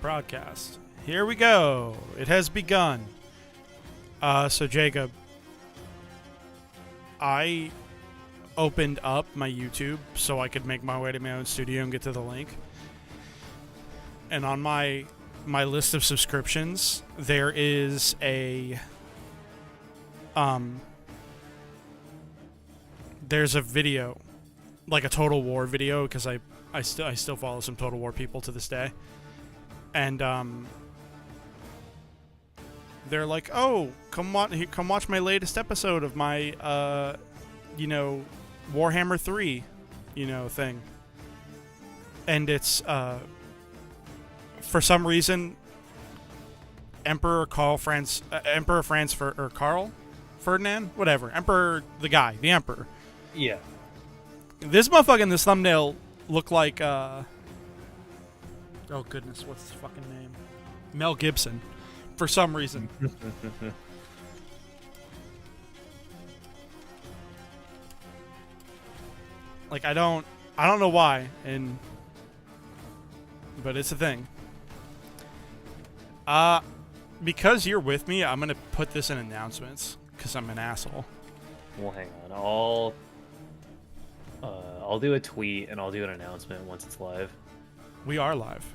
broadcast. Here we go. It has begun. So Jacob, I opened up my YouTube so I could make my way to my own studio and get to the link. And on my list of subscriptions, there is there's a video, like a Total War video, because I still follow some Total War people to this day. And they're like, "Oh, come watch my latest episode of my Warhammer 3, thing." And it's for some reason Emperor Karl Ferdinand, whatever. Emperor, the Emperor. Yeah. This motherfucker in this thumbnail looked like oh goodness, what's his fucking name? Mel Gibson. For some reason. Like I don't know why, but it's a thing. Because you're with me, I'm gonna put this in announcements because I'm an asshole. Well, hang on. I'll do a tweet and I'll do an announcement once it's live. We are live.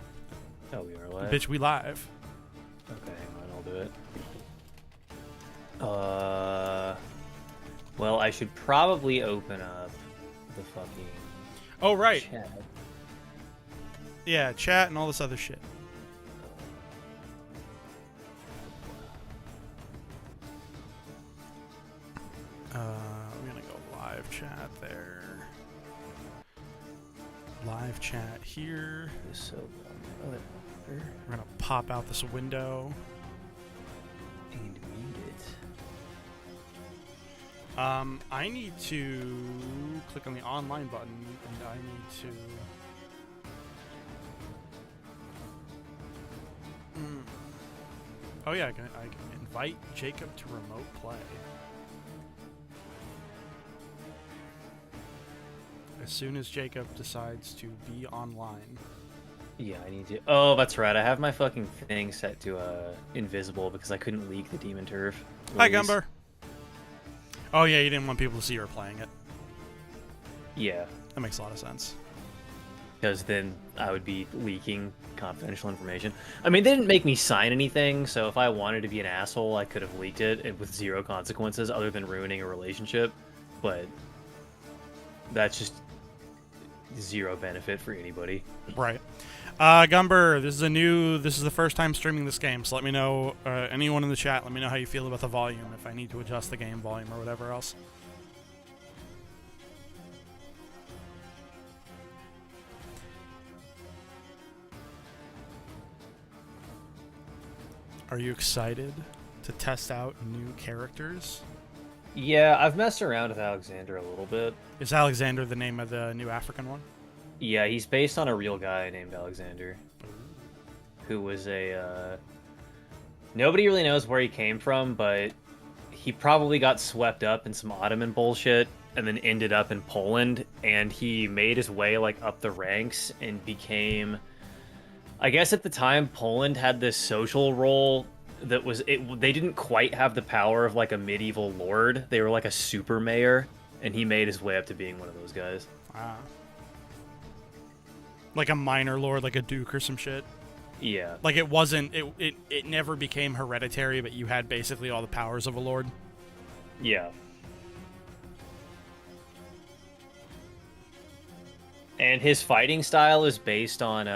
Oh, we are live. Bitch, we live. Okay, hang on. I'll do it. Well, I should probably open up the fucking. Oh right. Chat. Yeah, chat and all this other shit. I'm gonna go live chat there. Live chat here. So, We're gonna pop out this window. and mute it. I need to click on the online button, and I need to. Oh yeah, I can invite Jacob to remote play. As soon as Jacob decides to be online. Yeah, I need to. Oh, that's right. I have my fucking thing set to invisible because I couldn't leak the Demon Turf. Hi, release. Gumber. Oh yeah, you didn't want people to see you were playing it. Yeah, That makes a lot of sense. because then I would be leaking confidential information. I mean, they didn't make me sign anything, so if I wanted to be an asshole, I could have leaked it with zero consequences other than ruining a relationship. But that's just zero benefit for anybody. Right. Gumber, this is the first time streaming this game, so let me know, anyone in the chat, let me know how you feel about the volume, if I need to adjust the game volume or whatever else. Are you excited to test out new characters? Yeah, I've messed around with Alexander a little bit. Is Alexander the name of the new African one? Yeah, he's based on a real guy named Alexander, who was a, nobody really knows where he came from, but he probably got swept up in some Ottoman bullshit and then ended up in Poland, and he made his way, like, up the ranks and became... I guess at the time, Poland had this social role that was... They didn't quite have the power of, like, a medieval lord. They were, like, a super mayor, and he made his way up to being one of those guys. Ah. Like a minor lord, like a duke or some shit. Yeah. Like it wasn't, it never became hereditary, but you had basically all the powers of a lord. Yeah. And his fighting style is based on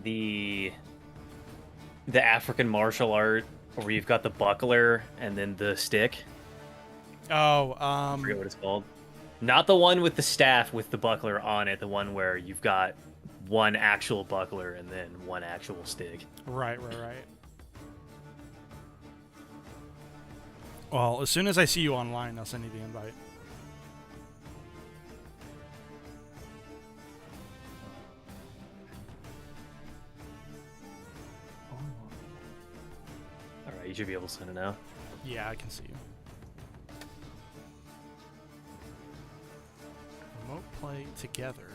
the African martial art where you've got the buckler and then the stick. Oh, I forget what it's called. Not the one with the staff with the buckler on it, the one where you've got one actual buckler and then one actual stick. Right. Well, as soon as I see you online, I'll send you the invite. Alright, you should be able to send it now. Yeah, I can see you. Remote play together.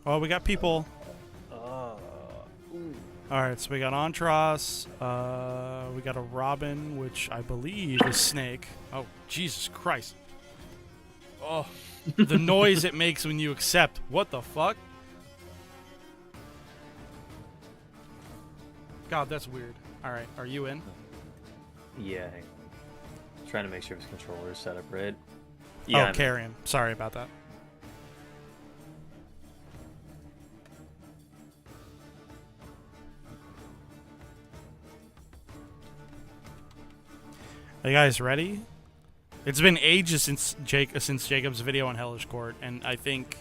Oh, we got people. Ooh. Alright, so we got Antras. We got a Robin, which I believe is Snake. Oh, Jesus Christ. Oh, the noise it makes when you accept. What the fuck? God, that's weird. Alright, are you in? Yeah, hang on. Trying to make sure his controller is set up right. Yeah, Oh, Carrion. Sorry about that. Are you guys ready? It's been ages since Jacob's video on Hellish Court, and I think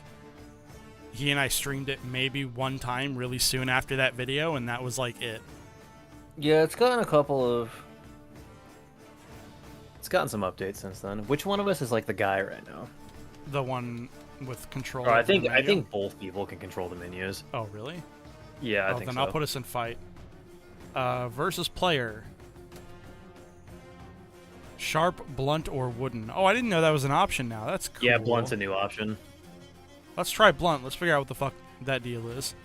he and I streamed it maybe one time really soon after that video, and that was like it. Yeah, it's gotten a couple of. It's gotten some updates since then. Which one of us is like the guy right now? The one with control. Oh, I over the think menu? both people can control the menus. Oh, really? Yeah, I Oh, think then so. I'll put us in fight. Versus player. Sharp, blunt, or wooden. Oh, I didn't know that was an option now. That's cool. Yeah, blunt's a new option. Let's try blunt. Let's figure out what the fuck that deal is.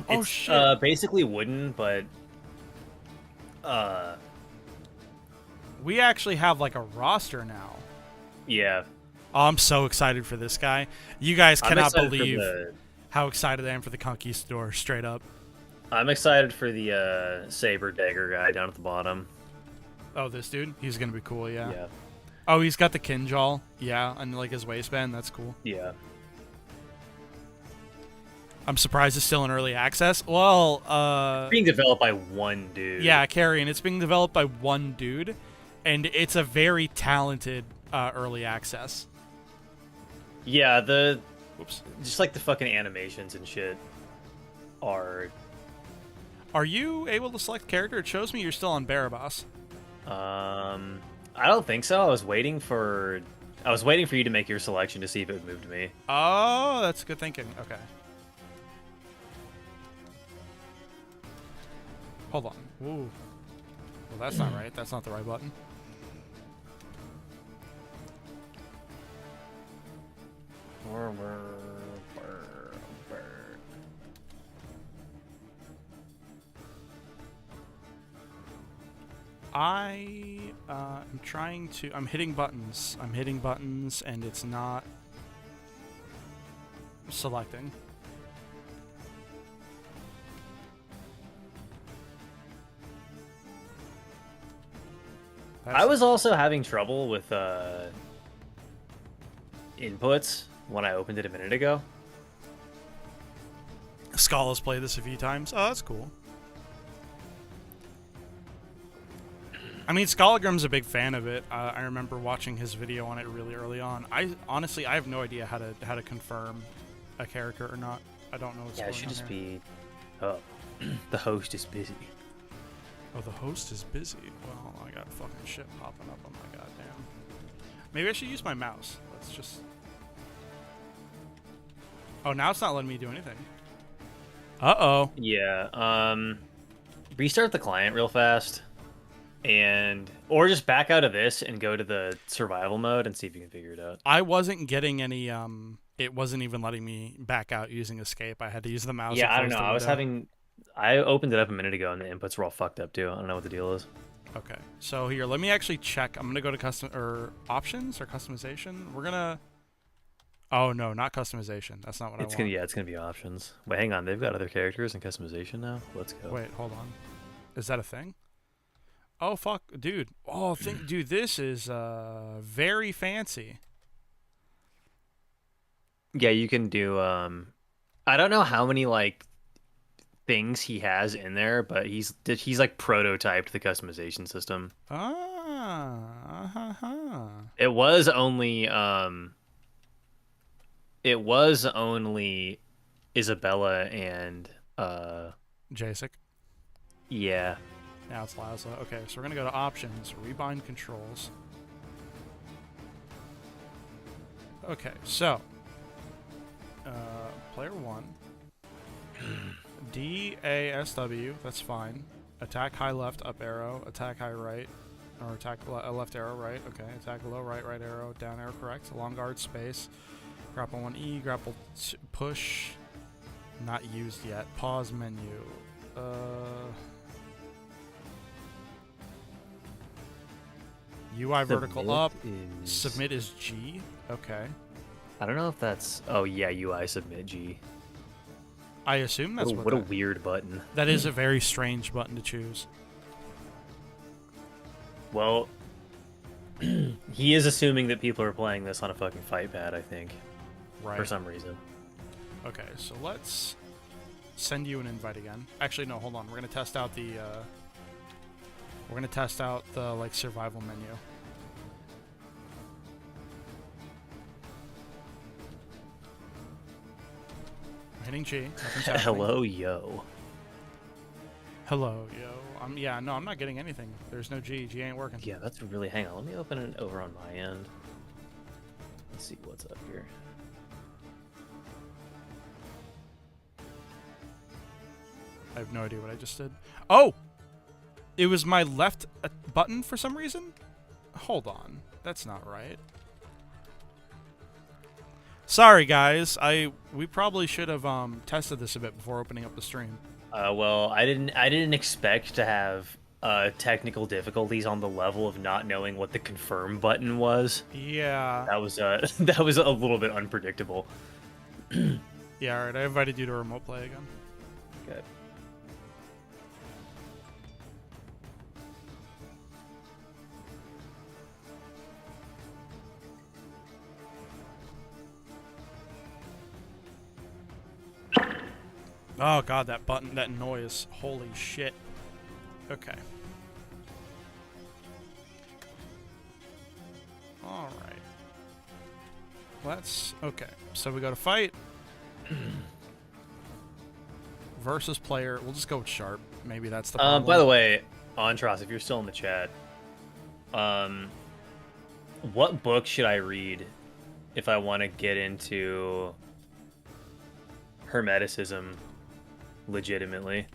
Oh, It's shit. basically wooden, but We actually have like a roster now. yeah. Oh, I'm so excited for this guy. You guys I'm cannot excited believe for how excited I am for the Conquistador, straight up. I'm excited for the saber dagger guy down at the bottom. Oh, this dude? He's gonna be cool, yeah. Yeah. Oh, he's got the Kinjal, yeah, and like his waistband, that's cool. Yeah. I'm surprised it's still in early access. Well, Being developed by one dude. yeah, Carrion, it's being developed by one dude, and it's a very talented early access. Yeah, Whoops. just like the fucking animations and shit are Are you able to select character? It shows me you're still on Barabas. I don't think so. I was waiting for you to make your selection to see if it would move to me. Oh, that's good thinking. Okay. Hold on. Ooh. Well, that's not right. That's not the right button. I'm trying to. I'm hitting buttons. I'm hitting buttons, and it's not selecting. I was also having trouble with inputs when I opened it a minute ago. Skull has played this a few times. Oh, that's cool. I mean, Skolagrim's a big fan of it. I remember watching his video on it really early on. I honestly, I have no idea how to confirm a character or not. I don't know what's Yeah, going it should on just here. be. Oh, the host is busy. Oh, the host is busy. Well, I got fucking shit popping up on my goddamn. Maybe I should use my mouse. Let's just. Oh, now it's not letting me do anything. Uh-oh. Yeah. Restart the client real fast, or just back out of this and go to the survival mode and see if you can figure it out. I wasn't getting any. It wasn't even letting me back out using escape. I had to use the mouse. Yeah, to I don't close know. the window. I opened it up a minute ago and the inputs were all fucked up too. I don't know what the deal is. Okay, so here, let me actually check. I'm gonna go to custom or options or customization. We're gonna. Oh no, not customization. That's not what I want. It's gonna be options. Wait, hang on. They've got other characters and customization now. Let's go. Wait, hold on. Is that a thing? Oh fuck, dude. Oh, dude, this is very fancy. Yeah, you can do. I don't know how many like things he has in there, but he's like prototyped the customization system. It was only Isabella and Jacek. yeah. Now it's Laszlo. Okay, so we're gonna go to options, rebind controls. Okay, so player 1. DASW, that's fine. Attack high left, up arrow. Attack high right, or attack left arrow right. Okay, attack low right, right arrow, down arrow correct. Long guard space. Grapple 1E, grapple push. Not used yet. Pause menu. UI vertical up. Submit is G. Okay. I don't know if that's... Oh, yeah, UI submit G. I assume that's what a weird button. That is a very strange button to choose. Well, he is assuming that people are playing this on a fucking fight pad, I think. Right. For some reason. Okay, so let's send you an invite again. Actually, no, hold on. We're gonna test out the like survival menu. I'm hitting G. Nothing's happening. Hello, yo. Hello, yo. Yeah, no, I'm not getting anything. There's no G. G ain't working. Yeah, that's really... Hang on, let me open it over on my end. Let's see what's up here. I have no idea what I just did. Oh! It was my left button for some reason? Hold on. That's not right. Sorry, guys. We probably should have tested this a bit before opening up the stream. Well, I didn't expect to have technical difficulties on the level of not knowing what the confirm button was. Yeah. That was that was a little bit unpredictable. Yeah, alright. I invited you to remote play again. Okay. Oh god, that button, that noise. Holy shit. Okay. Alright. Okay. So we go to fight. Versus player. We'll just go with sharp. Maybe that's the problem. By the way, Antros, if you're still in the chat, what book should I read if I want to get into Hermeticism legitimately?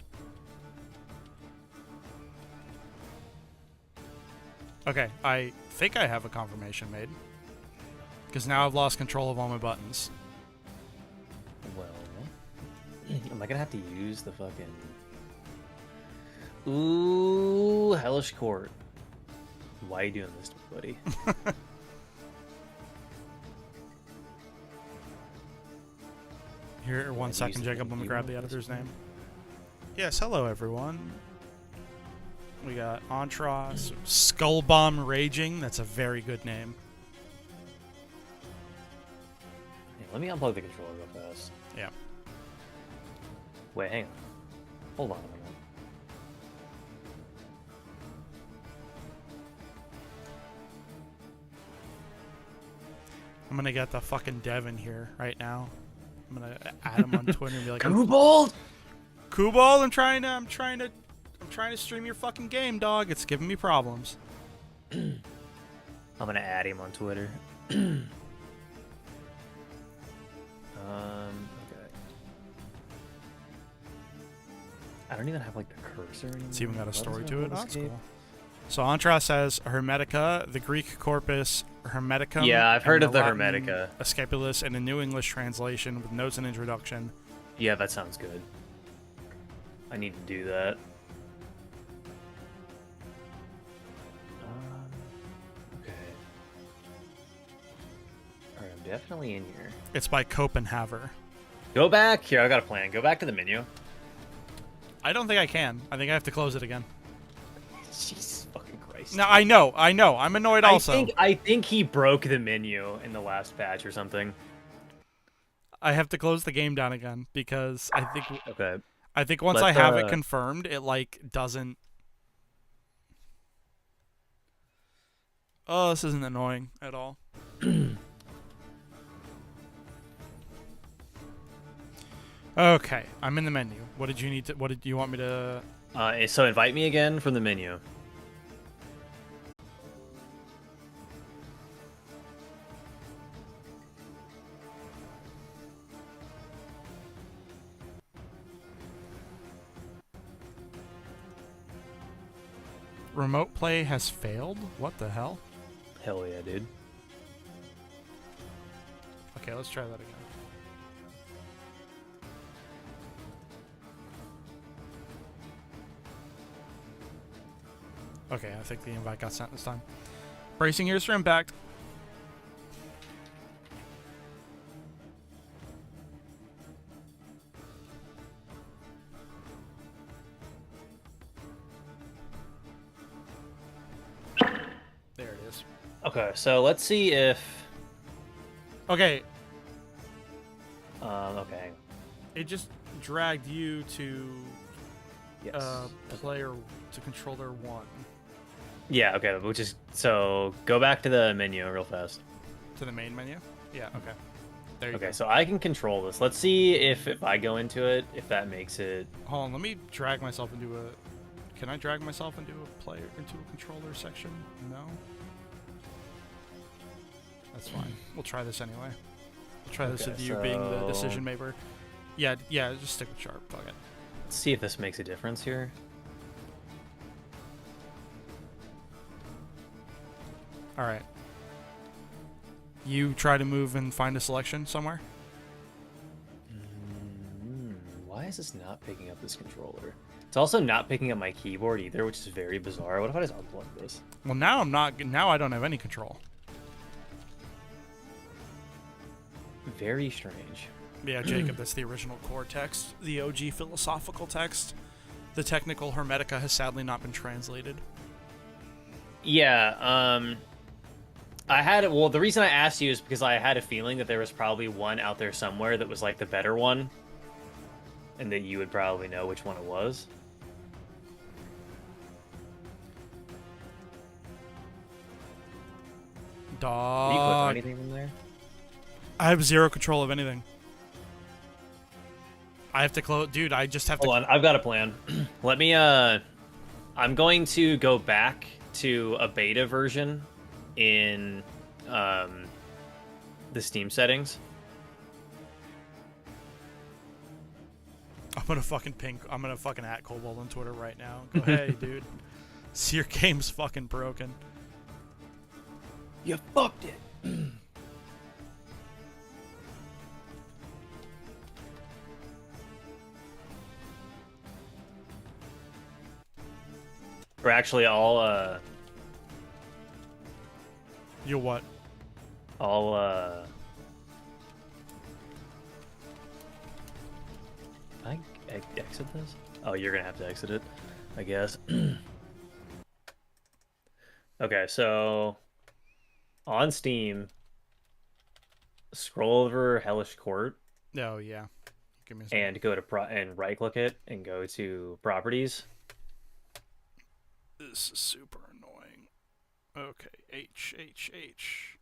Okay, I think I have a confirmation made. Because now I've lost control of all my buttons. Well, am I gonna have to use the fucking... Ooh, hellish quart. Why are you doing this to me, buddy? Here, 1 second, Jacob. Let me grab the editor's name. Yes, hello, everyone. We got Antros, Skullbomb Raging. That's a very good name. Yeah, let me unplug the controller real fast. Yeah. Wait, hang on. Hold on a minute. I'm gonna get the fucking dev in here right now. I'm gonna add him on Twitter and be like, Kobold! Kobold, I'm trying to stream your fucking game, dog. It's giving me problems. I'm gonna add him on Twitter. Okay. I don't even have like the cursor anymore. It's even got a story to it. Oh, that's cool. So Antros says Hermetica, the Greek corpus Hermeticum. Yeah, I've heard of the Latin Hermetica. Escapulus, and a New English translation with notes and introduction. Yeah, that sounds good. I need to do that. Okay. Alright, I'm definitely in here. It's by Copenhaver. Go back. Here, I got a plan. Go back to the menu. I don't think I can. I think I have to close it again. Jesus fucking Christ. No, I know. I'm annoyed also. I think he broke the menu in the last patch or something. I have to close the game down again because I think... Okay. I think once I have it confirmed, it, like, doesn't... Oh, this isn't annoying at all. Okay, I'm in the menu. What did you want me to... So invite me again from the menu. Remote play has failed? What the hell? Hell yeah, dude. Okay, let's try that again. Okay, I think the invite got sent this time. Bracing ears for impact. There it is. Okay, so let's see if. Okay, Okay. it just dragged you to Yes. player to controller 1 Yeah. Okay. Which is so. Go back to the menu real fast. to the main menu. Yeah. Okay. There you Okay, go. so I can control this. Let's see if I go into it, if that makes it. Hold on. Let me drag myself into a. Can I drag myself into a controller section? No. That's fine. We'll try this anyway. We'll try this Okay, with you being the so- decision maker. Yeah. Yeah. Just stick with sharp. Fuck it. Let's see if this makes a difference here. All right. You try to move and find a selection somewhere. Why is this not picking up this controller? It's also not picking up my keyboard either, which is very bizarre. What if I just unplug this? Well, now I'm not. Now I don't have any control. Very strange. Yeah, Jacob, that's the original core text, the OG philosophical text. The technical Hermetica has sadly not been translated. Yeah, I had well, the reason I asked you is because I had a feeling that there was probably one out there somewhere that was like the better one, and that you would probably know which one it was. Can you click on Dog. anything from there? I have zero control of anything. I have to close. Dude, I just have to. Hold on, I've got a plan. Let me, I'm going to go back to a beta version in, the Steam settings. I'm gonna fucking at Cobalt on Twitter right now. Go, hey, dude. See, your game's fucking broken. You fucked it. Or actually, You what? I'll I exit this? Oh, you're gonna have to exit it, I guess. Okay, so on Steam, scroll over Hellish Court Oh yeah. Give me a second. and go to and right click it and go to properties. This is super annoying. Okay, H.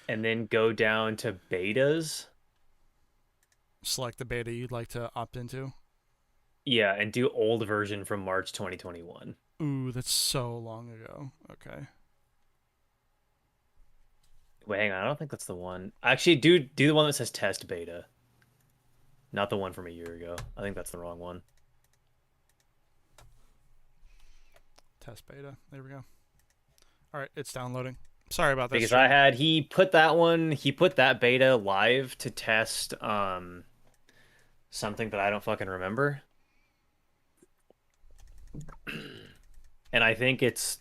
And then go down to betas. Select the beta you'd like to opt into. Yeah, and do old version from March 2021. Ooh, that's so long ago. Okay. Wait, hang on. I don't think that's the one. Actually, do the one that says test beta. Not the one from a year ago. I think that's the wrong one. Test beta. There we go. All right, it's downloading. Sorry about that. Because he put that beta live to test something that I don't fucking remember. And I think it's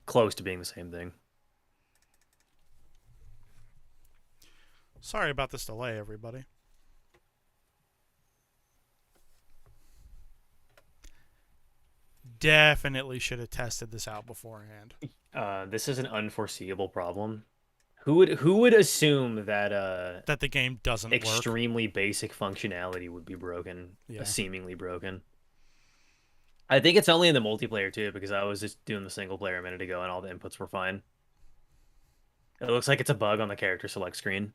close to being the same thing. Sorry about this delay, everybody. Definitely should have tested this out beforehand. This is an unforeseeable problem. Who would assume that That the game doesn't work. extremely basic functionality would be broken, Yeah. seemingly broken? I think it's only in the multiplayer too, because I was just doing the single player a minute ago and all the inputs were fine. It looks like it's a bug on the character select screen.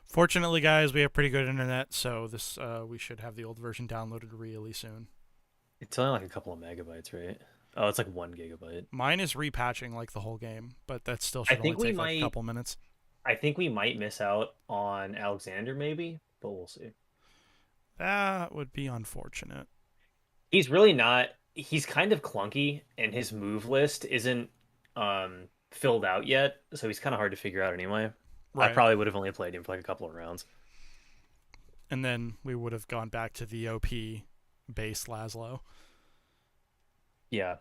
Fortunately, guys, we have pretty good internet, so this we should have the old version downloaded really soon. It's only like a couple of megabytes, right? Oh, it's like 1 gigabyte. Mine is repatching like the whole game, but that still should only think we take like a might- couple minutes. I think we might miss out on Alexander, maybe, but we'll see. That would be unfortunate. He's really not. He's kind of clunky, and his move list isn't filled out yet, so he's kind of hard to figure out anyway. I Right. probably would have only played him for like a couple of rounds. And then we would have gone back to the OP base Laszlo. Yeah,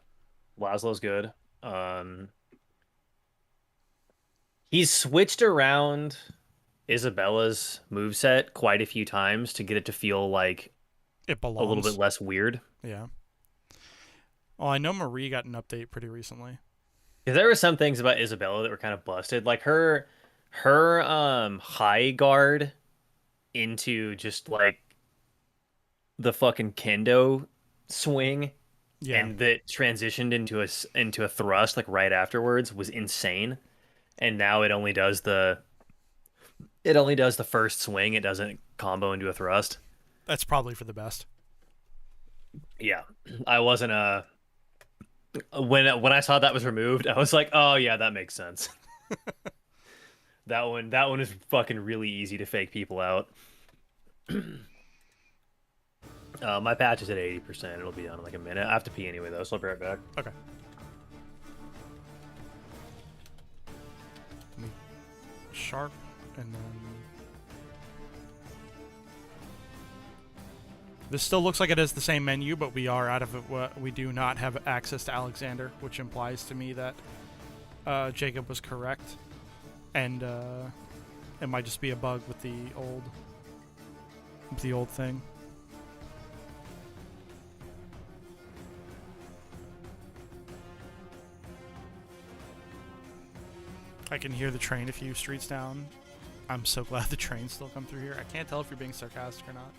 Laszlo's good. Um, he's switched around Isabella's moveset quite a few times to get it to feel like It a little bit belongs. less weird. Yeah. Oh, I know Marie got an update pretty recently. Because there were some things about Isabella that were kind of busted, like her high guard into just like the fucking kendo swing, Yeah. and that transitioned into a thrust like right afterwards was insane. And now it only does the first swing. It doesn't combo into a thrust. That's probably for the best. Yeah, I wasn't when I saw that was removed, I was like, oh yeah, that makes sense. That one is fucking really easy to fake people out. My patch is at 80%. It'll be done in like a minute. I have to pee anyway though, so I'll be right back. Okay. Sharp, and then this still looks like it is the same menu, but we are out of it. We do not have access to Alexander, which implies to me that Jacob was correct, and it might just be a bug with the old thing. I can hear the train a few streets down. I'm so glad the trains still come through here. I can't tell if you're being sarcastic or not.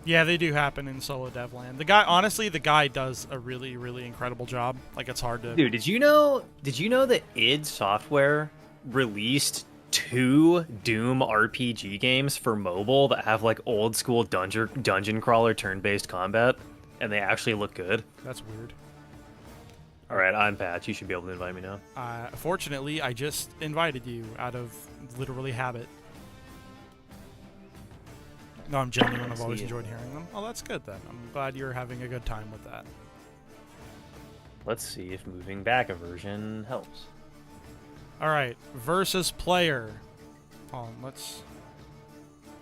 Yeah, they do happen in solo devland. The guy does a really, really incredible job. Like, it's hard to. Dude, did you know that id Software released two Doom RPG games for mobile that have like old school dungeon crawler turn-based combat, and they actually look good? That's weird. All right, I'm Patch. You should be able to invite me now. Fortunately, I just invited you out of literally habit. No, I'm genuine. I've always enjoyed hearing them. Oh, that's good then. I'm glad you're having a good time with that. Let's see if moving back a version helps. All right, versus player.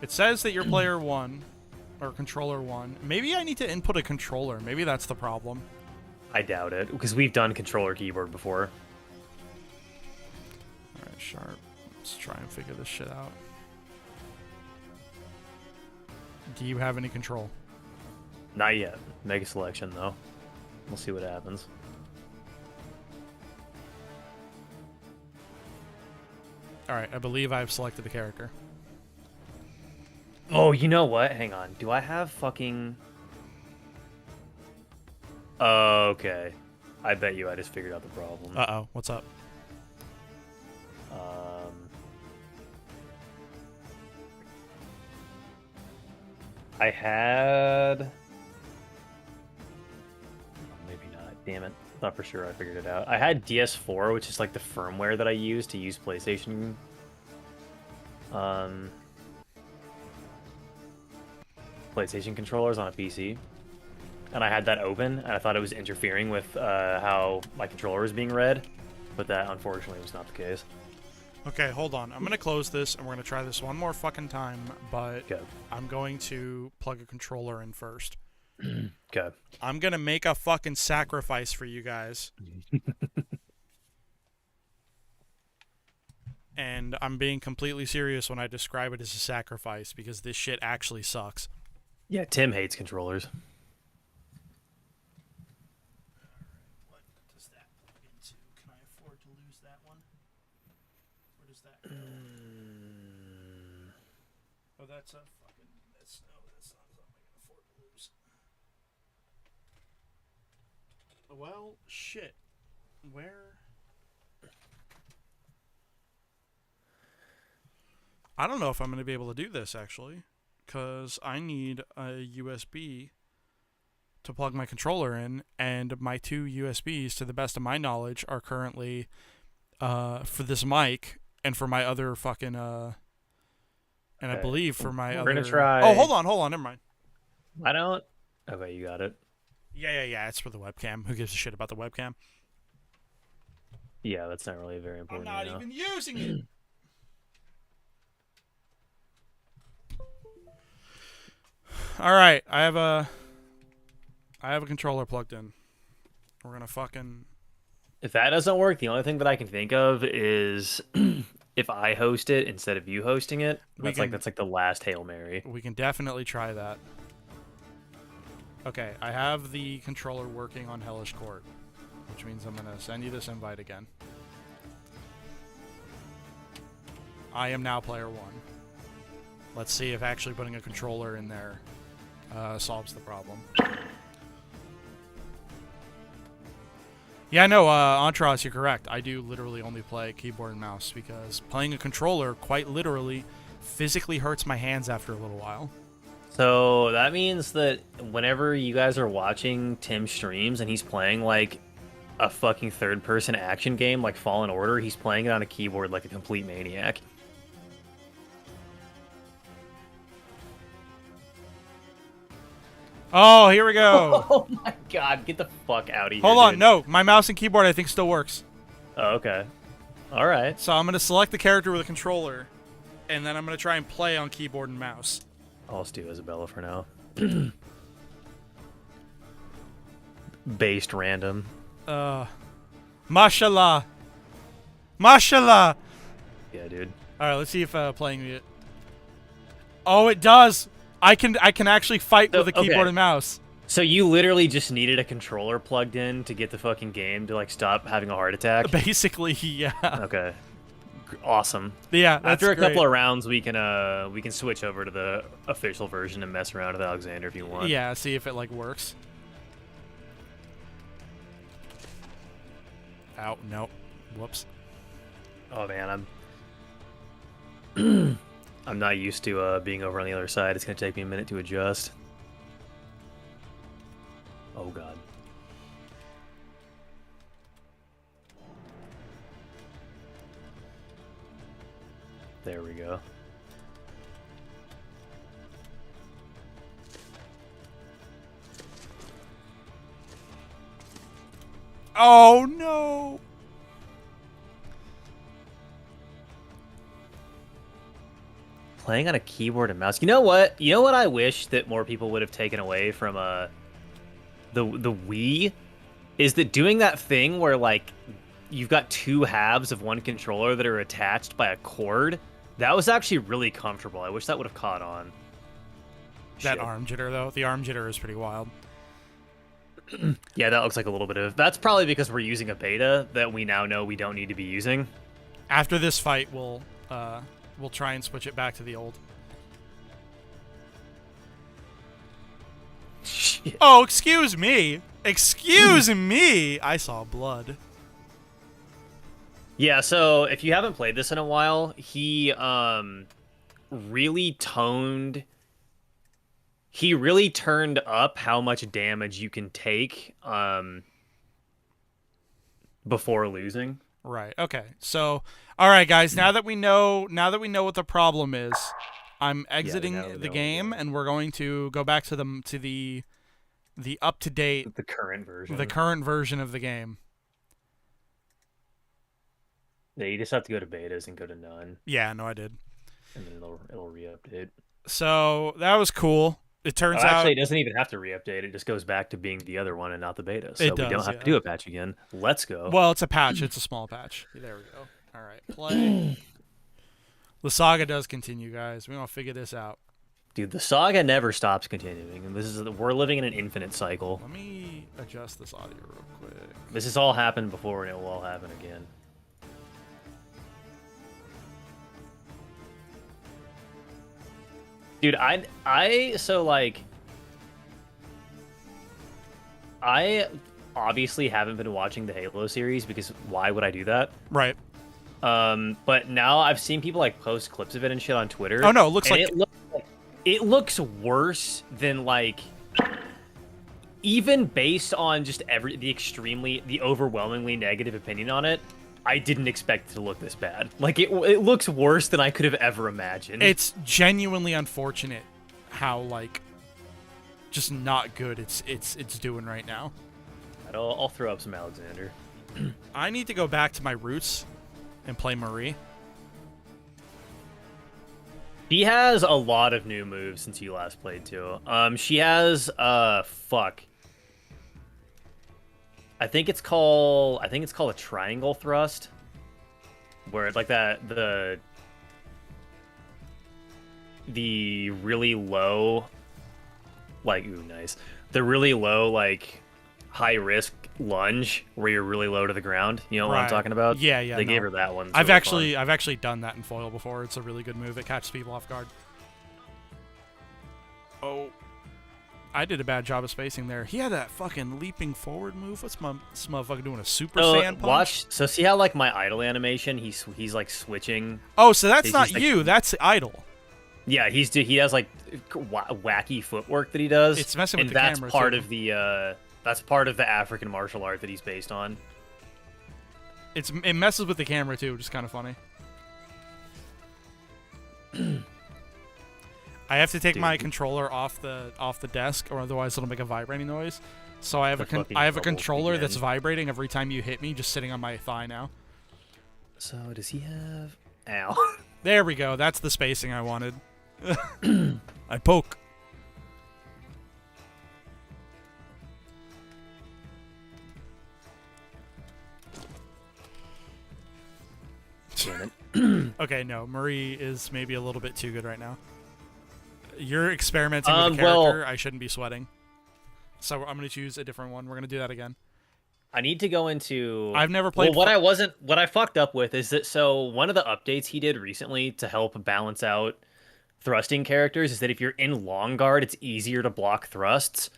It says that you're player 1 or controller 1. Maybe I need to input a controller. Maybe that's the problem. I doubt it, because we've done controller keyboard before. All right, sharp. Let's try and figure this shit out. Do you have any control? Not yet. Make a selection, though. We'll see what happens. All right, I believe I've selected a character. Oh, you know what? Hang on. Do I have fucking... Okay. I bet you I just figured out the problem. Uh-oh, what's up? I had... Maybe not. Damn it. Thought for sure I figured it out. I had DS4, which is like the firmware that I use to use PlayStation. PlayStation controllers on a PC. And I had that open, and I thought it was interfering with how my controller was being read. But that, unfortunately, was not the case. Okay, hold on. I'm going to close this, and we're going to try this one more fucking time, but Okay. I'm going to plug a controller in first. Okay. I'm going to make a fucking sacrifice for you guys. And I'm being completely serious when I describe it as a sacrifice, because this shit actually sucks. Yeah, Tim hates controllers. What does that plug into? Can I afford to lose that one? Where does that go? Oh, that's a fucking... That's not something I can afford to lose. Well, shit. Where... I don't know if I'm going to be able to do this, actually, because I need a USB to plug my controller in, and my two USBs, to the best of my knowledge, are currently for this mic and for my other fucking And I believe for my We're other... gonna try... Oh, hold on, never mind. I don't... Okay, you got it. Yeah, it's for the webcam. Who gives a shit about the webcam? Yeah, that's not really very important. I'm not even using it! Alright, I have a controller plugged in. We're gonna fucking... If that doesn't work, the only thing that I can think of is if I host it instead of you hosting it. That's like the last Hail Mary. We can definitely try that. Okay, I have the controller working on Hellish Quart, which means I'm gonna send you this invite again. I am now player 1. Let's see if actually putting a controller in there solves the problem. Yeah, no, Antras, you're correct. I do literally only play keyboard and mouse because playing a controller, quite literally, physically hurts my hands after a little while. So that means that whenever you guys are watching Tim streams and he's playing like a fucking third-person action game like Fallen Order, he's playing it on a keyboard like a complete maniac. Oh, here we go. Oh my god, get the fuck out of here. Hold on, dude. no, my mouse and keyboard I think still works. Oh, okay. Alright. So I'm going to select the character with a controller, and then I'm going to try and play on keyboard and mouse. I'll just do Isabella for now. Based random. Mashallah. Mashallah. Yeah, dude. Alright, let's see if playing it... Oh, it does! I can actually fight with a keyboard and mouse. So you literally just needed a controller plugged in to get the fucking game to like stop having a heart attack? Basically, yeah. Okay. Awesome. Yeah, that's After a great. couple of rounds, we can switch over to the official version and mess around with Alexander if you want. Yeah, see if it like works. Ow, nope. Whoops. Oh man, I'm not used to being over on the other side. It's gonna take me a minute to adjust. Oh god. There we go. Oh no! Playing on a keyboard and mouse. You know what? You know what I wish that more people would have taken away from the Wii is that doing that thing where like you've got two halves of one controller that are attached by a cord. That was actually really comfortable. I wish that would have caught on. That Shit. arm jitter though, the arm jitter is pretty wild. Yeah, that looks like a little bit of... That's probably because we're using a beta that we now know we don't need to be using. After this fight, we'll try and switch it back to the old. Shit. Oh, excuse me! Excuse me! I saw blood. Yeah, so if you haven't played this in a while, he really turned up how much damage you can take before losing. Right. Okay. So, all right, guys. Now that we know what the problem is, I'm exiting the game, and we're going to go back to the up to date, The current version of the game. Yeah, you just have to go to betas and go to none, Yeah. No, I did. and then it'll re-update. So that was cool. It turns out Actually, it doesn't even have to re-update. It just goes back to being the other one and not the beta. So we don't have to do a patch again. Let's go. Well, it's a patch. It's a small patch. There we go. All right. Play. The saga does continue, guys. We're gonna figure this out. Dude, the saga never stops continuing, and we're living in an infinite cycle. Let me adjust this audio real quick. This has all happened before, and it will all happen again. Dude, I obviously haven't been watching the Halo series because why would I do that? Right. But now I've seen people like post clips of it and shit on Twitter. Oh no, it looks like it looks worse than like even based on just the overwhelmingly negative opinion on it. I didn't expect it to look this bad. Like, it looks worse than I could have ever imagined. It's genuinely unfortunate how, like, just not good it's doing right now. I'll throw up some Alexander. I need to go back to my roots and play Marie. She has a lot of new moves since you last played, too. She has, fuck. I think it's called a triangle thrust, where it's like that the really low, like, ooh, nice, the really low, like, high risk lunge where you're really low to the ground. You know what I'm talking about? Yeah, yeah. They gave her that one. I've actually done that in foil before. It's a really good move. It catches people off guard. Oh. I did a bad job of spacing there. He had that fucking leaping forward move. What's this motherfucker doing? A super saiyan punch? Watch. So see how, like, my idle animation, he's like switching. Oh, so that's not like, you. That's idle. Yeah, he has like wacky footwork that he does. It's messing with and the that's camera, part too. of the that's part of the African martial art that he's based on. It messes with the camera too, which is kind of funny. I have to take my controller off the desk, or otherwise it'll make a vibrating noise. So I have a controller that's vibrating every time you hit me, just sitting on my thigh now. So does he have? Ow. There we go. That's the spacing I wanted. I poke. Damn it. Okay, no. Marie is maybe a little bit too good right now. You're experimenting with a character. I shouldn't be sweating. So I'm going to choose a different one. We're going to do that again. I need to go into... I've never played... Well, what I fucked up with is that, so one of the updates he did recently to help balance out thrusting characters is that if you're in long guard, it's easier to block thrusts.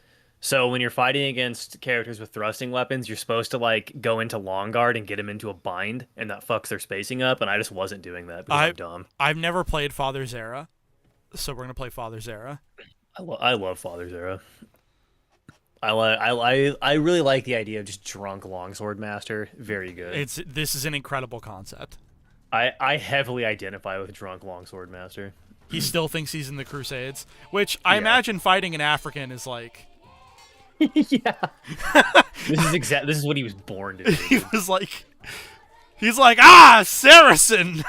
So when you're fighting against characters with thrusting weapons, you're supposed to, like, go into long guard and get them into a bind, and that fucks their spacing up, and I just wasn't doing that because I'm dumb. I've never played Father Zera, so we're going to play Father Zera. I love Father Zera. I really like the idea of just drunk longsword master. Very good. This is an incredible concept. I heavily identify with drunk longsword master. He still thinks he's in the Crusades, which I imagine fighting an African is like... Yeah. This is what he was born to do. He's like, Saracen.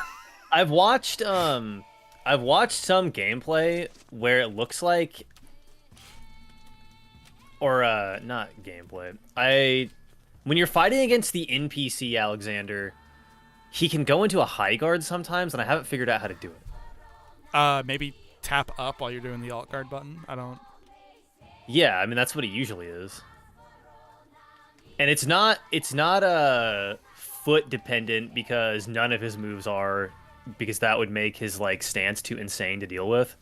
I've watched some gameplay where it looks like, or not gameplay. When you're fighting against the NPC Alexander, he can go into a high guard sometimes, and I haven't figured out how to do it. Maybe tap up while you're doing the alt guard button. I don't. Yeah, I mean that's what it usually is. And it's not foot dependent because none of his moves are, because that would make his like stance too insane to deal with.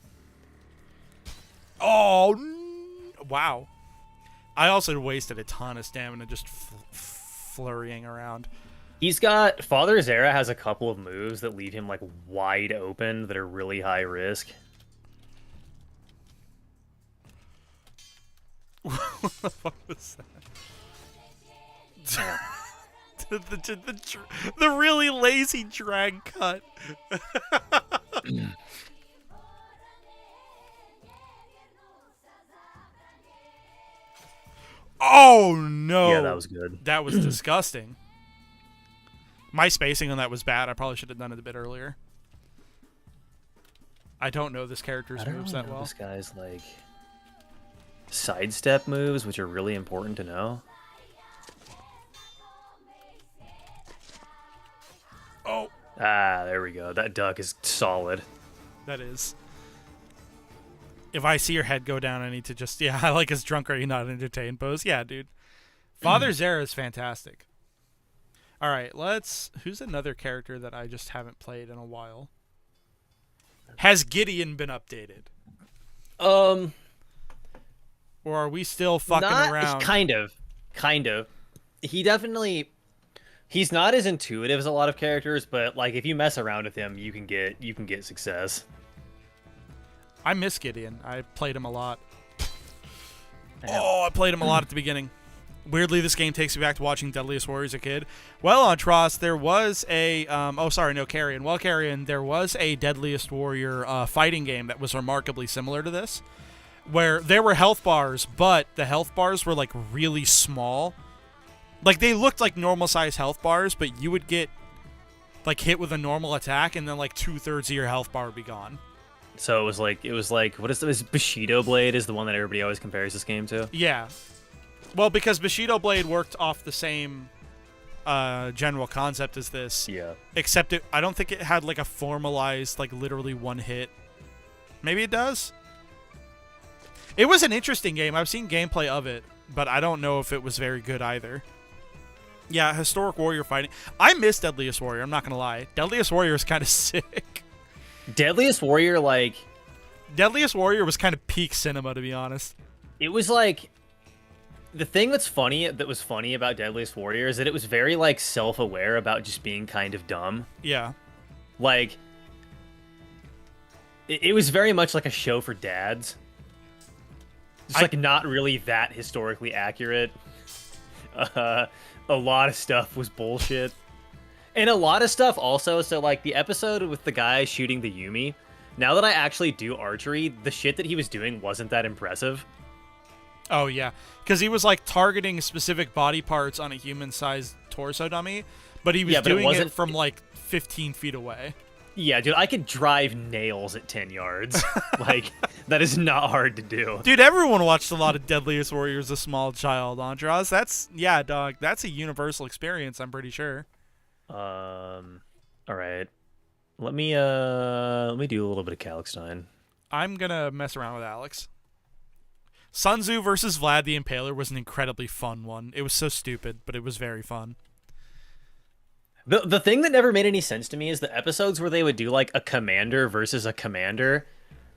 Oh, wow. I also wasted a ton of stamina just flurrying around. Father Zera has a couple of moves that leave him like wide open that are really high risk. What the fuck was that? the really lazy drag cut. Oh no! Yeah, that was good. That was disgusting. My spacing on that was bad. I probably should have done it a bit earlier. I don't know this character's moves that well. This guy's like sidestep moves, which are really important to know. Oh. Ah, there we go. That duck is solid. That is. If I see your head go down, I need to just... Yeah, I like his drunk, are you not entertained pose. Yeah, dude. Father Zera is fantastic. All right, let's... Who's another character that I just haven't played in a while? Has Gideon been updated? Or are we still fucking around? Kind of. He's not as intuitive as a lot of characters, but like if you mess around with him, you can get success. I miss Gideon. I played him a lot. I played him a lot at the beginning. Weirdly, this game takes me back to watching Deadliest Warrior as a kid. Well, on Tross, there was a... Carrion. Well, Carrion, there was a Deadliest Warrior fighting game that was remarkably similar to this, where there were health bars, but the health bars were, like, really small. Like, they looked like normal-sized health bars, but you would get, like, hit with a normal attack, and then, like, 2/3 of your health bar would be gone. So it was like, what is this? Bushido Blade is the one that everybody always compares this game to? Yeah. Well, because Bushido Blade worked off the same general concept as this. Yeah. Except I don't think it had like a formalized, like literally one hit. Maybe it does? It was an interesting game. I've seen gameplay of it, but I don't know if it was very good either. Yeah, Historic Warrior fighting. I miss Deadliest Warrior, I'm not going to lie. Deadliest Warrior is kind of sick. Deadliest Warrior, like... Deadliest Warrior was kind of peak cinema, to be honest. It was like... The thing that was funny about Deadliest Warrior is that it was very, like, self-aware about just being kind of dumb. Yeah. Like, it was very much like a show for dads. Just, like, not really that historically accurate. A lot of stuff was bullshit. And a lot of stuff also, so, like, the episode with the guy shooting the Yumi, now that I actually do archery, the shit that he was doing wasn't that impressive. Oh, yeah. Because he was, like, targeting specific body parts on a human-sized torso dummy, but he was doing it from, like, 15 feet away. Yeah, dude, I could drive nails at 10 yards. Like, that is not hard to do. Dude, everyone watched a lot of Deadliest Warrior as a small child, Andras. Yeah, dog, that's a universal experience, I'm pretty sure. All right. Let me do a little bit of Kalkstein. I'm gonna mess around with Alex. Sun Tzu versus Vlad the Impaler was an incredibly fun one. It was so stupid, but it was very fun. The thing that never made any sense to me is the episodes where they would do, like, a commander versus a commander.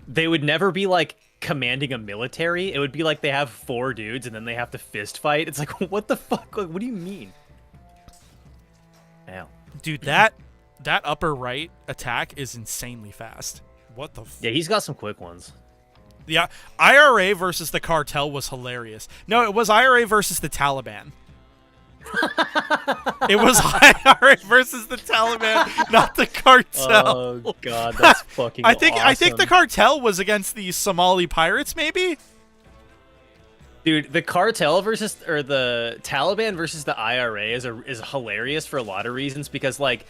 They would never be, like, commanding a military. It would be like they have 4 dudes and then they have to fist fight. It's like, what the fuck? Like, what do you mean? Ow. Dude, that upper right attack is insanely fast. What the Yeah, he's got some quick ones. Yeah, IRA versus the cartel was hilarious. No, it was IRA versus the Taliban. It was IRA versus the Taliban, not the cartel. Oh god, that's fucking awesome. I think the cartel was against the Somali pirates, maybe? Dude, the cartel versus the Taliban versus the IRA is hilarious for a lot of reasons, because like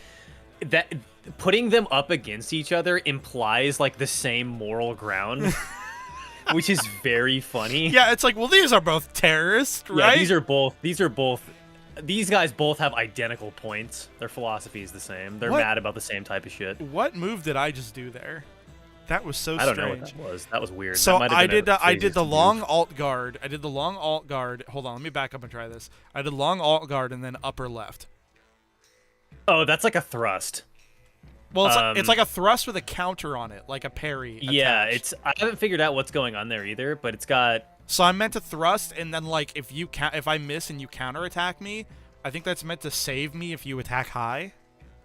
that putting them up against each other implies like the same moral ground. Which is very funny. Yeah, it's like, well, these are both terrorists, right? Yeah, these guys both have identical points. Their philosophy is the same. They're mad about the same type of shit. What move did I just do there? That was so strange. I don't know what that was. That was weird. So I did the long alt guard. I did the long alt guard. Hold on, let me back up and try this. I did long alt guard and then upper left. Oh, that's like a thrust. Well, it's like a thrust with a counter on it, like a parry. Yeah, attached. I haven't figured out what's going on there either, but it's got. So I'm meant to thrust, and then like if I miss and you counter attack me, I think that's meant to save me if you attack high.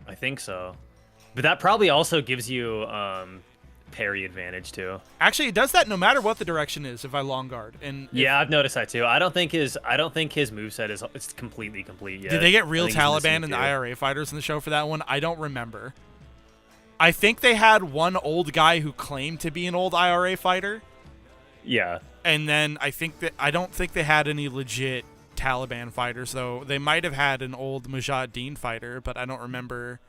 I think so, but that probably also gives you parry advantage too. Actually, it does that no matter what the direction is. If I long guard, and yeah, I've noticed that too. I don't think his moveset is it's completely complete yet. Did they get real Taliban and the IRA fighters in the show for that one? I don't remember. I think they had one old guy who claimed to be an old IRA fighter. Yeah. And then I don't think they had any legit Taliban fighters, though. They might have had an old Mujahideen fighter, but I don't remember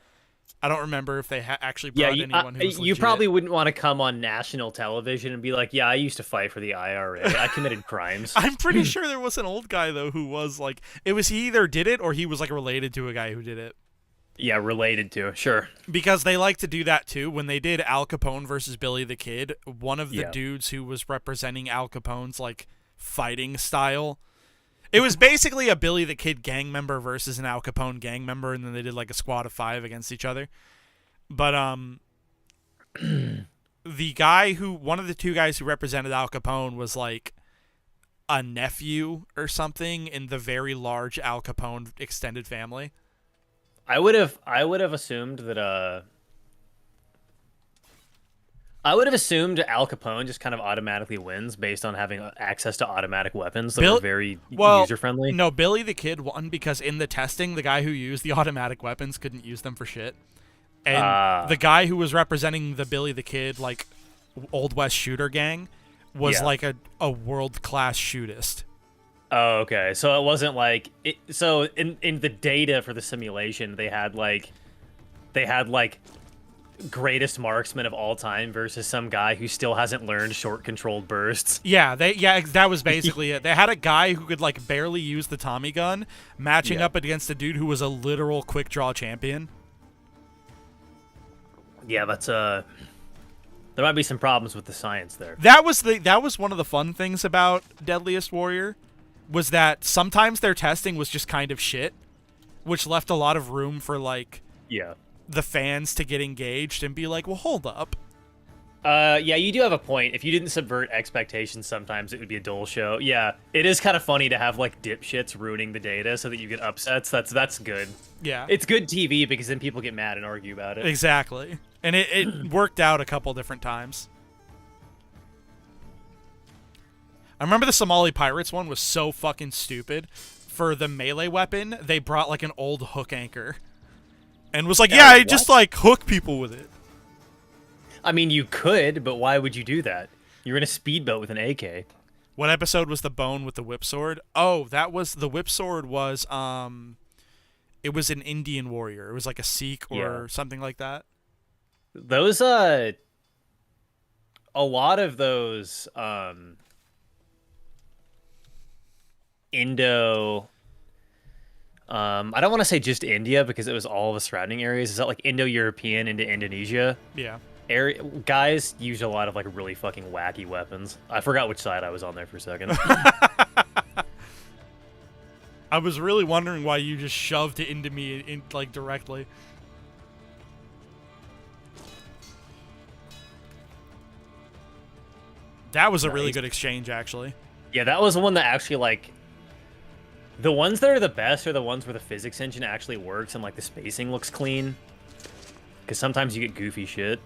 if they actually brought anyone who was legit. You probably wouldn't want to come on national television and be like, yeah, I used to fight for the IRA. I committed crimes. I'm pretty sure there was an old guy, though, who was like, he either did it or he was like related to a guy who did it. Yeah, related to, sure. Because they like to do that, too. When they did Al Capone versus Billy the Kid, one of the dudes who was representing Al Capone's, like, fighting style, it was basically a Billy the Kid gang member versus an Al Capone gang member, and then they did, like, a squad of 5 against each other. But, the guy one of the 2 guys who represented Al Capone was, like, a nephew or something in the very large Al Capone extended family. I would have assumed that I would have assumed Al Capone just kind of automatically wins based on having access to automatic weapons that were very user-friendly. No, Billy the Kid won because in the testing, the guy who used the automatic weapons couldn't use them for shit. And the guy who was representing the Billy the Kid, like, Old West shooter gang was like a world-class shootist. Oh, okay. So it wasn't like... So in the data for the simulation, they had like greatest marksman of all time versus some guy who still hasn't learned short controlled bursts. Yeah, that was basically it. They had a guy who could like barely use the Tommy gun matching up against a dude who was a literal quick draw champion. Yeah, that's there might be some problems with the science there. That was one of the fun things about Deadliest Warrior was that sometimes their testing was just kind of shit, which left a lot of room for like the fans to get engaged and be like, well, hold up. Yeah, you do have a point. If you didn't subvert expectations, sometimes it would be a dull show. Yeah, it is kind of funny to have like dipshits ruining the data so that you get upsets. That's good. Yeah, it's good TV because then people get mad and argue about it. Exactly, and it worked out a couple different times. I remember the Somali Pirates one was so fucking stupid. For the melee weapon, they brought like an old hook anchor. And was like, I just like hook people with it. I mean, you could, but why would you do that? You're in a speedboat with an AK. What episode was the bone with the whip sword? Oh, that was the whip sword was it was an Indian warrior. It was like a Sikh or something like that. Those a lot of those Indo I don't want to say just India because it was all the surrounding areas. Is that like Indo-European into Indonesia? Yeah. Guys use a lot of like really fucking wacky weapons. I forgot which side I was on there for a second. I was really wondering why you just shoved it into me like directly. That was a really good exchange, actually. Yeah, that was the one that actually like. The ones that are the best are the ones where the physics engine actually works and like the spacing looks clean. Because sometimes you get goofy shit.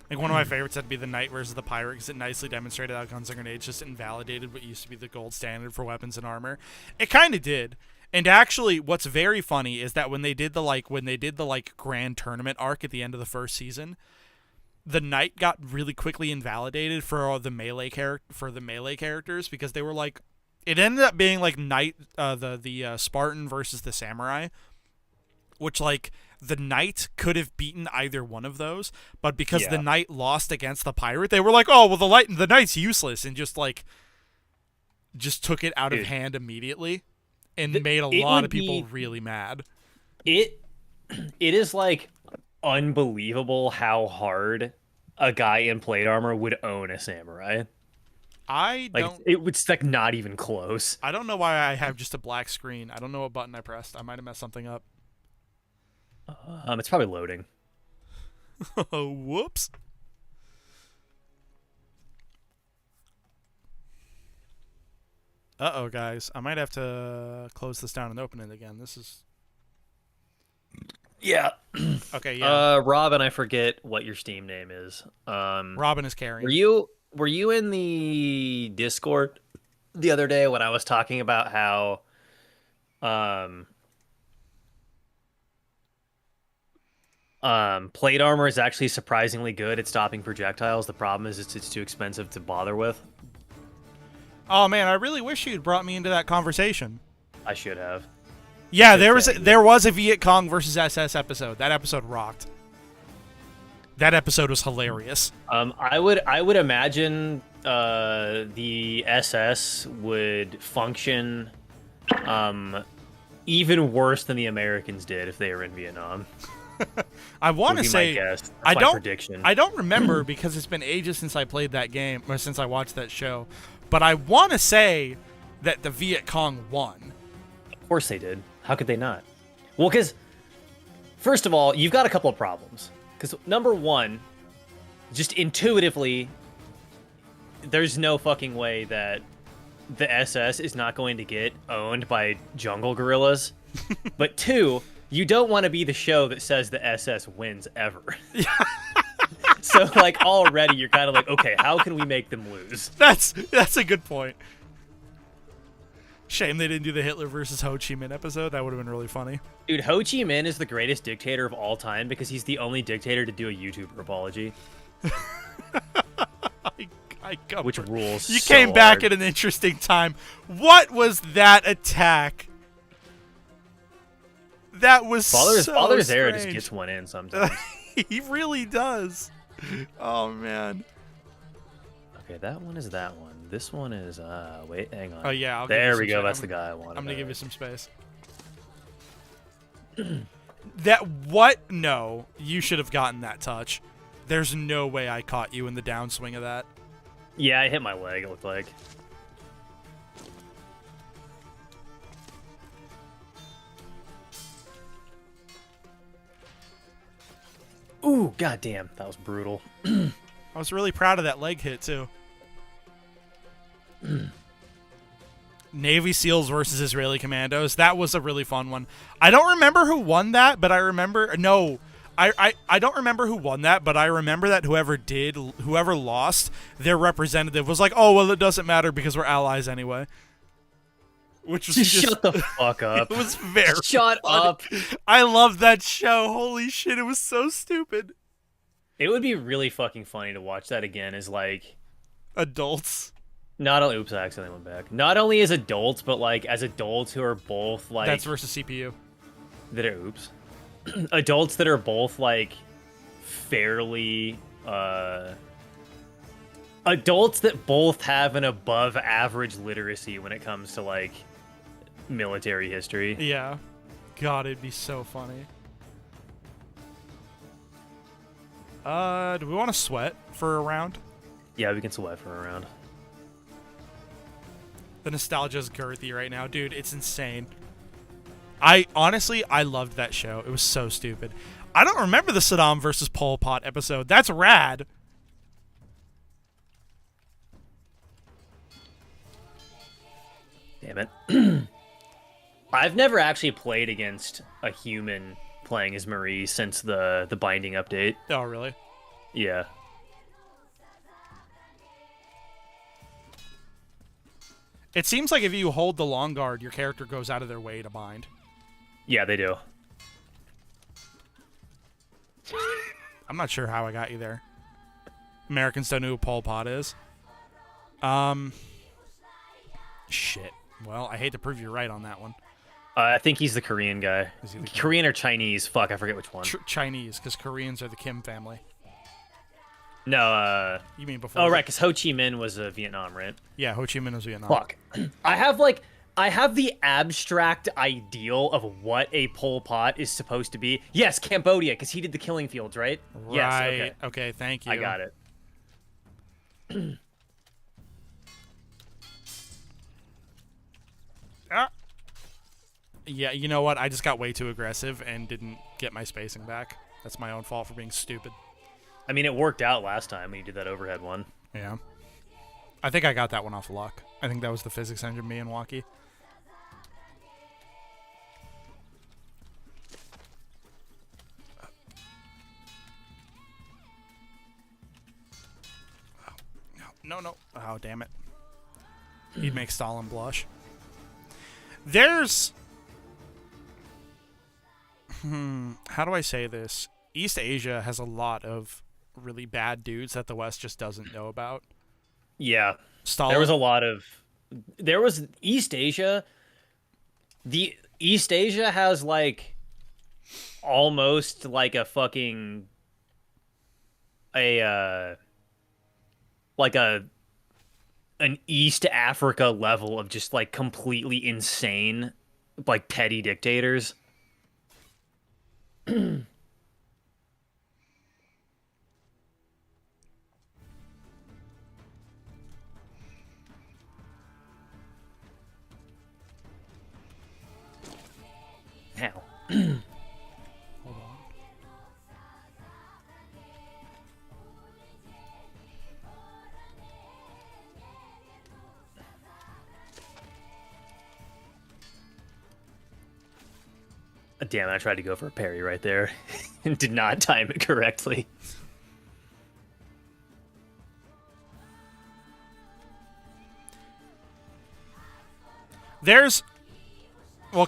Like one of my favorites had to be the Knight versus the Pirate because it nicely demonstrated how guns and grenades just invalidated what used to be the gold standard for weapons and armor. It kind of did. And actually, what's very funny is that when they did the grand tournament arc at the end of the first season, the Knight got really quickly invalidated for the melee characters because they were like, it ended up being like Knight, the Spartan versus the Samurai, which like the Knight could have beaten either one of those, but because the Knight lost against the Pirate, they were like, oh well, the Knight's useless, and just took it out of hand immediately, and made a lot of people really mad. It is like unbelievable how hard a guy in plate armor would own a samurai. It's like not even close. I don't know why I have just a black screen. I don't know what button I pressed. I might have messed something up. It's probably loading. Whoops. Uh-oh, guys. I might have to close this down and open it again. This is... Yeah. Okay, yeah. Robin, I forget what your Steam name is. Robin is carrying. Were you in the Discord the other day when I was talking about how plate armor is actually surprisingly good at stopping projectiles? The problem is it's too expensive to bother with. Oh man, I really wish you'd brought me into that conversation. I should have. Yeah, there was a Viet Cong versus SS episode. That episode rocked. That episode was hilarious. I would imagine the SS would function even worse than the Americans did if they were in Vietnam. I want to say I don't remember because it's been ages since I played that game or since I watched that show, but I want to say that the Viet Cong won. Of course they did. How could they not? Well, because first of all, you've got a couple of problems. Because number one, just intuitively, there's no fucking way that the SS is not going to get owned by jungle gorillas. But two, you don't want to be the show that says the SS wins ever. So like already you're kind of like, okay, how can we make them lose? That's a good point. Shame they didn't do the Hitler versus Ho Chi Minh episode. That would have been really funny. Dude, Ho Chi Minh is the greatest dictator of all time because he's the only dictator to do a YouTuber apology. Which rules. You so came back hard. at an interesting time. What was that attack? That was Father so Zara just strange. gets one in sometimes. He really does. Oh man. Okay, that one is that one. This one is wait, hang on. Oh yeah. I'll give There you we some go. space. That's the guy I wanted. I'm gonna give you some space. That what? No, you should have gotten that touch. There's no way I caught you in the downswing of that. Yeah, I hit my leg, it looked like. Ooh, goddamn, that was brutal. I was really proud of that leg hit too. Navy SEALs versus Israeli Commandos. That was a really fun one. I don't remember who won that, but I remember I don't remember who won that, but I remember that whoever lost, their representative was like, "Oh, well, it doesn't matter because we're allies anyway." Which was just Shut the fuck up. It was very Shut funny. up. I love that show. Holy shit, it was so stupid. It would be really fucking funny to watch that again as like Adults. not only oops, I accidentally went back. Not only as adults, but like as adults who are both like That's versus CPU. that are oops. Adults that are both like fairly adults that both have an above average literacy when it comes to like military history. Yeah. God, it'd be so funny. Do we want to sweat for a round? Yeah, we can sweat for a round. The nostalgia's girthy right now, dude. It's insane. I loved that show. It was so stupid. I don't remember the Saddam versus Pol Pot episode. That's rad. Damn it. I've never actually played against a human playing as Marie since the binding update. Oh, really? Yeah. It seems like if you hold the long guard, your character goes out of their way to bind. Yeah, they do. I'm not sure how I got you there. Americans don't know who Pol Pot is. Shit. Well, I hate to prove you right on that one. I think he's the Korean guy. Is he the Korean or Chinese? Fuck, I forget which one. Chinese, because Koreans are the Kim family. No, You mean before? oh right, because Ho Chi Minh was Vietnam, right? Yeah, Ho Chi Minh was Vietnam. Fuck. I have the abstract ideal of what a Pol Pot is supposed to be. Yes, Cambodia, because he did the killing fields, right? Right. Yes, okay. Okay, thank you. I got it. Ah. Yeah, you know what? I just got way too aggressive and didn't get my spacing back. That's my own fault for being stupid. I mean, it worked out last time when you did that overhead one. Yeah. I think I got that one off luck. I think that was the physics engine me and Walkie. No. Oh, damn it. He'd make Stalin blush. There's... how do I say this? East Asia has a lot of really bad dudes that the West just doesn't know about. Yeah. Stalin... There was a lot of... There was East Asia... The East Asia has, like, almost, like, a fucking... like an East Africa level of just like completely insane, like petty dictators. How? Hold on. Damn it, I tried to go for a parry right there and did not time it correctly.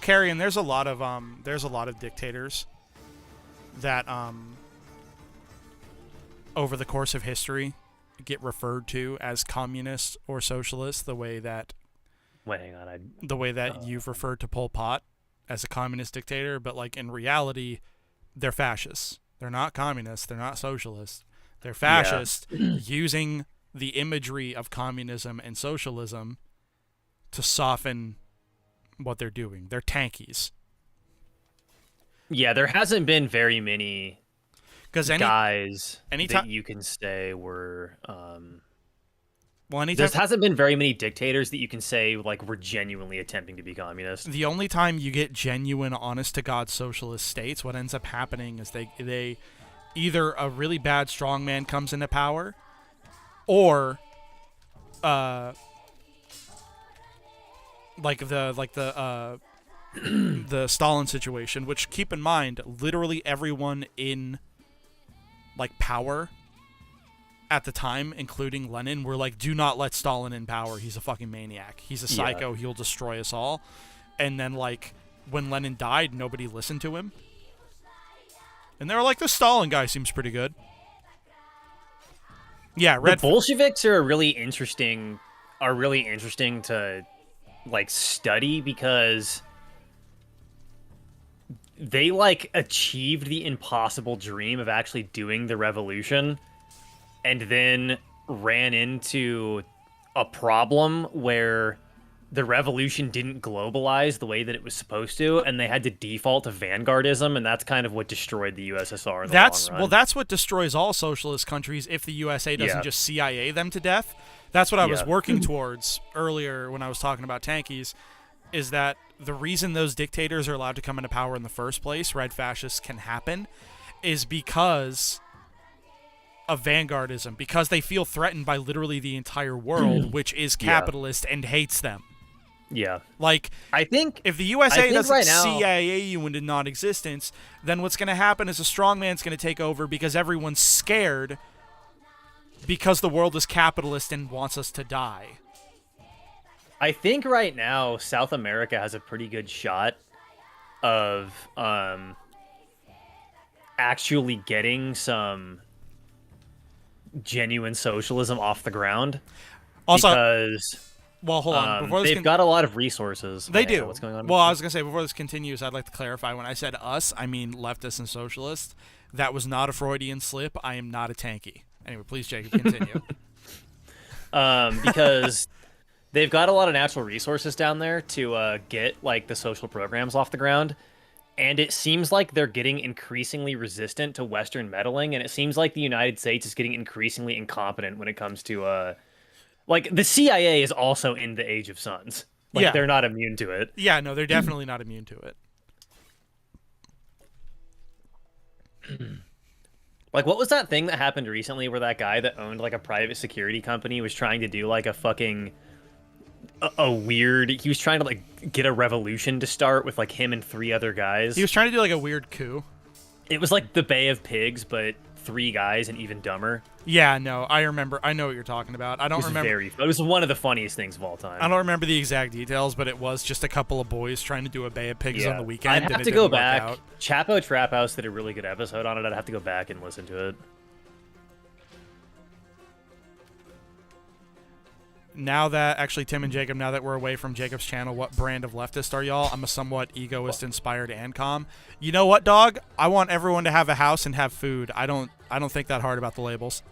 Carrion, there's a lot of dictators that over the course of history get referred to as communists or socialists, the way that Wait, hang on. you've referred to Pol Pot as a communist dictator, but like in reality, they're fascists. They're not communists. They're not socialists. They're fascists using the imagery of communism and socialism to soften what they're doing. They're tankies. Yeah, there hasn't been very many guys anytime that you can say were. Anytime, there hasn't been very many dictators that you can say like were genuinely attempting to be communist. The only time you get genuine, honest-to-God socialist states, what ends up happening is they either a really bad strongman comes into power, or the the Stalin situation, which, keep in mind, literally everyone in like power at the time, including Lenin, were like, do not let Stalin in power. He's a fucking maniac. He's a psycho. He'll destroy us all. And then, like, when Lenin died, nobody listened to him. And they were like, the Stalin guy seems pretty good. Yeah, the Bolsheviks are really interesting to like study, because they like achieved the impossible dream of actually doing the revolution, and then ran into a problem where the revolution didn't globalize the way that it was supposed to, and they had to default to vanguardism, and that's kind of what destroyed the USSR in the long run. Well, that's what destroys all socialist countries if the USA doesn't just CIA them to death. That's what I was working towards earlier when I was talking about tankies, is that the reason those dictators are allowed to come into power in the first place, red fascists can happen, is because of vanguardism, because they feel threatened by literally the entire world, which is capitalist and hates them. Yeah. Like, I think if the USA doesn't right now, CIA you into non-existence, then what's going to happen is a strongman's going to take over because everyone's scared because the world is capitalist and wants us to die. I think right now South America has a pretty good shot of actually getting some genuine socialism off the ground. Also, because hold on. Before this they've got a lot of resources. They do. What's going on? Well, I was going to say, before this continues, I'd like to clarify. When I said us, I mean leftists and socialists. That was not a Freudian slip. I am not a tanky. Anyway, please, Jacob, continue. Because they've got a lot of natural resources down there to get like the social programs off the ground, and it seems like they're getting increasingly resistant to Western meddling, and it seems like the United States is getting increasingly incompetent when it comes to like the CIA is also in the Age of Suns. Like they're not immune to it. Yeah, no, they're definitely not immune to it. Like, what was that thing that happened recently where that guy that owned like a private security company was trying to do like a fucking he was trying to like get a revolution to start with like him and 3 other guys. He was trying to do like a weird coup. It was like the Bay of Pigs, but 3 guys and even dumber. Yeah, no, I remember. I know what you're talking about. I don't remember. It was one of the funniest things of all time. I don't remember the exact details, but it was just a couple of boys trying to do a Bay of Pigs on the weekend. I'd have to go back. Chapo Trap House did a really good episode on it. I'd have to go back and listen to it. Now that, actually, Tim and Jacob, now that we're away from Jacob's channel, what brand of leftist are y'all? I'm a somewhat egoist-inspired ANCOM. You know what, dog? I want everyone to have a house and have food. I don't think that hard about the labels.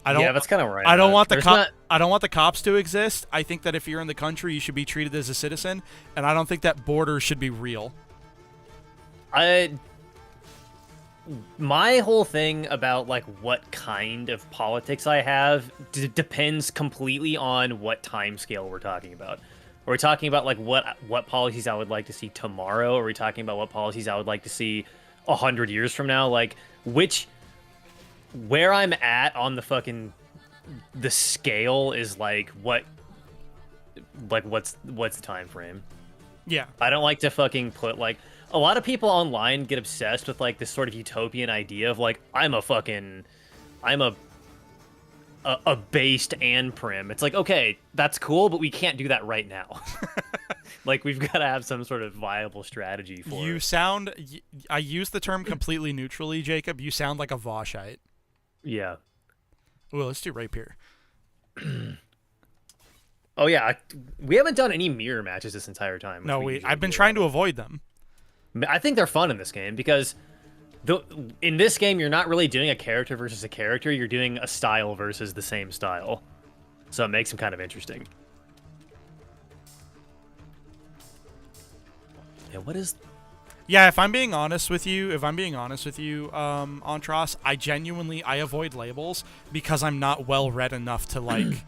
Yeah, that's kind of right. I don't want the cops to exist. I think that if you're in the country, you should be treated as a citizen, and I don't think that borders should be real. My whole thing about like what kind of politics I have depends completely on what time scale we're talking about. Are we talking about like what policies I would like to see tomorrow? Or are we talking about what policies I would like to see 100 years from now? Like where I'm at on the scale is like what's the time frame? Yeah. I don't like to fucking put like a lot of people online get obsessed with like this sort of utopian idea of like I'm a based and prim. It's like, okay, that's cool, but we can't do that right now. Like, we've got to have some sort of viable strategy for You it. sound. I use the term completely neutrally, Jacob. You sound like a Voshite. Yeah. Well, let's do rape here. Oh yeah, we haven't done any mirror matches this entire time. No, usually I've been do. trying to avoid them. I think they're fun in this game because in this game you're not really doing a character versus a character. You're doing a style versus the same style, so it makes them kind of interesting. Yeah, what is? Yeah, if I'm being honest with you, Antros, I avoid labels because I'm not well read enough to like.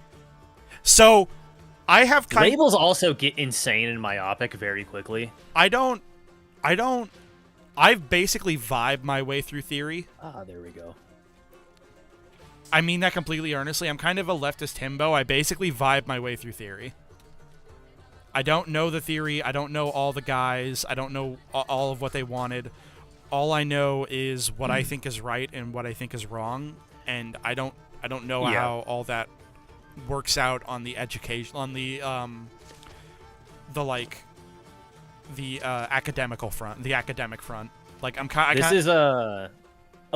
So, I have Labels also get insane and myopic very quickly. I've basically vibed my way through theory. Ah, there we go. I mean that completely earnestly. I'm kind of a leftist himbo. I basically vibe my way through theory. I don't know the theory. I don't know all the guys. I don't know all of what they wanted. All I know is what I think is right and what I think is wrong, and I don't know how all that works out on the education, on the academical front, the academic front. Like a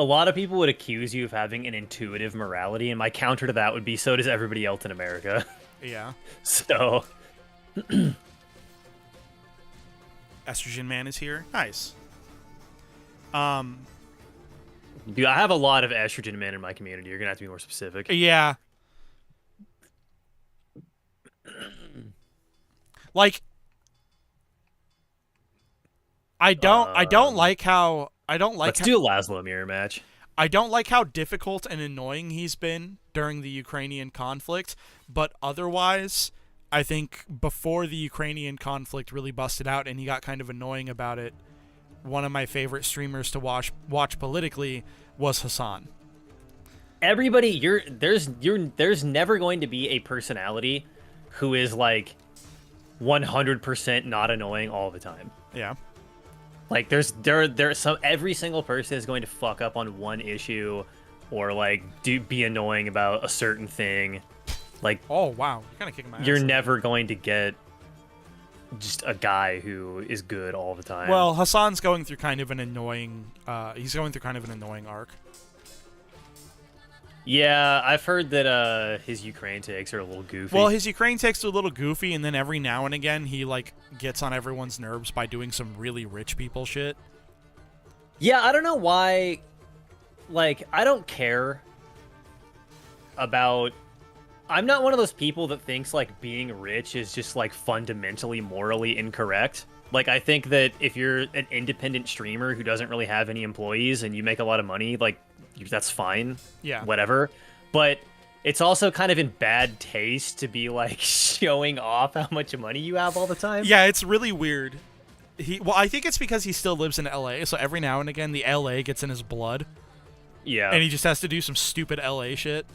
lot of people would accuse you of having an intuitive morality, and my counter to that would be so does everybody else in America. Yeah. So Estrogen Man is here. Nice. dude, I have a lot of estrogen men in my community. You're gonna have to be more specific. Yeah. Like I don't like how Let's do a Laszlo mirror match. I don't like how difficult and annoying he's been during the Ukrainian conflict, but otherwise, I think before the Ukrainian conflict really busted out and he got kind of annoying about it, one of my favorite streamers to watch politically was Hassan. Everybody, there's never going to be a personality who is like 100% not annoying all the time. Yeah. Like there's some every single person is going to fuck up on one issue or like be annoying about a certain thing. Like, oh wow, you're kind of kicking my ass. You're never going to get just a guy who is good all the time. Well, Hassan's going through kind of an annoying arc. Yeah, I've heard that his Ukraine takes are a little goofy. Well, his Ukraine takes are a little goofy, and then every now and again he like gets on everyone's nerves by doing some really rich people shit. Yeah, I don't know why. Like, I don't care about. I'm not one of those people that thinks like being rich is just like fundamentally morally incorrect. Like, I think that if you're an independent streamer who doesn't really have any employees and you make a lot of money, like, that's fine. Yeah. Whatever. But it's also kind of in bad taste to be like showing off how much money you have all the time. Yeah, it's really weird. I think it's because he still lives in LA, so every now and again the LA gets in his blood. Yeah. And he just has to do some stupid LA shit.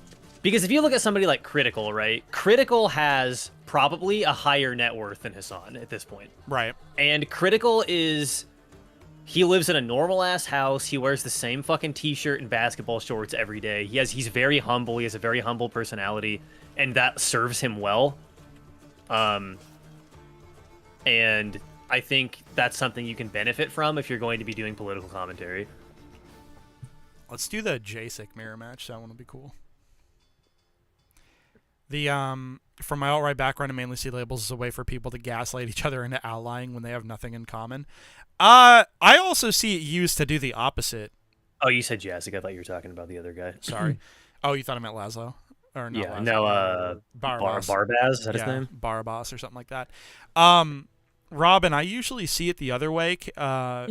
Because if you look at somebody like Critical, right? Critical has probably a higher net worth than Hassan at this point. Right. And Critical he lives in a normal-ass house. He wears the same fucking t-shirt and basketball shorts every day. He's very humble. He has a very humble personality, and that serves him well. And I think that's something you can benefit from if you're going to be doing political commentary. Let's do the JSIC mirror match. That one will be cool. The from my alt-right background, I mainly see labels as a way for people to gaslight each other into allying when they have nothing in common. I also see it used to do the opposite. Oh, you said Jessica. I thought you were talking about the other guy. Sorry. Oh, you thought I meant Laszlo? Or not? Yeah, Laszlo. No, Barbaz, is that his name? Barbas or something like that. Robin, I usually see it the other way. At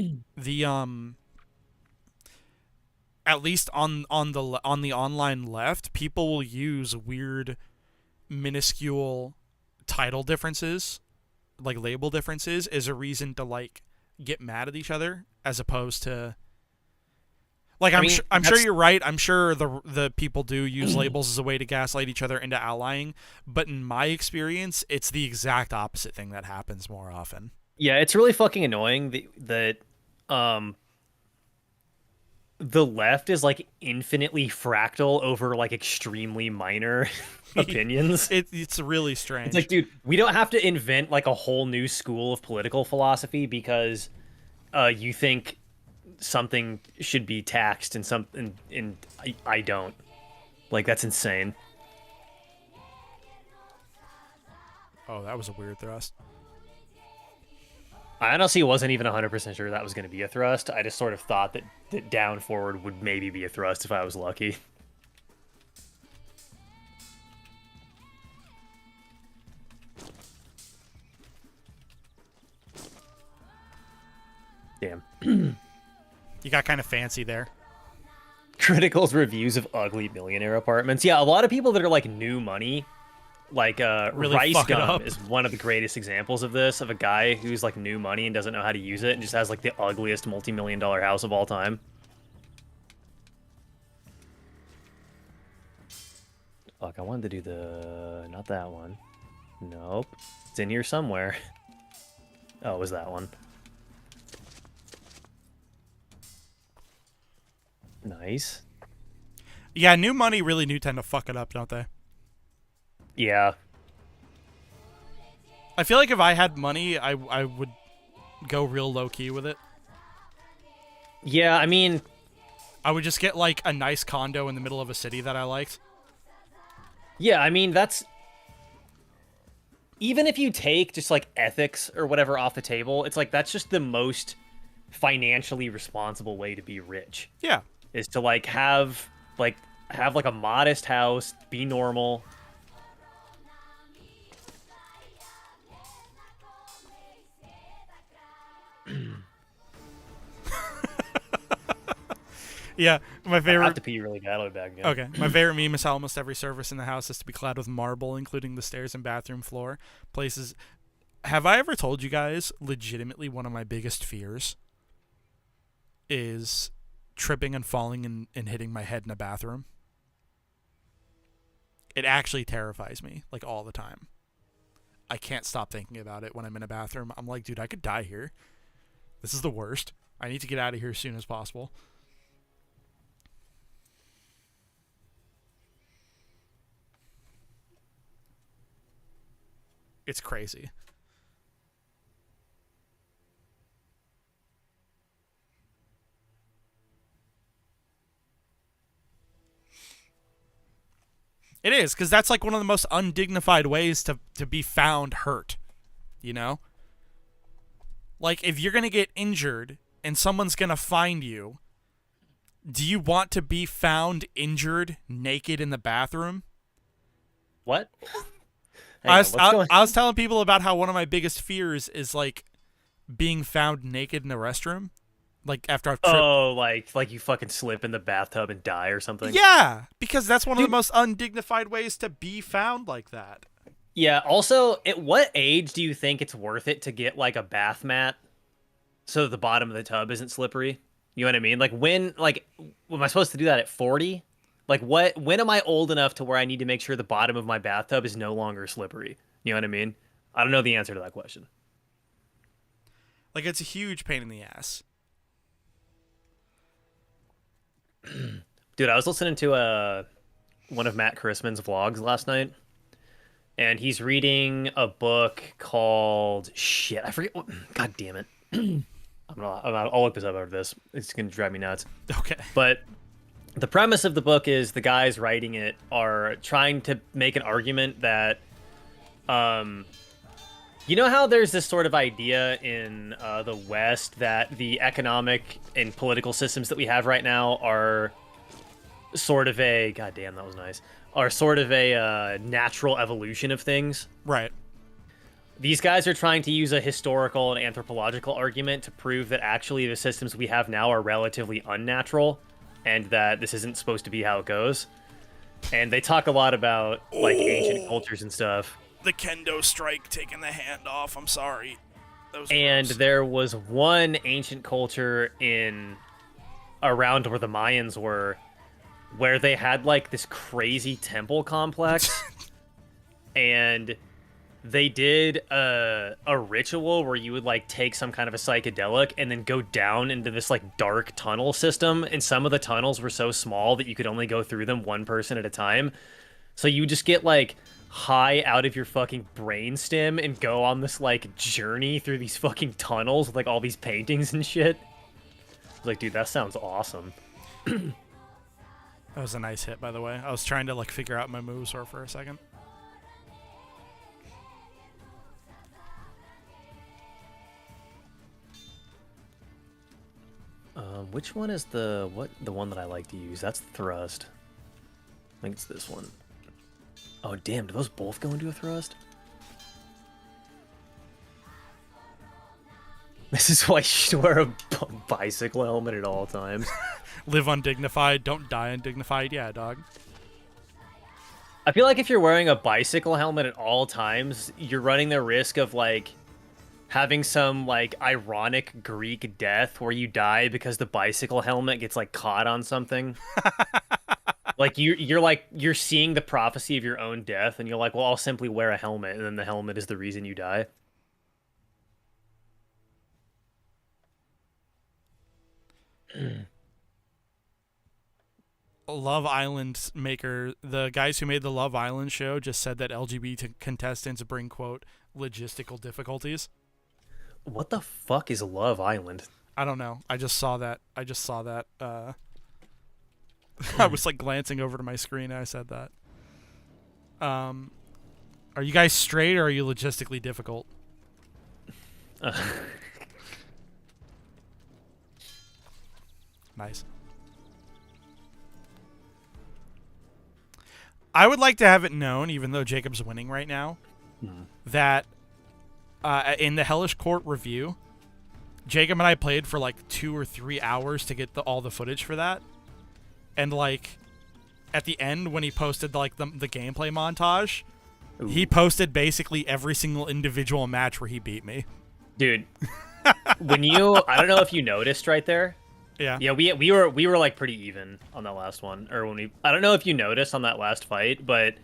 least on the online left, people will use weird, minuscule title differences, like label differences, as a reason to like get mad at each other, as opposed to like I'm sure you're right. I'm sure the people do use labels as a way to gaslight each other into allying, but in my experience, it's the exact opposite thing that happens more often. Yeah, it's really fucking annoying that um the left is like infinitely fractal over like extremely minor opinions. It's really It's like, strange. dude, we don't have to invent like a whole new school of political philosophy because you think something should be taxed and I don't. Like that's insane. Oh, that was a weird thrust. I honestly wasn't even 100% sure that was going to be a thrust. I just sort of thought that down forward would maybe be a thrust if I was lucky. Damn. You got kind of fancy there. Critical's reviews of ugly millionaire apartments. Yeah, a lot of people that are like new money, like Really Rice fuck it Gum up. is one of the greatest examples of this, of a guy who's like new money and doesn't know how to use it and just has like the ugliest multi-million-dollar house of all time. Fuck, I wanted to do the... not that one. Nope. It's in here somewhere. Oh, it was that one. Nice. Yeah, new money really do tend to fuck it up, don't they? Yeah. I feel like if I had money, I would go real low key with it. Yeah, I mean... I would just get like a nice condo in the middle of a city that I liked. Yeah, I mean, that's... even if you take just like ethics or whatever off the table, it's like that's just the most financially responsible way to be rich. Yeah. Is to like have like a modest house, be normal. Yeah, my I favorite. have to pee really bad. I'll be back again. Okay, my favorite meme is how almost every surface in the house is to be clad with marble, including the stairs and bathroom floor. Places. Have I ever told you guys? Legitimately, one of my biggest fears is tripping and falling and hitting my head in a bathroom. It actually terrifies me, like all the time. I can't stop thinking about it when I'm in a bathroom. I'm like, dude, I could die here. This is the worst. I need to get out of here as soon as possible. It's crazy. It is, because that's like one of the most undignified ways to be found hurt. You know? Like, if you're going to get injured and someone's going to find you, do you want to be found injured naked in the bathroom? What? I was telling people about how one of my biggest fears is like being found naked in the restroom, like after I've tripped. Oh, like you fucking slip in the bathtub and die or something. Yeah, because that's one of the most undignified ways to be found like that. Yeah. Also, at what age do you think it's worth it to get like a bath mat so that the bottom of the tub isn't slippery? You know what I mean? Like when am I supposed to do that at 40? Like when am I old enough to where I need to make sure the bottom of my bathtub is no longer slippery? You know what I mean? I don't know the answer to that question. Like, it's a huge pain in the ass. Dude, I was listening to one of Matt Chrisman's vlogs last night, and he's reading a book called shit. I forget what. God damn it. I'll look this up after this. It's gonna drive me nuts. Okay. But the premise of the book is the guys writing it are trying to make an argument that, you know how there's this sort of idea in the West that the economic and political systems that we have right now are sort of a, god damn, that was nice, are sort of a natural evolution of things. Right. These guys are trying to use a historical and anthropological argument to prove that actually the systems we have now are relatively unnatural and that this isn't supposed to be how it goes. And they talk a lot about like ancient cultures and stuff. The kendo strike taking the hand off. I'm sorry. That was And gross. there was one ancient culture in around where the Mayans were where they had like this crazy temple complex and they did a ritual where you would like take some kind of a psychedelic and then go down into this like dark tunnel system, and some of the tunnels were so small that you could only go through them one person at a time. So you just get like high out of your fucking brainstem and go on this like journey through these fucking tunnels with like all these paintings and shit. I was like, dude, that sounds awesome. That was a nice hit, by the way. I was trying to like figure out my moves for a second. Which one is the one that I like to use? That's the thrust. I think it's this one. Oh damn, do those both go into a thrust? This is why you should wear a bicycle helmet at all times. Live undignified, don't die undignified. Yeah, dog. I feel like if you're wearing a bicycle helmet at all times, you're running the risk of like having some like ironic Greek death where you die because the bicycle helmet gets like caught on something. Like you're seeing the prophecy of your own death, and you're like, well, I'll simply wear a helmet, and then the helmet is the reason you die. Love Island maker, the guys who made the Love Island show just said that LGBT contestants bring, quote, logistical difficulties. What the fuck is Love Island? I don't know. I just saw that. I was like glancing over to my screen and I said that. Are you guys straight or are you logistically difficult? Nice. I would like to have it known, even though Jacob's winning right now, that in the Hellish Quart review, Jacob and I played for like 2 or 3 hours to get all the footage for that. And like at the end when he posted like the gameplay montage, Ooh. He posted basically every single individual match where he beat me. Dude, when I don't know if you noticed right there. Yeah. Yeah, we were like pretty even on that last one, or I don't know if you noticed on that last fight, but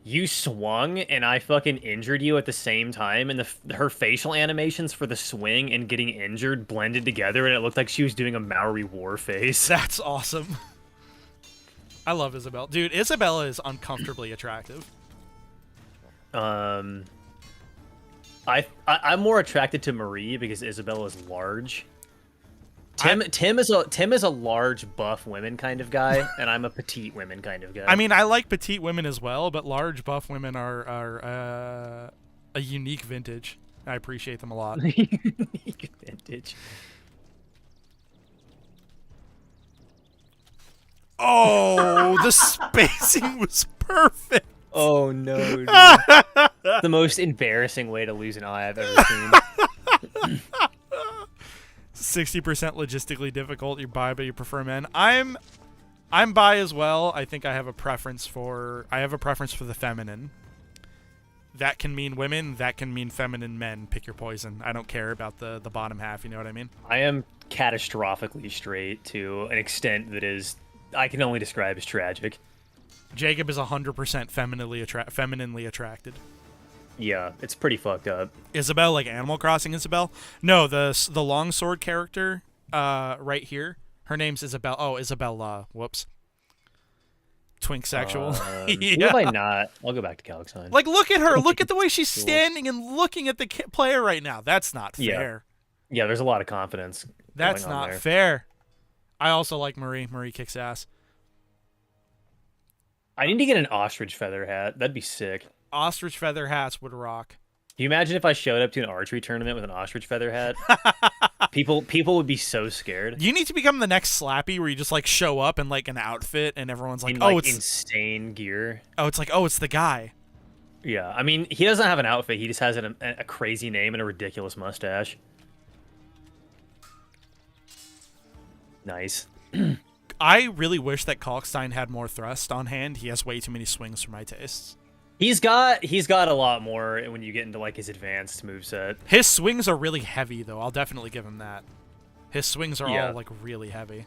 you swung and I fucking injured you at the same time, and her facial animations for the swing and getting injured blended together, and it looked like she was doing a Maori war face. That's awesome. I love Isabelle. Dude, Isabella is uncomfortably attractive. I'm more attracted to Marie because Isabella is large. Tim is a large, buff women kind of guy, and I'm a petite women kind of guy. I mean, I like petite women as well, but large, buff women are a unique vintage. I appreciate them a lot. Unique vintage. Oh, the spacing was perfect. Oh no, dude. The most embarrassing way to lose an eye I've ever seen. 60% logistically difficult. You're bi, but you prefer men. I'm bi as well. I think I have a preference for the feminine. That can mean women. That can mean feminine men. Pick your poison. I don't care about the bottom half. You know what I mean? I am catastrophically straight to an extent that I can only describe as tragic. Jacob is 100% femininely attracted. Yeah, it's pretty fucked up. Isabelle, like Animal Crossing Isabelle? No, the longsword character right here. Her name's Isabelle. Oh, Isabella. Whoops. Twink sexual. Yeah. Who have I not? I'll go back to Calixine. Like, look at her. Look at the way she's standing and looking at the player right now. That's not fair. Yeah, there's a lot of confidence. That's not fair. I also like Marie. Marie kicks ass. I need to get an ostrich feather hat. That'd be sick. Ostrich feather hats would rock. Can you imagine if I showed up to an archery tournament with an ostrich feather hat? People would be so scared. You need to become the next Slappy, where you just like show up in like an outfit and everyone's like, it's insane gear. Oh, it's like, oh, it's the guy. Yeah, I mean, he doesn't have an outfit. He just has a crazy name and a ridiculous mustache. Nice. I really wish that Kalkstein had more thrust on hand. He has way too many swings for my tastes. He's got a lot more when you get into like his advanced moveset. His swings are really heavy though. I'll definitely give him that. His swings are all like really heavy.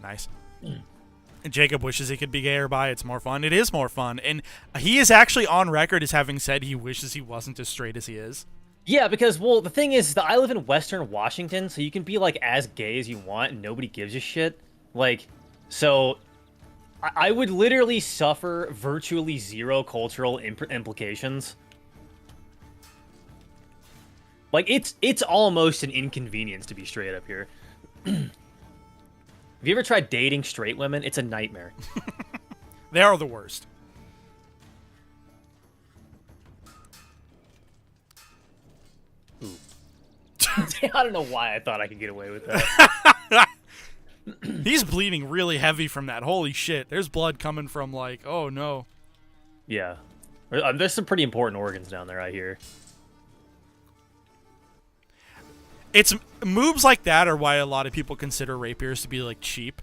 Nice. And Jacob wishes he could be gay or bi. It's more fun. It is more fun. And he is actually on record as having said he wishes he wasn't as straight as he is. Yeah, because, well, the thing is that I live in Western Washington, so you can be, like, as gay as you want, and nobody gives a shit. Like, so I would literally suffer virtually zero cultural implications. Like, it's almost an inconvenience to be straight up here. Have you ever tried dating straight women? It's a nightmare. They are the worst. Ooh. I don't know why I thought I could get away with that. He's bleeding really heavy from that. Holy shit. There's blood coming from, like, oh no. Yeah. There's some pretty important organs down there, I hear. It's moves like that are why a lot of people consider rapiers to be, like, cheap.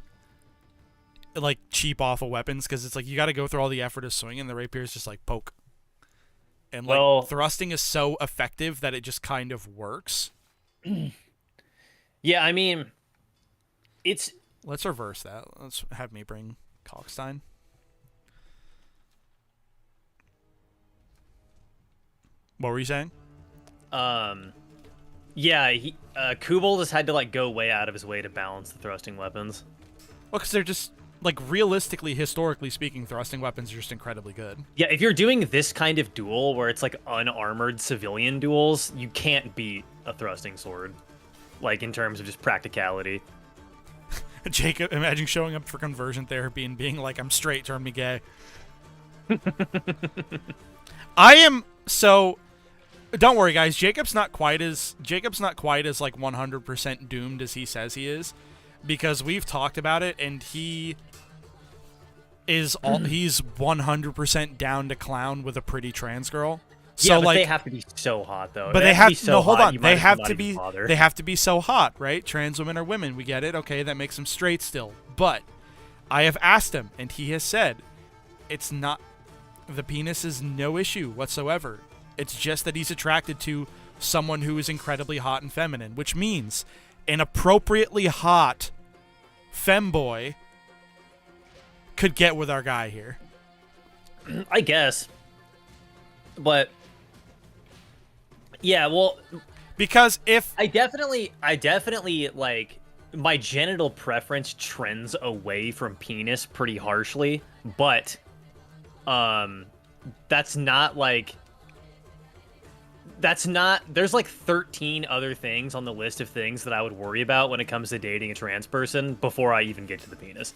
Like, cheap awful weapons, because it's like you got to go through all the effort of swinging, the rapier is just like poke. And, like, well, thrusting is so effective that it just kind of works. Yeah, I mean, it's... Let's reverse that. Let's have me bring Kalkstein. What were you saying? Yeah, Kubel just had to, like, go way out of his way to balance the thrusting weapons. Well, because they're just, like, realistically, historically speaking, thrusting weapons are just incredibly good. Yeah, if you're doing this kind of duel, where it's, like, unarmored civilian duels, you can't beat a thrusting sword. Like, in terms of just practicality. Jacob, imagine showing up for conversion therapy and being like, I'm straight, turn me gay. I am, so... Don't worry, guys. Jacob's not quite as like 100% doomed as he says he is, because we've talked about it, and he is he's 100% down to clown with a pretty trans girl. So, yeah, but like, they have to be so hot though. But they have to be so no. Hold hot, on. you They might have not to even be. bother. They have to be so hot, right? Trans women are women. We get it. Okay, that makes them straight still. But I have asked him, and he has said, it's not. The penis is no issue whatsoever. It's just that he's attracted to someone who is incredibly hot and feminine, which means an appropriately hot femboy could get with our guy here. I guess. But yeah, well, because if I definitely like my genital preference trends away from penis pretty harshly, but that's not there's like 13 other things on the list of things that I would worry about when it comes to dating a trans person before I even get to the penis.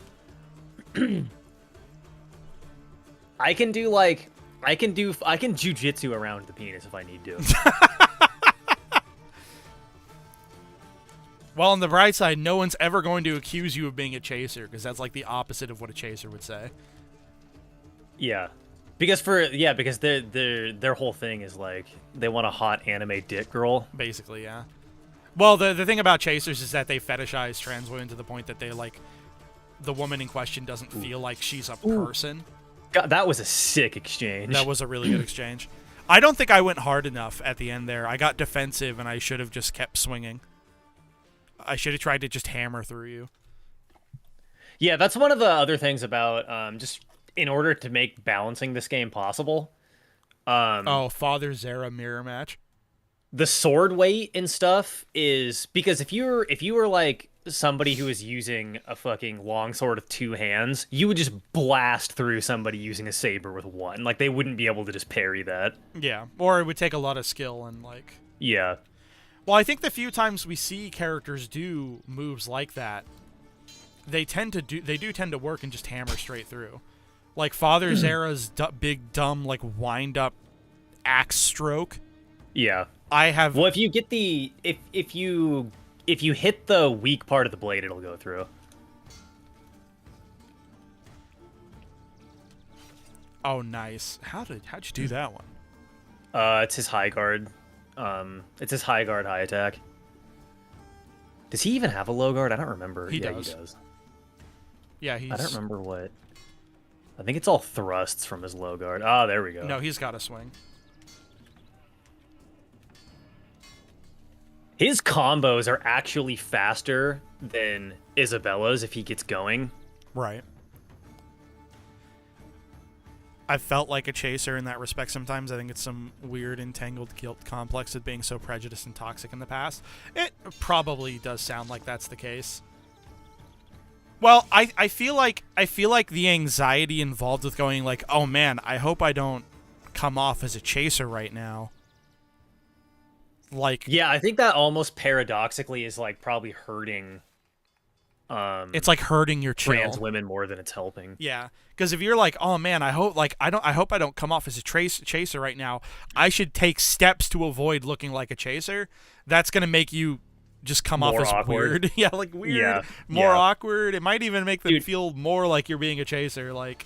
I can jujitsu around the penis if I need to. Well, on the bright side, no one's ever going to accuse you of being a chaser, because that's like the opposite of what a chaser would say. Yeah. Because their whole thing is like they want a hot anime dick girl. Basically, yeah. Well, the thing about chasers is that they fetishize trans women to the point that they like the woman in question doesn't feel like she's a person. God, that was a sick exchange. That was a really good exchange. I don't think I went hard enough at the end there. I got defensive and I should have just kept swinging. I should have tried to just hammer through you. Yeah, that's one of the other things about just in order to make balancing this game possible. Father Zera mirror match. The sword weight and stuff is because if you were like somebody who is using a fucking longsword with two hands, you would just blast through somebody using a saber with one. Like they wouldn't be able to just parry that. Yeah, or it would take a lot of skill and like. Yeah. Well, I think the few times we see characters do moves like that, they do tend to work and just hammer straight through. Like Father Zera's big dumb like wind up axe stroke. Yeah. I have. Well, if you get the if you hit the weak part of the blade, it'll go through. Oh, nice. How'd you do that one? It's his high guard. It's his high guard, high attack. Does he even have a low guard? I don't remember. He He does. Yeah, I don't remember what. I think it's all thrusts from his low guard. Ah, there we go. No, he's got a swing. His combos are actually faster than Isabella's if he gets going. Right. I felt like a chaser in that respect sometimes. I think it's some weird entangled guilt complex of being so prejudiced and toxic in the past. It probably does sound like that's the case. Well, I feel like the anxiety involved with going like, oh man, I hope I don't come off as a chaser right now. Like, yeah, I think that almost paradoxically is like probably hurting. It's like hurting your chill. Trans women more than it's helping. Yeah, because if you're like, oh man, I hope I don't come off as a chaser right now. I should take steps to avoid looking like a chaser. That's gonna make you just come More off as awkward. weird. Yeah, like weird, Yeah, more yeah. awkward. It might even make them Dude. feel more like you're being a chaser. Like,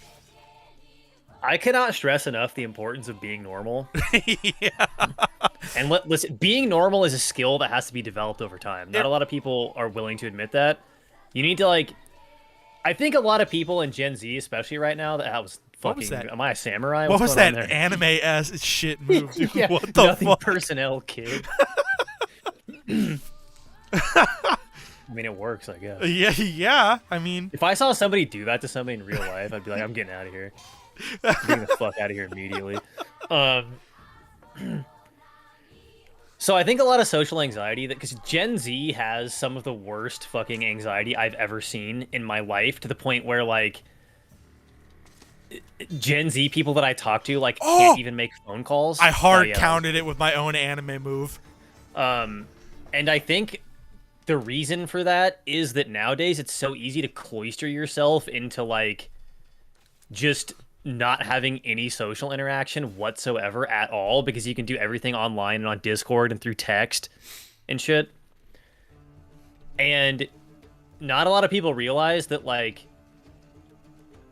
I cannot stress enough the importance of being normal. yeah. And listen, being normal is a skill that has to be developed over time. Not a lot of people are willing to admit that. You need to like. I think a lot of people in Gen Z, especially right now, that was fucking. What was that? Am I a samurai? What What's was going that on there? anime ass shit move? Dude? Yeah, What the nothing fuck? personnel, kid. I mean, it works, I guess. Yeah. I mean, If I saw somebody do that to somebody in real life, I'd be like, I'm getting out of here. I'm getting the fuck out of here immediately. So I think a lot of social anxiety, that because Gen Z has some of the worst fucking anxiety I've ever seen in my life, to the point where like Gen Z people that I talk to like can't even make phone calls. I hard yeah. counted it with my own anime move. And I think the reason for that is that nowadays it's so easy to cloister yourself into like just not having any social interaction whatsoever at all, because you can do everything online and on Discord and through text and shit. And not a lot of people realize that like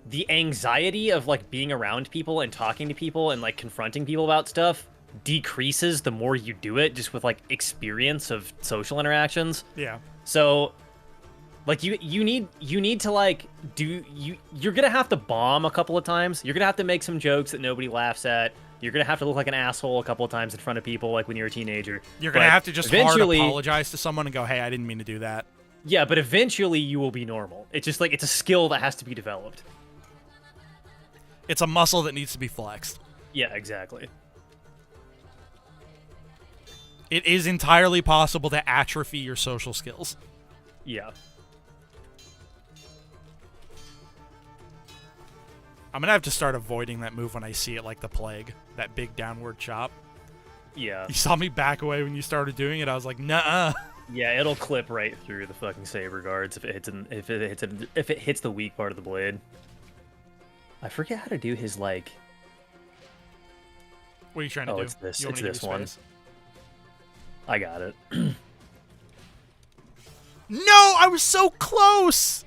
the anxiety of like being around people and talking to people and like confronting people about stuff decreases the more you do it, just with like experience of social interactions. Yeah. So like you need to like you're gonna have to bomb a couple of times. You're gonna have to make some jokes that nobody laughs at. You're gonna have to look like an asshole a couple of times in front of people, like when you're a teenager. You're gonna have to just hard eventually apologize to someone and go, hey, I didn't mean to do that. Yeah, but eventually you will be normal. It's just like it's a skill that has to be developed. It's a muscle that needs to be flexed. Yeah, exactly. It is entirely possible to atrophy your social skills. Yeah. I'm gonna have to start avoiding that move when I see it like the plague. That big downward chop. Yeah. You saw me back away when you started doing it. I was like, nuh-uh. Yeah, it'll clip right through the fucking saber guards if it hits the weak part of the blade. I forget how to do his like. What are you trying to do? It's this. You want It's me to this do one. space? I got it. No, I was so close.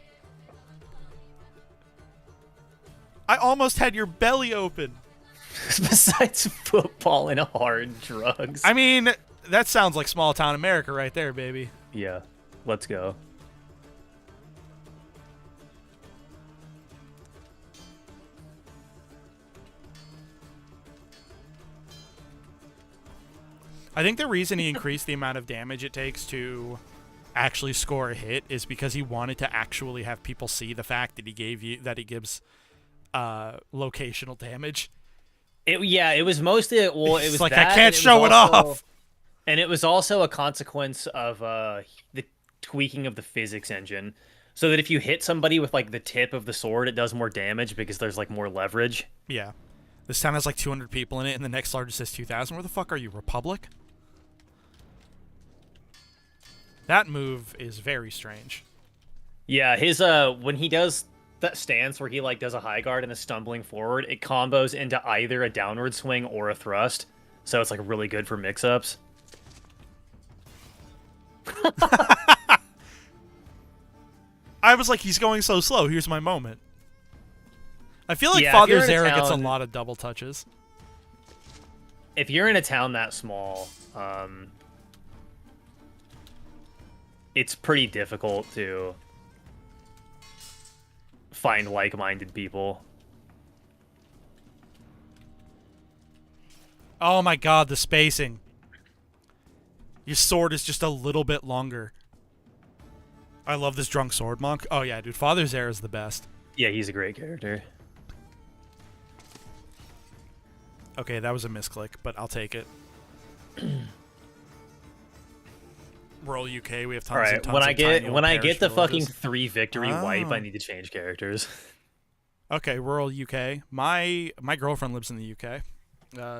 I almost had your belly open. Besides football and hard drugs. I mean, that sounds like small town America right there, baby. Yeah, let's go. I think the reason he increased the amount of damage it takes to actually score a hit is because he wanted to actually have people see the fact that he gives locational damage. It was mostly it was like, that, I can't show it off. And it was also a consequence of the tweaking of the physics engine, so that if you hit somebody with like the tip of the sword, it does more damage because there's like more leverage. Yeah. This town has like 200 people in it, and the next largest has 2,000. Where the fuck are you, Republic? That move is very strange. Yeah, his when he does that stance where he like does a high guard and is stumbling forward, it combos into either a downward swing or a thrust. So it's like really good for mix-ups. I was like, he's going so slow. Here's my moment. I feel like Yeah, if Father you're in a Zera gets a town- lot of double touches. If you're in a town that small, it's pretty difficult to find like-minded people. Oh my god, the spacing. Your sword is just a little bit longer. I love this drunk sword monk. Oh yeah, dude, Father Zera is the best. Yeah, he's a great character. Okay, that was a misclick, but I'll take it. Roll UK, we have tons All right, and tons when of I tiny get old when I parish get the fucking villages. 3 victory wipe, Oh. I need to change characters. Okay, rural UK. My girlfriend lives in the UK.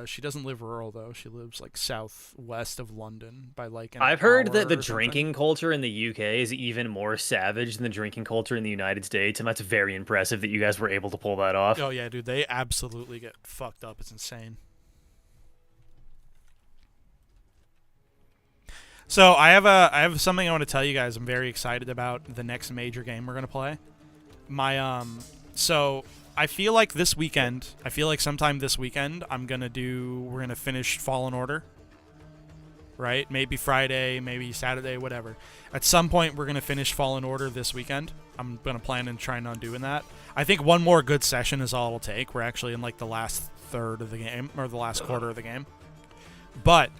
She doesn't live rural though. She lives like southwest of London by like an I've heard hour that the or something. drinking culture in the UK is even more savage than the drinking culture in the United States, and that's very impressive that you guys were able to pull that off. Oh yeah, dude, they absolutely get fucked up. It's insane. So I have something I want to tell you guys. I'm very excited about the next major game we're gonna play. So I feel like this weekend, sometime this weekend, we're gonna finish Fallen Order. Right? Maybe Friday, maybe Saturday, whatever. At some point, we're gonna finish Fallen Order this weekend. I'm gonna plan and trying on doing that. I think one more good session is all it'll take. We're actually in like the last third of the game, or the last quarter of the game. But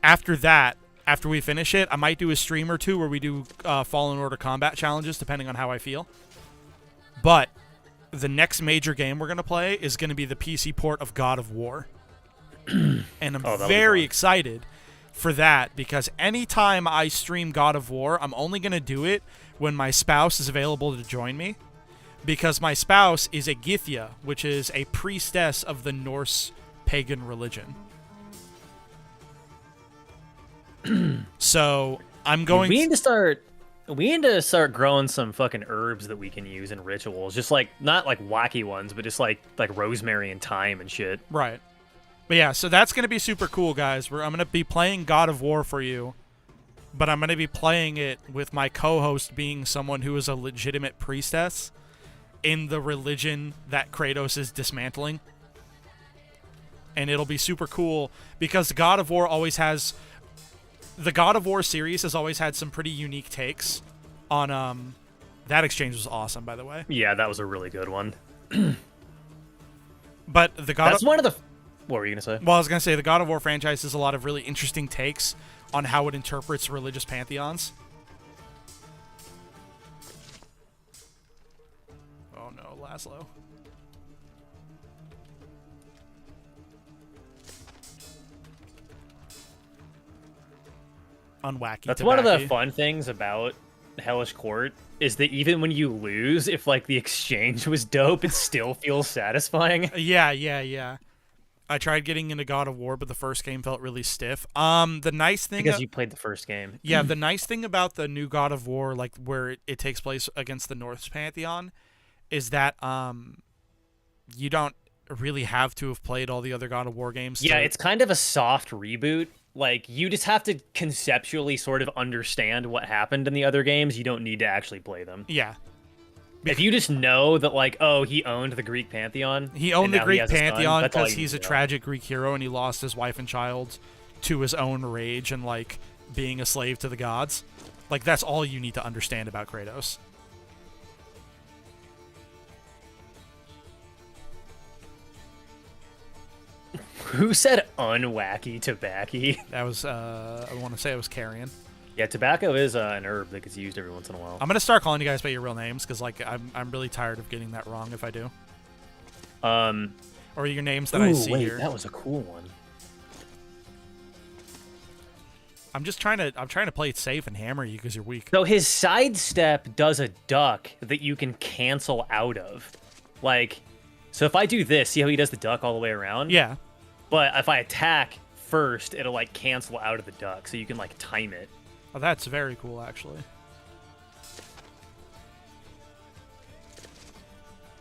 after that, after we finish it, I might do a stream or two where we do Fallen Order combat challenges, depending on how I feel. But the next major game we're going to play is going to be the PC port of God of War. And I'm very excited for that because anytime I stream God of War, I'm only going to do it when my spouse is available to join me. Because my spouse is a Githya, which is a priestess of the Norse pagan religion. So I'm going. We need to start growing some fucking herbs that we can use in rituals. Just like not like wacky ones, but just like rosemary and thyme and shit. Right. But yeah, so that's gonna be super cool, guys. I'm gonna be playing God of War for you, but I'm gonna be playing it with my co-host being someone who is a legitimate priestess in the religion that Kratos is dismantling. And it'll be super cool because God of War the God of War series has always had some pretty unique takes on that exchange was awesome, by the way. Yeah, that was a really good one. But one of the what were you gonna say? Well, I was gonna say the God of War franchise has a lot of really interesting takes on how it interprets religious pantheons. Oh no, Laszlo. Unwacky. That's one of the fun things about Hellish Quart is that even when you lose, if like the exchange was dope, it still feels satisfying. Yeah. I tried getting into God of War, but the first game felt really stiff. The nice thing because you played the first game. Yeah, the nice thing about the new God of War, like where it takes place against the Norse pantheon, is that you don't really have to have played all the other God of War games. Yeah, it's kind of a soft reboot. Like, you just have to conceptually sort of understand what happened in the other games. You don't need to actually play them. Yeah. If you just know that, like, oh, he owned the Greek pantheon. He owned the Greek pantheon because he's a tragic Greek hero and he lost his wife and child to his own rage and, like, being a slave to the gods. Like, that's all you need to understand about Kratos. Who said unwacky tobacco? That was, I want to say it was Carrion. Yeah, tobacco is an herb that gets used every once in a while. I'm going to start calling you guys by your real names because, like, I'm really tired of getting that wrong if I do. Or your names that I see here. That was a cool one. I'm trying to play it safe and hammer you because you're weak. So his sidestep does a duck that you can cancel out of. Like, so if I do this, see how he does the duck all the way around? Yeah. But if I attack first, it'll, like, cancel out of the duck, so you can, like, time it. Oh, that's very cool, actually.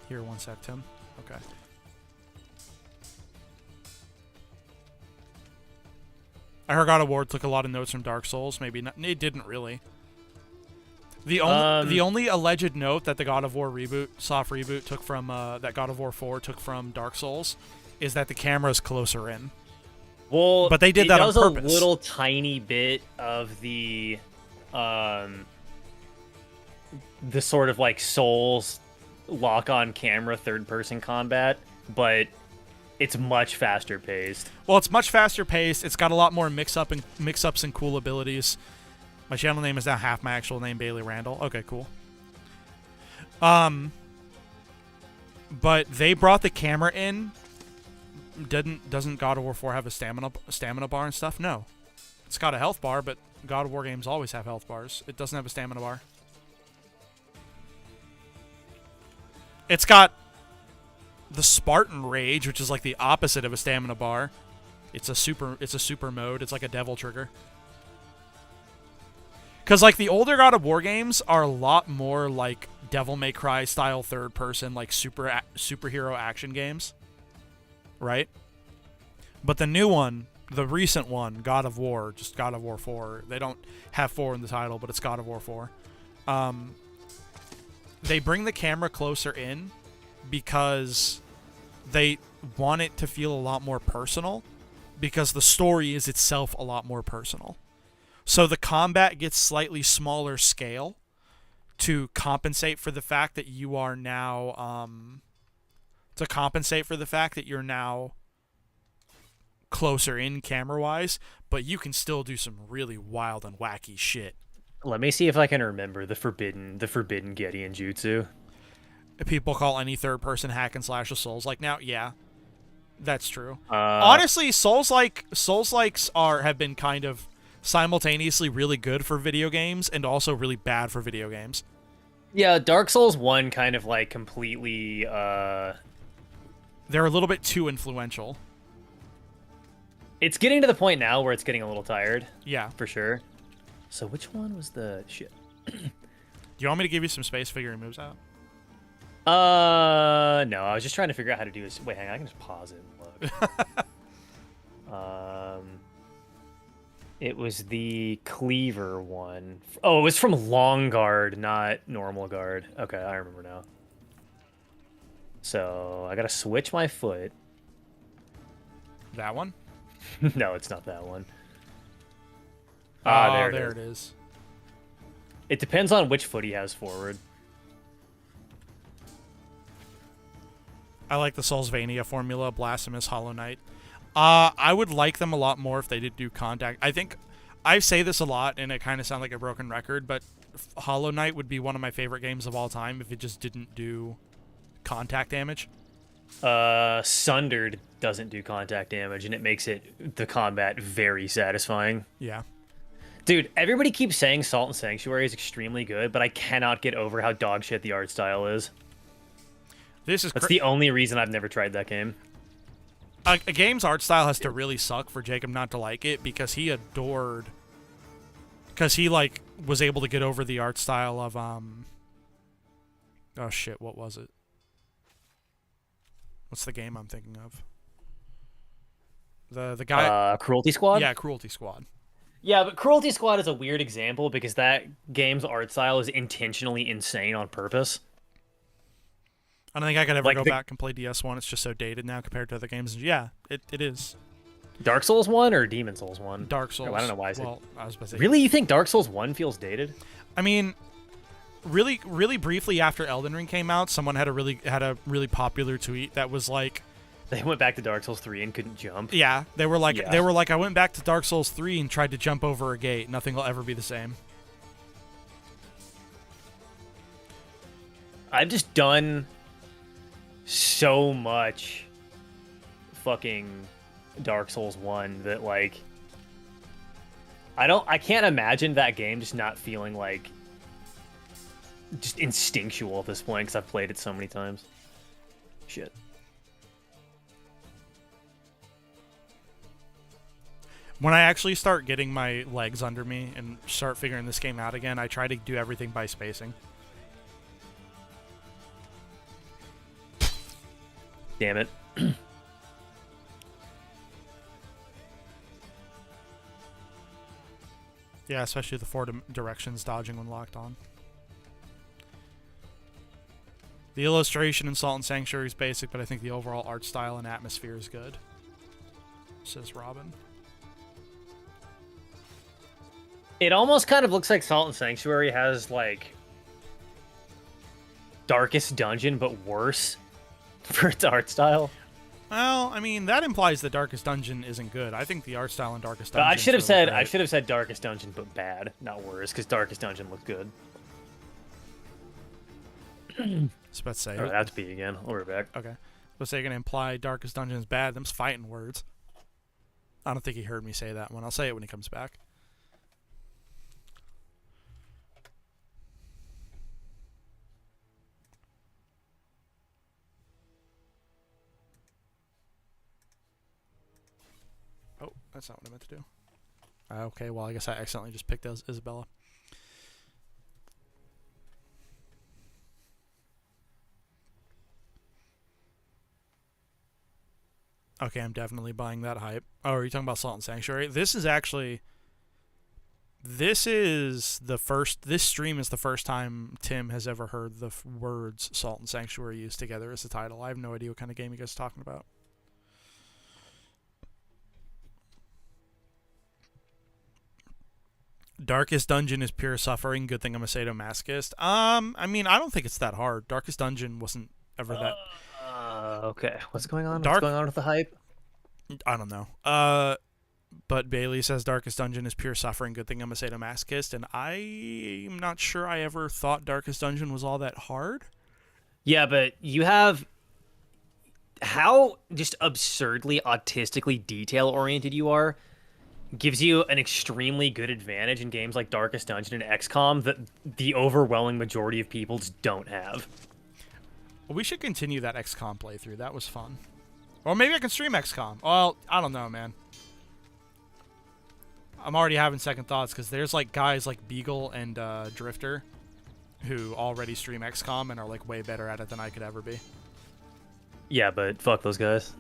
Here, one sec, Tim. Okay. I heard God of War took a lot of notes from Dark Souls. Maybe not. It didn't really. The only alleged note that the God of War soft reboot, took from that God of War 4 took from Dark Souls is that the camera's closer in. Well, but they did that on purpose. That was a little tiny bit of the sort of like Souls lock-on camera third-person combat, but it's much faster paced. Well, it's much faster paced. It's got a lot more mix-ups and cool abilities. My channel name is now half my actual name, Bailey Randall. Okay, cool. But they brought the camera in. Doesn't God of War 4 have a stamina bar and stuff? No. It's got a health bar, but God of War games always have health bars. It doesn't have a stamina bar. It's got the Spartan Rage, which is like the opposite of a stamina bar. It's a super mode. It's like a devil trigger. Because like the older God of War games are a lot more like Devil May Cry style third person, like superhero action games, right? But the new one, the recent one, God of War, just God of War 4. They don't have 4 in the title, but it's God of War 4. They bring the camera closer in because they want it to feel a lot more personal, because the story is itself a lot more personal. So the combat gets slightly smaller scale to compensate for the fact that you are now closer in camera-wise, but you can still do some really wild and wacky shit. Let me see if I can remember the forbidden Gideon jutsu. People call any third-person hack and slash a Souls-like now. Yeah, that's true. Honestly, Souls-likes have been kind of simultaneously really good for video games and also really bad for video games. Yeah, Dark Souls 1 kind of like completely they're a little bit too influential. It's getting to the point now where it's getting a little tired. Yeah, for sure. So which one was the shit? Do you want me to give you some space figuring moves out? No, I was just trying to figure out how to do this. Wait, hang on, I can just pause it and look. It was the cleaver one. Oh, it was from long guard, not normal guard. Okay, I remember now. So I gotta switch my foot. That one? No, it's not that one. There it is. It depends on which foot he has forward. I like the Soulsvania formula, Blasphemous, Hollow Knight. I would like them a lot more if they did do contact. I think I say this a lot, and it kind of sounds like a broken record, but Hollow Knight would be one of my favorite games of all time if it just didn't do contact damage. Sundered doesn't do contact damage, and it makes the combat very satisfying. Yeah. Dude, everybody keeps saying Salt and Sanctuary is extremely good, but I cannot get over how dog shit the art style is. That's the only reason I've never tried that game. A game's art style has to really suck for Jacob not to like it, because he adored... Because he, like, was able to get over the art style of, Oh, shit, what was it? What's the game I'm thinking of? The guy... Cruelty Squad? Yeah, Cruelty Squad. Yeah, but Cruelty Squad is a weird example because that game's art style is intentionally insane on purpose. I don't think I could ever go back and play DS1. It's just so dated now compared to other games. Yeah, it is. Dark Souls 1 or Demon Souls 1? Dark Souls. Oh, I don't know why I said... Well, I was about to say... Really? You think Dark Souls 1 feels dated? I mean, really briefly after Elden Ring came out, someone had a really popular tweet that was like... They went back to Dark Souls 3 and couldn't jump. Yeah, they were like, I went back to Dark Souls 3 and tried to jump over a gate. Nothing will ever be the same. I've just done so much fucking Dark Souls 1 that, like, I can't imagine that game just not feeling like just instinctual at this point because I've played it so many times. Shit. When I actually start getting my legs under me and start figuring this game out again, I try to do everything by spacing. Damn it. Yeah, especially the 4 directions dodging when locked on. The illustration in Salt and Sanctuary is basic, but I think the overall art style and atmosphere is good, says Robin. It almost kind of looks like Salt and Sanctuary has, like, Darkest Dungeon, but worse for its art style. Well, I mean, that implies the Darkest Dungeon isn't good. I think the art style in Darkest But Dungeon. I should have said Darkest Dungeon, but bad, not worse, because Darkest Dungeon looked good. I was about to say. Oh, that's B again. I'll be back. Okay. Was they gonna imply Darkest Dungeon is bad? Them's fighting words. I don't think he heard me say that one. I'll say it when he comes back. Oh, that's not what I meant to do. Okay, well, I guess I accidentally just picked Isabella. Okay, I'm definitely buying that hype. Oh, are you talking about Salt and Sanctuary? This is the first. This stream is the first time Tim has ever heard the words Salt and Sanctuary used together as the title. I have no idea what kind of game you guys are talking about. Darkest Dungeon is pure suffering. Good thing I'm a sadomasochist. I mean, I don't think it's that hard. Darkest Dungeon wasn't ever that. Okay. What's going on? What's going on with the hype? I don't know. But Bailey says Darkest Dungeon is pure suffering. Good thing I'm a sadomasochist, and I'm not sure I ever thought Darkest Dungeon was all that hard. Yeah, but you have how just absurdly autistically detail oriented you are. Gives you an extremely good advantage in games like Darkest Dungeon and XCOM that the overwhelming majority of people just don't have. Well, we should continue that XCOM playthrough. That was fun. Or maybe I can stream XCOM. Well, I don't know, man. I'm already having second thoughts because there's like guys like Beagle and Drifter who already stream XCOM and are like way better at it than I could ever be. Yeah, but fuck those guys.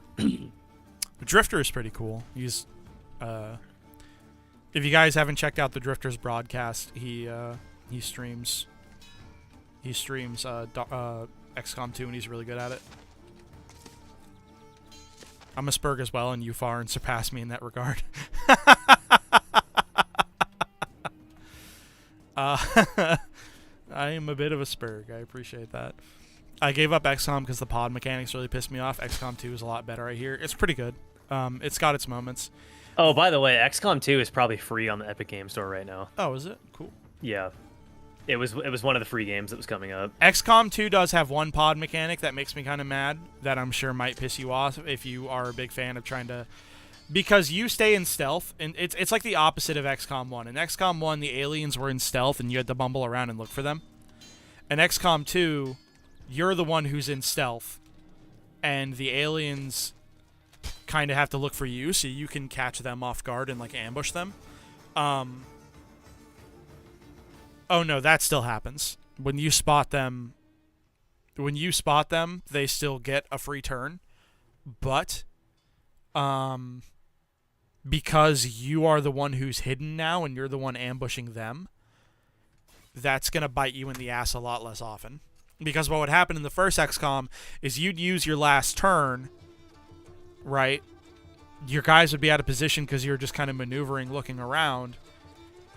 Drifter is pretty cool. He's if you guys haven't checked out the Drifter's broadcast, he streams XCOM 2 and he's really good at it. I'm a Spurg as well, and you far and surpass me in that regard. I am a bit of a Spurg. I appreciate that. I gave up XCOM because the pod mechanics really pissed me off. XCOM 2 is a lot better, I hear. It's pretty good. It's got its moments. Oh, by the way, XCOM 2 is probably free on the Epic Game Store right now. Oh, is it? Cool. Yeah. It was one of the free games that was coming up. XCOM 2 does have one pod mechanic that makes me kind of mad, that I'm sure might piss you off if you are a big fan of trying to... Because you stay in stealth, and it's like the opposite of XCOM 1. In XCOM 1, the aliens were in stealth, and you had to bumble around and look for them. In XCOM 2, you're the one who's in stealth, and the aliens kind of have to look for you, so you can catch them off guard and, like, ambush them. Oh no, that still happens. When you spot them, they still get a free turn. But because you are the one who's hidden now and you're the one ambushing them, that's going to bite you in the ass a lot less often. Because what would happen in the first XCOM is you'd use your last turn, right? Your guys would be out of position because you're just kind of maneuvering, looking around.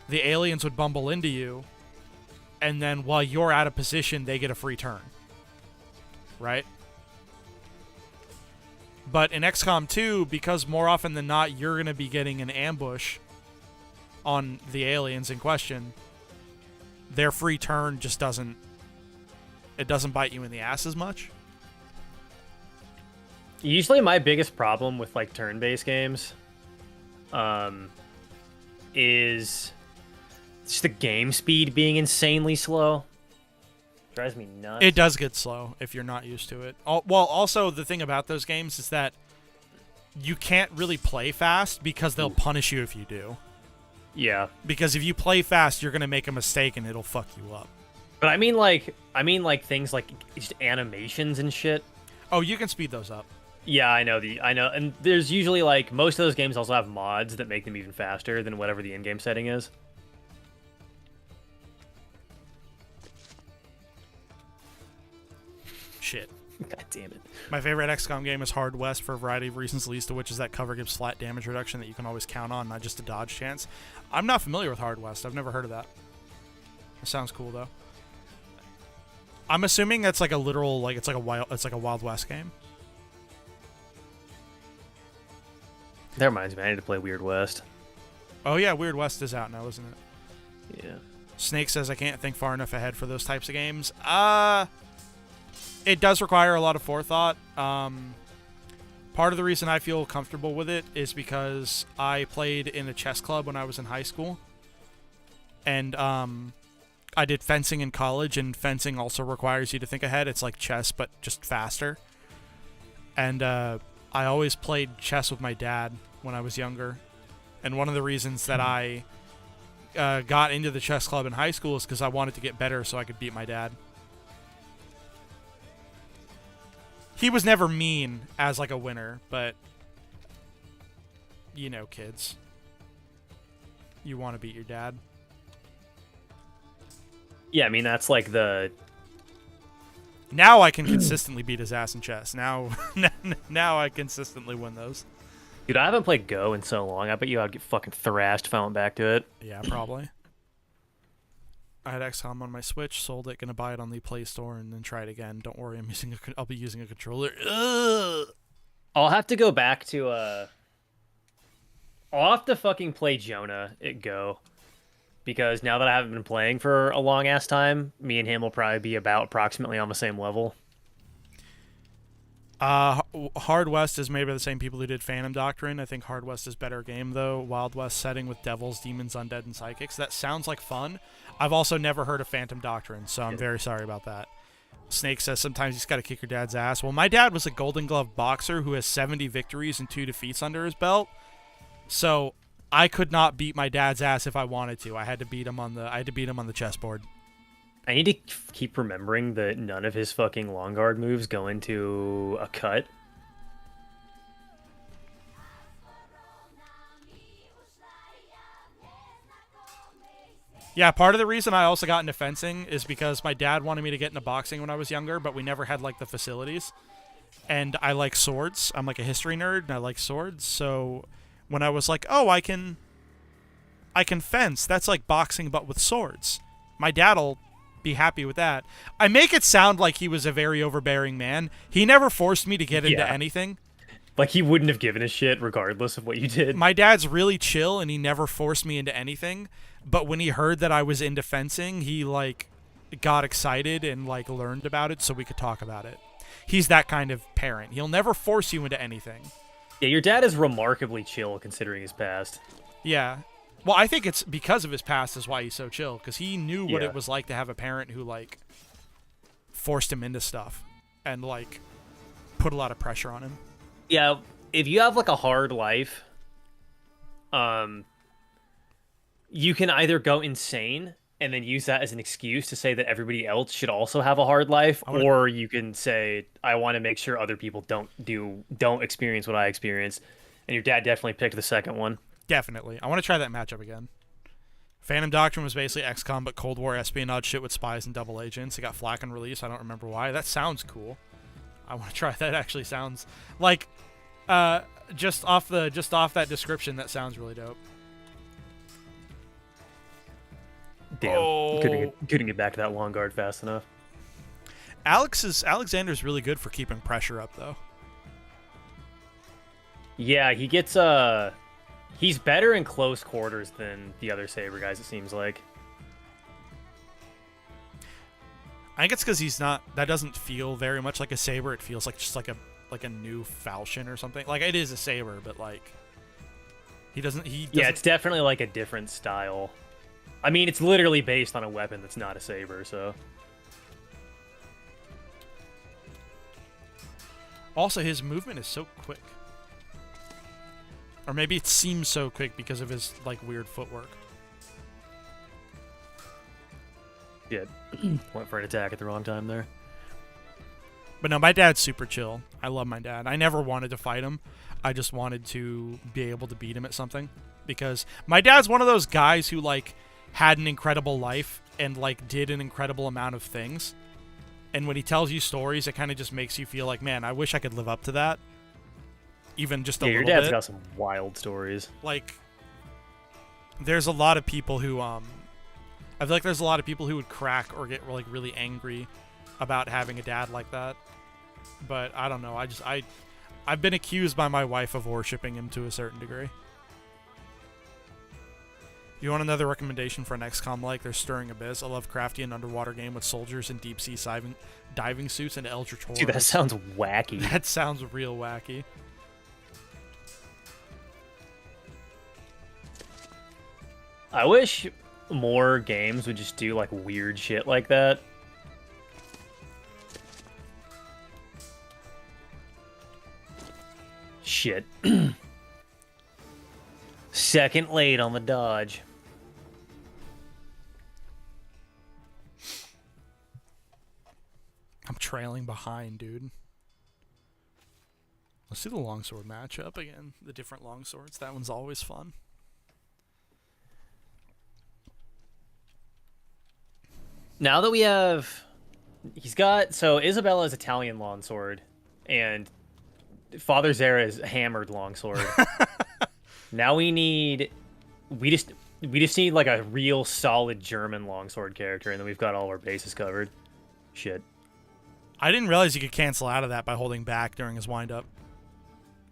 The aliens would bumble into you. And then while you're out of position, they get a free turn. Right? But in XCOM 2, because more often than not, you're going to be getting an ambush on the aliens in question, their free turn just doesn't bite you in the ass as much. Usually my biggest problem with like turn-based games is just the game speed being insanely slow. Drives me nuts. It does get slow if you're not used to it. Well, also the thing about those games is that you can't really play fast because they'll punish you if you do. Yeah. Because if you play fast, you're going to make a mistake and it'll fuck you up. But I mean like things like just animations and shit. Oh, you can speed those up. Yeah, I know, and there's usually like most of those games also have mods that make them even faster than whatever the in-game setting is. Shit. God damn it. My favorite XCOM game is Hard West for a variety of reasons, least of which is that cover gives flat damage reduction that you can always count on, not just a dodge chance. I'm not familiar with Hard West. I've never heard of that. It sounds cool though. I'm assuming that's like a literal, like it's like a Wild West game. That reminds me, I need to play Weird West. Oh yeah, Weird West is out now, isn't it? Yeah. Snake says I can't think far enough ahead for those types of games. It does require a lot of forethought. Part of the reason I feel comfortable with it is because I played in a chess club when I was in high school. And I did fencing in college, and fencing also requires you to think ahead. It's like chess, but just faster. And I always played chess with my dad when I was younger. And one of the reasons that I got into the chess club in high school is because I wanted to get better so I could beat my dad. He was never mean as like a winner, but you know, kids. You want to beat your dad. Yeah, I mean, that's like the... Now I can consistently beat his ass in chess. Now I consistently win those. Dude, I haven't played Go in so long. I bet you I'd get fucking thrashed if I went back to it. Yeah, probably. I had XCOM on my Switch, sold it, gonna buy it on the Play Store, and then try it again. Don't worry, I'll be using a controller. Ugh. I'll have to go back to I'll have to fucking play Jonah at Go. Because now that I haven't been playing for a long ass time, me and him will probably be about approximately on the same level. Hard West is made by the same people who did Phantom Doctrine. I think Hard West is better game though. Wild West setting with devils, demons, undead, and psychics. That sounds like fun. I've also never heard of Phantom Doctrine, so I'm very sorry about that. Snake says sometimes you just gotta kick your dad's ass. Well, my dad was a Golden Glove boxer who has 70 victories and 2 defeats under his belt. So I could not beat my dad's ass if I wanted to. I had to beat him on the chessboard. I need to keep remembering that none of his fucking long guard moves go into a cut. Yeah, part of the reason I also got into fencing is because my dad wanted me to get into boxing when I was younger, but we never had like the facilities. And I like swords. I'm like a history nerd and I like swords. So when I was like, "Oh, I can fence." That's like boxing but with swords. My dad'll be happy with that. I make it sound like he was a very overbearing man. He never forced me to get into anything. Like he wouldn't have given a shit regardless of what you did. My dad's really chill and he never forced me into anything. But when he heard that I was into fencing, he like got excited and like learned about it so we could talk about it. He's that kind of parent. He'll never force you into anything. Yeah, your dad is remarkably chill considering his past. Yeah. Well, I think it's because of his past is why he's so chill, because he knew what it was like to have a parent who like forced him into stuff and like put a lot of pressure on him. Yeah, if you have like a hard life, you can either go insane and then use that as an excuse to say that everybody else should also have a hard life, or you can say, I want to make sure other people don't experience what I experienced. And your dad definitely picked the second one. Definitely. I want to try that matchup again. Phantom Doctrine was basically XCOM, but Cold War espionage shit with spies and double agents. It got flack on release. I don't remember why. That sounds cool. I want to try that. Actually sounds like just off that description, that sounds really dope. Damn, couldn't get back to that long guard fast enough. Alexander's really good for keeping pressure up though. Yeah, he gets he's better in close quarters than the other Saber guys, it seems like. I think it's because he's not. That doesn't feel very much like a Saber. It feels like just like a new falchion or something. Like it is a Saber, but like he doesn't. Yeah, it's definitely like a different style. I mean, it's literally based on a weapon that's not a Saber, so. Also, his movement is so quick. Or maybe it seems so quick because of his like weird footwork. Yeah, went for an attack at the wrong time there. But no, my dad's super chill. I love my dad. I never wanted to fight him. I just wanted to be able to beat him at something. Because my dad's one of those guys who like had an incredible life and like did an incredible amount of things. And when he tells you stories, it kind of just makes you feel like, man, I wish I could live up to that. Even just a little bit. Your dad's got some wild stories. Like, there's a lot of people who, I feel like there's a lot of people who would crack or get like really angry about having a dad like that. But I don't know. I I've been accused by my wife of worshipping him to a certain degree. You want another recommendation for an XCOM like? There's Stirring Abyss, a Lovecraftian underwater game with soldiers in deep-sea diving suits and eldritch horrors. Dude, that sounds wacky. That sounds real wacky. I wish more games would just do, like, weird shit like that. Shit. Second late on the dodge. I'm trailing behind, dude. Let's do the longsword matchup again. The different longswords. That one's always fun. Now that we have... He's got... So, Isabella's Italian longsword, and Father Zera's hammered longsword. Now we need... We just need, like, a real solid German longsword character, and then we've got all our bases covered. Shit. I didn't realize you could cancel out of that by holding back during his windup.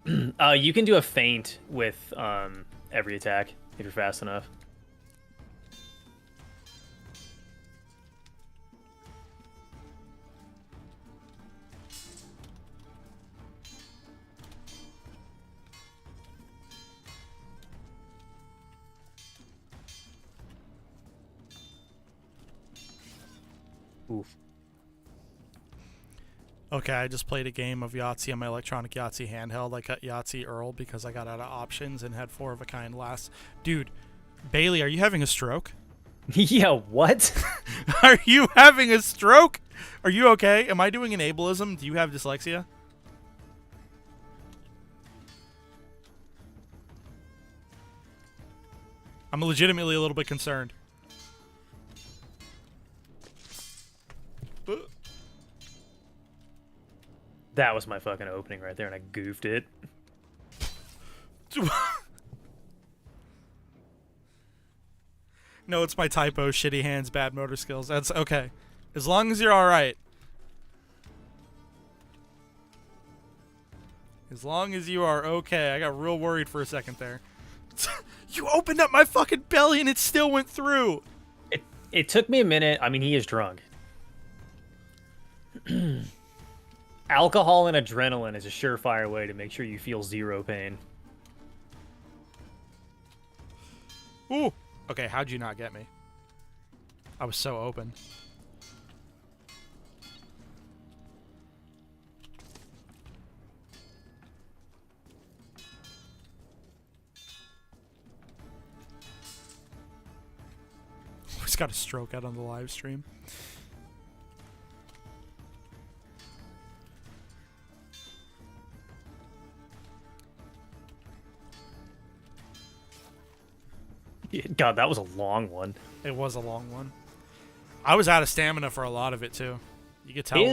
You can do a feint with every attack if you're fast enough. Oof. Okay, I just played a game of Yahtzee on my electronic Yahtzee handheld. I cut Yahtzee Earl because I got out of options and had 4 of a kind last. Dude, Bailey, are you having a stroke? Yeah, what? Are you having a stroke? Are you okay? Am I doing an ableism? Do you have dyslexia? I'm legitimately a little bit concerned. That was my fucking opening right there, and I goofed it. No, it's my typo. Shitty hands, bad motor skills. That's okay. As long as you're alright. As long as you are okay. I got real worried for a second there. You opened up my fucking belly and it still went through. It took me a minute. I mean, he is drunk. Alcohol and adrenaline is a surefire way to make sure you feel zero pain. Ooh. Okay, how'd you not get me? I was so open. He's got a stroke out on the live stream. God, that was a long one. It was a long one. I was out of stamina for a lot of it, too. You could tell.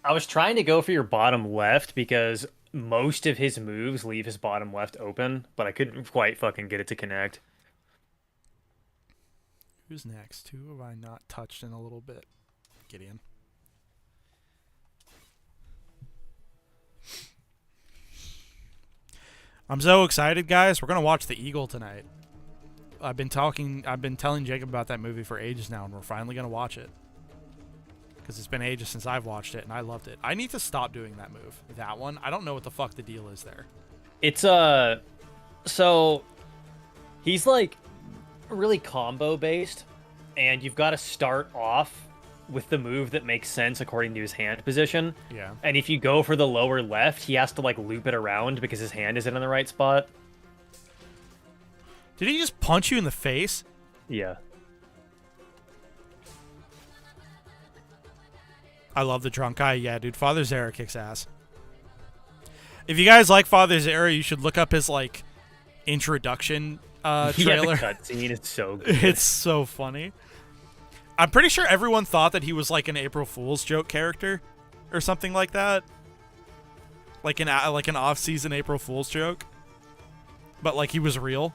I was trying to go for your bottom left because most of his moves leave his bottom left open, but I couldn't quite fucking get it to connect. Who's next? Who have I not touched in a little bit? Gideon. I'm so excited, guys. We're going to watch The Eagle tonight. I've been telling Jacob about that movie for ages now, and we're finally going to watch it. Because it's been ages since I've watched it, and I loved it. I need to stop doing that move. That one. I don't know what the fuck the deal is there. It's, so, he's, like, really combo-based, and you've got to start off with the move that makes sense according to his hand position. Yeah. And if you go for the lower left, he has to, like, loop it around because his hand isn't in the right spot. Did he just punch you in the face? Yeah. I love the drunk guy. Yeah, dude. Father Zera kicks ass. If you guys like Father Zera, you should look up his, like, introduction trailer. Yeah, the cutscene is so good. It's so funny. I'm pretty sure everyone thought that he was, like, an April Fool's joke character or something like that. Like an off-season April Fool's joke. But, like, he was real.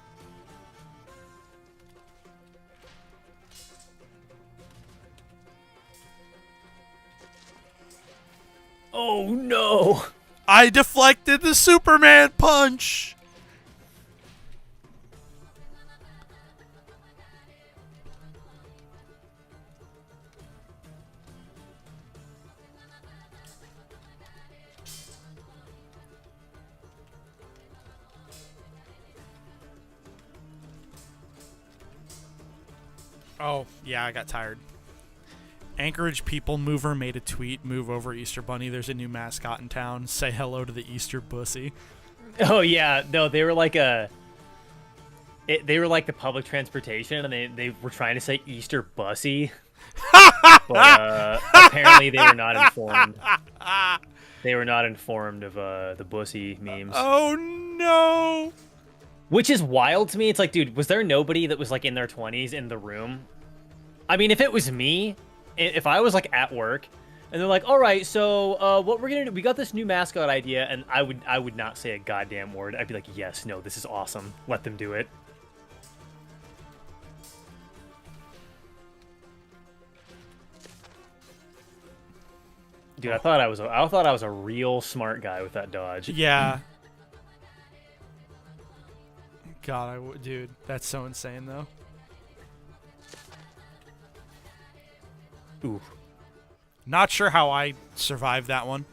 Oh, no! I deflected the Superman punch. Oh, yeah, I got tired. Anchorage People Mover made a tweet, move over Easter Bunny. There's a new mascot in town. Say hello to the Easter Bussy. Oh, yeah. No, they were like they were like the public transportation, and they were trying to say Easter Bussy. But apparently they were not informed. They were not informed of the Bussy memes. Oh, no. Which is wild to me. It's like, dude, was there nobody that was like in their 20s in the room? I mean, if it was me, if I was like at work and they're like, all right, so what we're gonna do, we got this new mascot idea, and I would not say a goddamn word. I'd be like, yes, no, this is awesome. Let them do it. Dude, I thought I was a real smart guy with that dodge. Yeah. God, dude, that's so insane, though. Ooh. Not sure how I survived that one.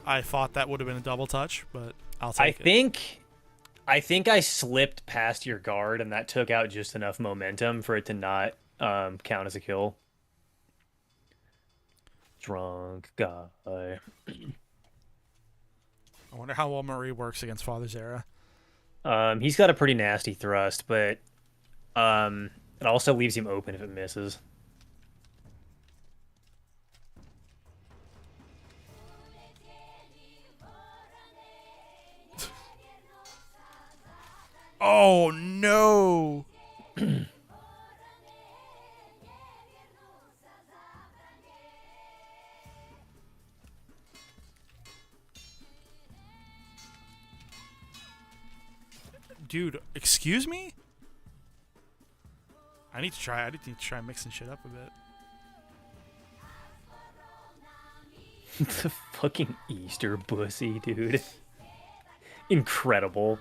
I thought that would have been a double touch, but I'll take it. I think I slipped past your guard, and that took out just enough momentum for it to not count as a kill. Drunk guy. I wonder how well Marie works against Father Zera. He's got a pretty nasty thrust, but it also leaves him open if it misses. Oh, no. Dude, excuse me? I need to try mixing shit up a bit. The fucking Easter Bussy, dude. Incredible.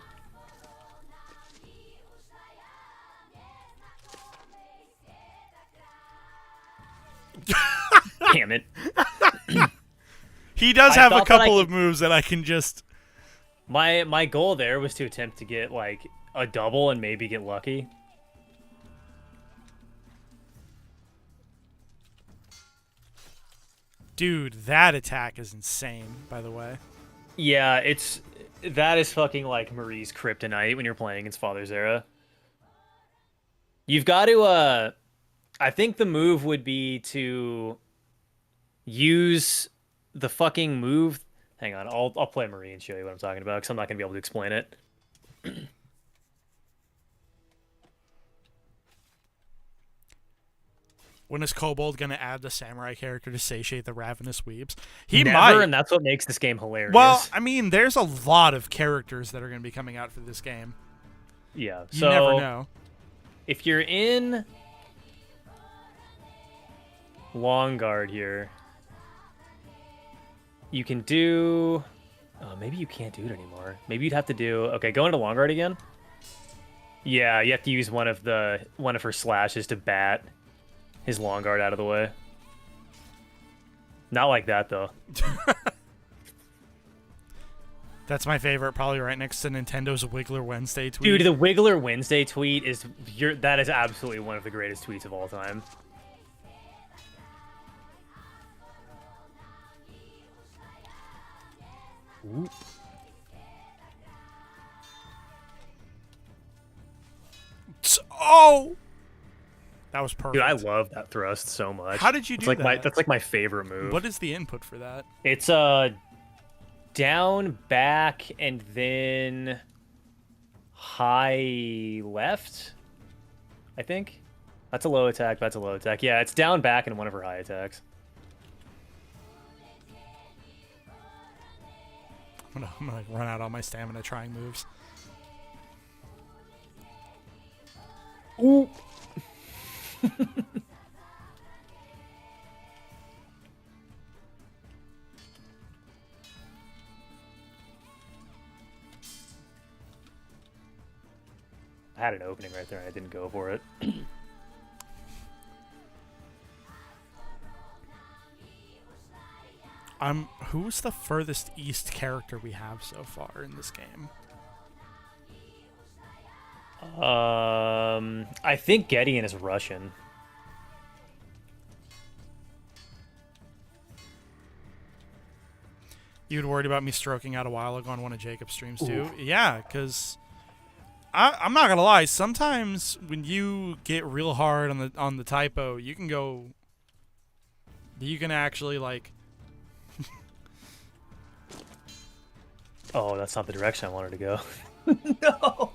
Damn it. He does have a couple of moves that I can just... My goal there was to attempt to get, like, a double and maybe get lucky. Dude, that attack is insane, by the way. Yeah, that is fucking like Marie's kryptonite when you're playing against Father Zera. You've got to, I think the move would be to use the fucking move. Hang on, I'll play Marie and show you what I'm talking about, because I'm not going to be able to explain it. When is Kobold going to add the samurai character to satiate the ravenous weebs? He Never, might. and that's what makes this game hilarious. Well, I mean, there's a lot of characters that are going to be coming out for this game. Yeah, you never know. If you're in Long Guard here, you can do... Oh, maybe you can't do it anymore. Maybe you'd have to do... Okay, go into Long Guard again. Yeah, you have to use one of her slashes to bat his Long Guard out of the way. Not like that, though. That's my favorite, probably right next to Nintendo's Wiggler Wednesday tweet. Dude, the Wiggler Wednesday tweet that is absolutely one of the greatest tweets of all time. Ooh. Oh! That was perfect. Dude, I love that thrust so much. How did you do that? That's like my favorite move. What is the input for that? It's down, back, and then high left, I think. That's a low attack, that's a low attack. Yeah, it's down, back, and one of her high attacks. I'm gonna like run out all my stamina trying moves. Ooh. had an opening right there and I didn't go for it. Who's the furthest east character we have so far in this game? I think Gideon is Russian. You'd worried about me stroking out a while ago on one of Jacob's streams too? Ooh. Yeah, because I'm not gonna lie. Sometimes when you get real hard on the typo, you can go. You can actually like. Oh, that's not the direction I wanted to go. No.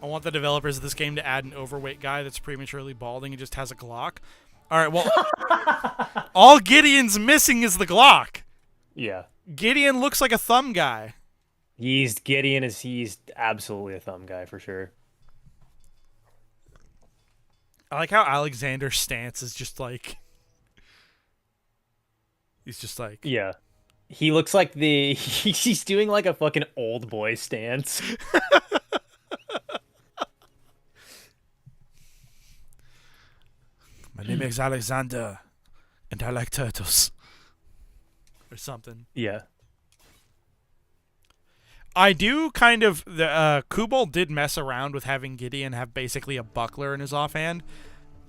I want the developers of this game to add an overweight guy that's prematurely balding and just has a Glock. All right, well, all Gideon's missing is the Glock. Yeah. Gideon looks like a thumb guy. He's absolutely a thumb guy for sure. I like how Alexander's stance is just like... He's just like... Yeah. He looks like he's doing like a fucking old boy stance. My name is Alexander, and I like turtles. Or something. Yeah. I do kind of... Kubal did mess around with having Gideon have basically a buckler in his offhand.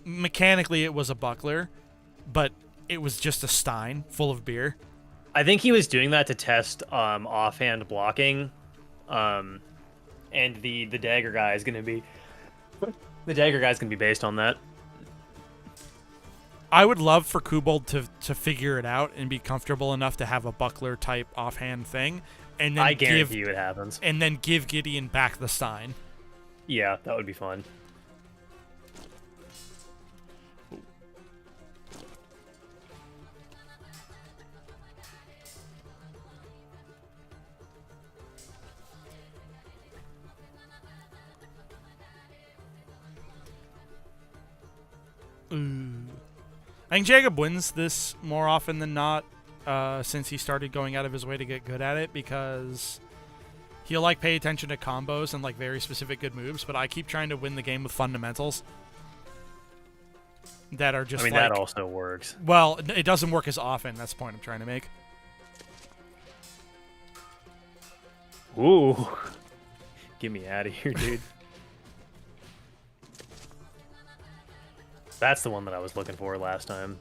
Mechanically, it was a buckler, but it was just a stein full of beer. I think he was doing that to test offhand blocking. And the dagger guy is going to be... The dagger guy is going to be based on that. I would love for Kubal to figure it out and be comfortable enough to have a buckler type offhand thing, and then I guarantee you it happens. And then give Gideon back the stein. Yeah, that would be fun. I think Jacob wins this more often than not, since he started going out of his way to get good at it, because he'll like pay attention to combos and like very specific good moves, but I keep trying to win the game with fundamentals that are just that also works. Well, it doesn't work as often. That's the point I'm trying to make. Ooh. Get me out of here, dude. That's the one that I was looking for last time.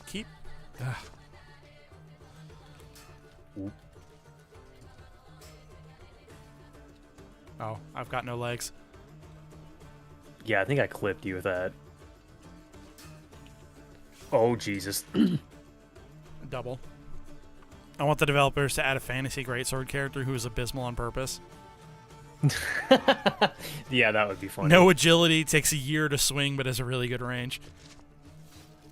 Keep... Oh, I've got no legs. Yeah, I think I clipped you with that. Oh, Jesus. Double. I want the developers to add a fantasy greatsword character who is abysmal on purpose. Yeah, that would be fun. No agility, takes a year to swing, but has a really good range.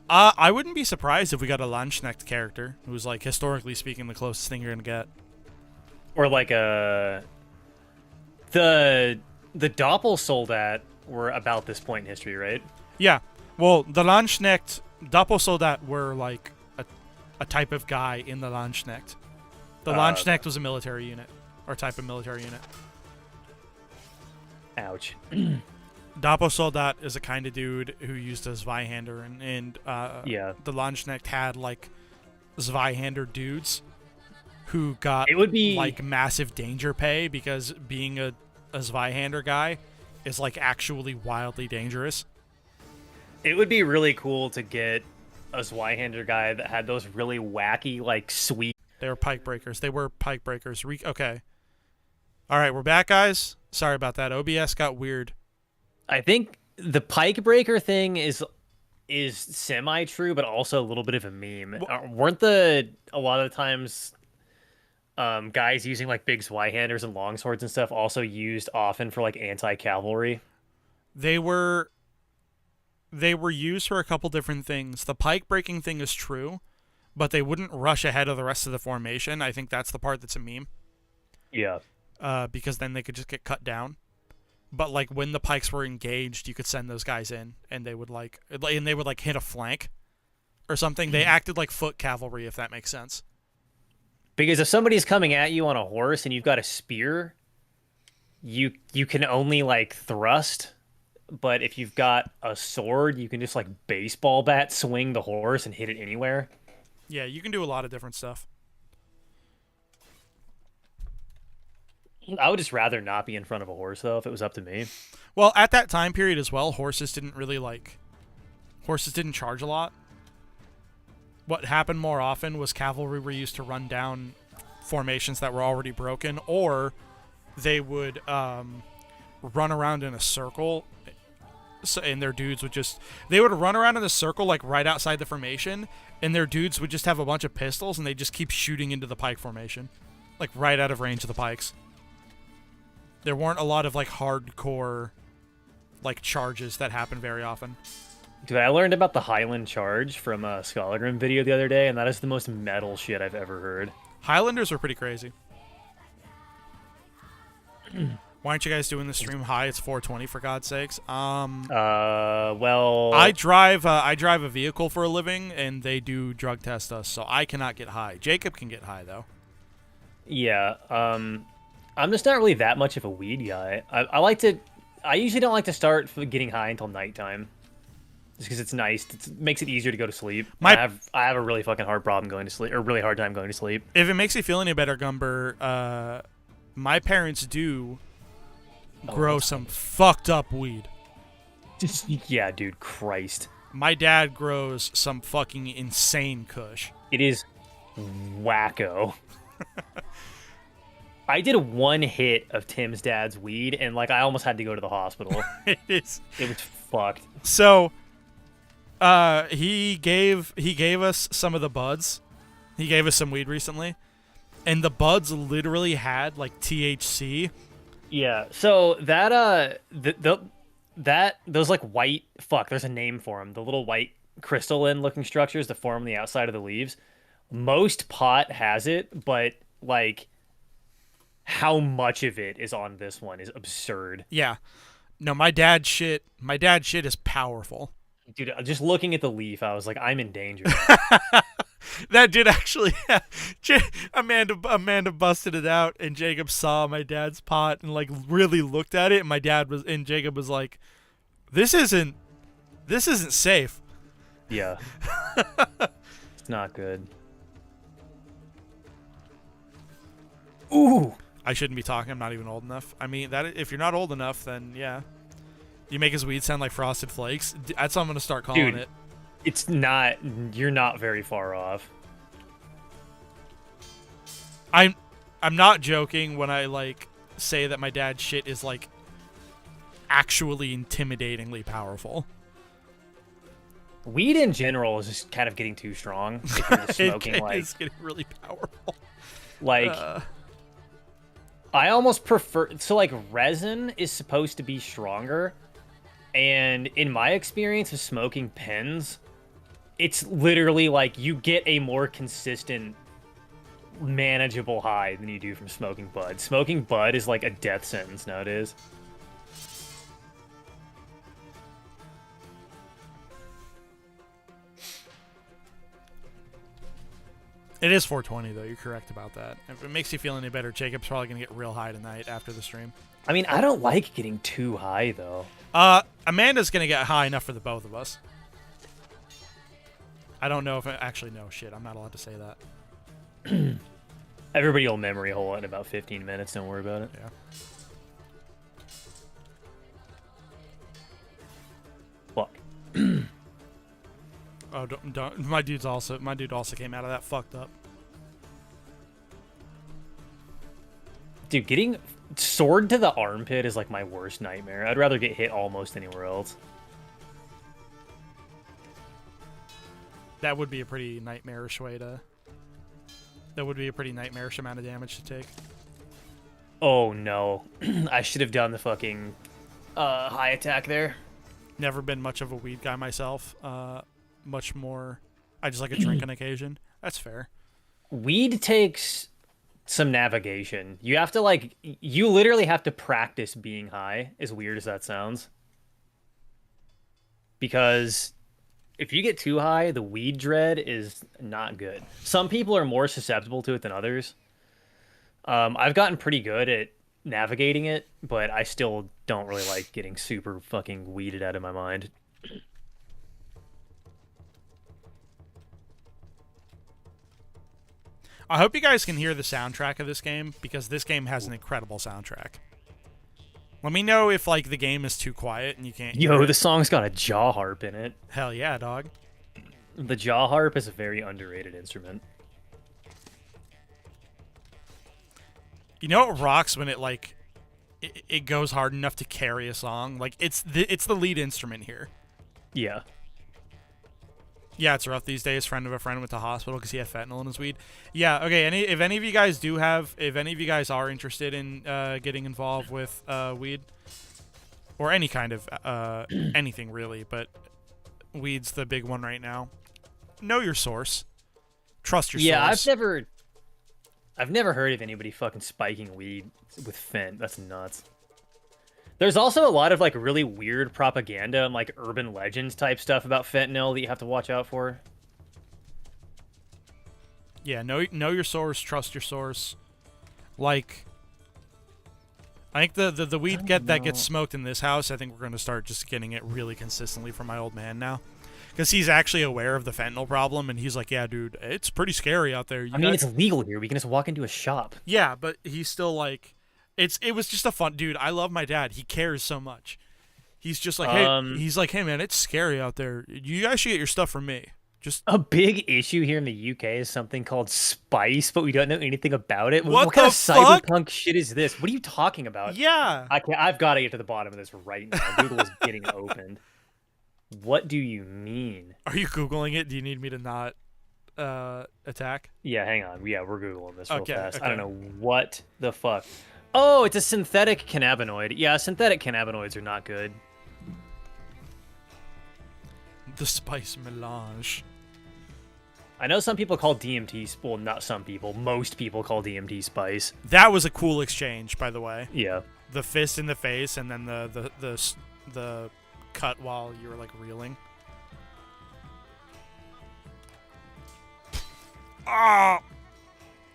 I wouldn't be surprised if we got a Landsknecht character, who's, like, historically speaking, the closest thing you're gonna get. Or, like, the Doppelsoldat were about this point in history, right? Yeah. Well, the Landsknecht, Doppelsoldat were, like, a type of guy in the Landsknecht. The Landsknecht was a military unit, or type of military unit. Ouch. Doppelsoldat is a kind of dude who used a Zweihander, and yeah, the Landsknecht had like Zweihander dudes who got like massive danger pay because being a Zweihander guy is like actually wildly dangerous. It would be really cool to get a Zweihander guy that had those really wacky, like, sweet... They were pike breakers. Okay. All right, we're back, guys. Sorry about that. OBS got weird. I think the pike breaker thing is semi-true, but also a little bit of a meme. Weren't a lot of the times guys using like big Zweihanders and longswords and stuff also used often for like anti-cavalry? They were used for a couple different things. The pike breaking thing is true, but they wouldn't rush ahead of the rest of the formation. I think that's the part that's a meme. Yeah. Because then they could just get cut down. But like when the pikes were engaged, you could send those guys in, and they would like hit a flank or something. They acted like foot cavalry, if that makes sense. Because if somebody's coming at you on a horse and you've got a spear, you can only like thrust, but if you've got a sword, you can just like baseball bat swing the horse and hit it anywhere. Yeah, you can do a lot of different stuff. I would just rather not be in front of a horse though if it was up to me. Well, at that time period as well, horses didn't charge a lot. What happened more often was cavalry were used to run down formations that were already broken, or they would run around in a circle. So, and their dudes would they would run around in a circle like right outside the formation, and their dudes would just have a bunch of pistols and they just keep shooting into the pike formation, like right out of range of the pikes. There weren't a lot of like hardcore like charges that happen very often. Dude, I learned about the Highland Charge from a Skallagrim video the other day, and that is the most metal shit I've ever heard. Highlanders are pretty crazy. Why aren't you guys doing the stream high? It's 4:20 for God's sakes. Well, I drive a vehicle for a living, and they do drug test us, so I cannot get high. Jacob can get high though. yeah, I'm just not really that much of a weed guy. I usually don't like to start getting high until nighttime. Just because it's nice. It makes it easier to go to sleep. I have a really fucking hard problem going to sleep, or really hard time going to sleep. If it makes you feel any better, Gumber, my parents do grow some fucked up weed. Yeah, dude, Christ. My dad grows some fucking insane kush. It is wacko. I did one hit of Tim's dad's weed, and like I almost had to go to the hospital. It was fucked. So, he gave us some of the buds. He gave us some weed recently, and the buds literally had like THC. Yeah. So that those like white there's a name for them. The little white crystalline looking structures that form on the outside of the leaves. Most pot has it, but like how much of it is on this one is absurd. Yeah. No, my dad's shit is powerful. Dude, just looking at the leaf, I was like, I'm in danger. That did actually. Amanda busted it out, and Jacob saw my dad's pot and like really looked at it. And Jacob was like, "This isn't safe." Yeah, it's not good. Ooh, I shouldn't be talking. I'm not even old enough. I mean, that if you're not old enough, then yeah. You make his weed sound like Frosted Flakes. That's what I'm gonna start calling it. It's not. You're not very far off. I'm not joking when I like say that my dad's shit is like actually intimidatingly powerful. Weed in general is just kind of getting too strong. If you're just smoking, it's getting really powerful. Like, I almost prefer. So like, resin is supposed to be stronger. And in my experience of smoking pens, it's literally like you get a more consistent, manageable high than you do from smoking bud. Smoking bud is like a death sentence nowadays. It is 4:20 though. You're correct about that. If it makes you feel any better, Jacob's probably gonna get real high tonight after the stream. I mean, I don't like getting too high though. Amanda's gonna get high enough for the both of us. I don't know if actually no shit. I'm not allowed to say that. Everybody will memory hole it in about 15 minutes. Don't worry about it. Yeah. Fuck. Oh, don't. My dude also came out of that fucked up. Dude, getting sword to the armpit is like my worst nightmare. I'd rather get hit almost anywhere else. That would be a pretty nightmarish way to. That would be a pretty nightmarish amount of damage to take. Oh no, I should have done the fucking high attack there. Never been much of a weed guy myself. Much more. I just like a drink on occasion. That's fair. Weed takes some navigation. You have to like, you literally have to practice being high, as weird as that sounds. Because if you get too high, the weed dread is not good. Some people are more susceptible to it than others. I've gotten pretty good at navigating it, but I still don't really like getting super fucking weeded out of my mind. I hope you guys can hear the soundtrack of this game, because this game has an incredible soundtrack. Let me know if, like, the game is too quiet and you can't hear Yo, it. the song's got a jaw harp in it. Hell yeah, dog. The jaw harp is a very underrated instrument. You know what rocks when it, like, it goes hard enough to carry a song? Like, it's the lead instrument here. Yeah. Yeah, it's rough these days. Friend of a friend went to hospital because he had fentanyl in his weed. Yeah, okay. If any of you guys are interested in getting involved with weed, or any kind of anything really, but weed's the big one right now. Know your source. Trust your source. Yeah, I've never heard of anybody fucking spiking weed with fent. That's nuts. There's also a lot of, like, really weird propaganda and, like, urban legends type stuff about fentanyl that you have to watch out for. Yeah, know your source, trust your source. Like, I think the weed that gets smoked in this house, I think we're going to start just getting it really consistently from my old man now. Because he's actually aware of the fentanyl problem, and he's like, yeah, dude, it's pretty scary out there. I mean, it's legal here. We can just walk into a shop. Yeah, but he's still like... It was just a fun... Dude, I love my dad. He cares so much. He's just like, hey, man, it's scary out there. You guys should get your stuff from me. Just a big issue here in the UK is something called spice, but we don't know anything about it. What kind the of cyberpunk shit is this? What are you talking about? Yeah. I've got to get to the bottom of this right now. Google is getting opened. What do you mean? Are you Googling it? Do you need me to not attack? Yeah, hang on. Yeah, we're Googling this real fast. Okay. I don't know what the fuck. Oh, it's a synthetic cannabinoid. Yeah, synthetic cannabinoids are not good. The spice melange. I know some people call DMT... Well, not some people. Most people call DMT spice. That was a cool exchange, by the way. Yeah. The fist in the face and then the cut while you were, like, reeling. Ah!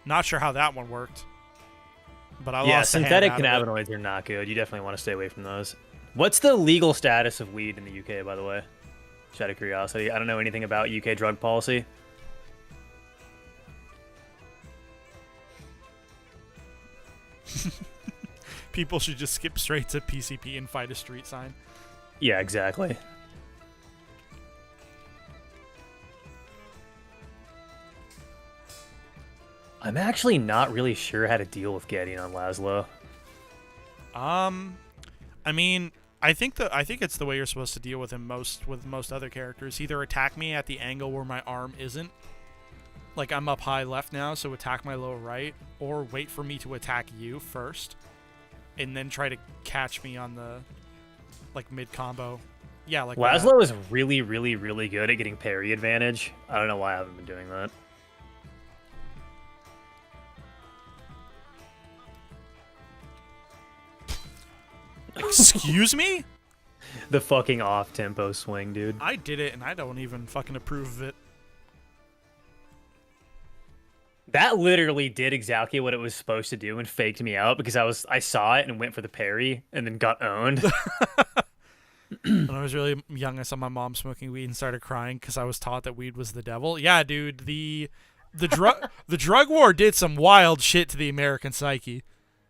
Not sure how that one worked. But I lost synthetic cannabinoids are not good. You definitely want to stay away from those. What's the legal status of weed in the UK, by the way? Just out of curiosity. I don't know anything about UK drug policy. People should just skip straight to PCP and fight a street sign. Yeah, exactly. I'm actually not really sure how to deal with getting on Laszlo. I mean, I think it's the way you're supposed to deal with him with most other characters. Either attack me at the angle where my arm isn't. Like, I'm up high left now, so attack my lower right, or wait for me to attack you first, and then try to catch me on the, like, mid-combo. Yeah, like Laszlo is really, really, really good at getting parry advantage. I don't know why I haven't been doing that. Excuse me? The fucking off-tempo swing, dude. I did it, and I don't even fucking approve of it. That literally did exactly what it was supposed to do and faked me out because I saw it and went for the parry and then got owned. When I was really young, I saw my mom smoking weed and started crying because I was taught that weed was the devil. Yeah, dude, the drug war did some wild shit to the American psyche.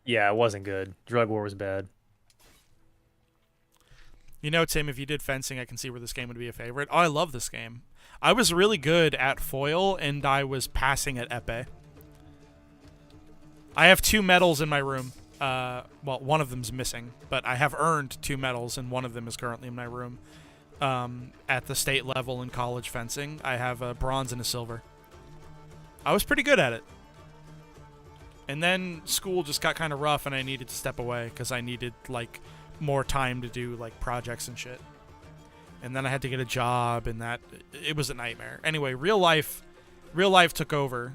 Yeah, it wasn't good. Drug war was bad. You know, Tim, if you did fencing, I can see where this game would be a favorite. Oh, I love this game. I was really good at foil, and I was passing at epee. I have 2 medals in my room. Well, one of them's missing, but I have earned 2 medals, and one of them is currently in my room. At the state level in college fencing, I have a bronze and a silver. I was pretty good at it. And then school just got kind of rough, and I needed to step away because I needed, like, more time to do, like, projects and shit. And then I had to get a job, and it was a nightmare. Anyway, real life took over,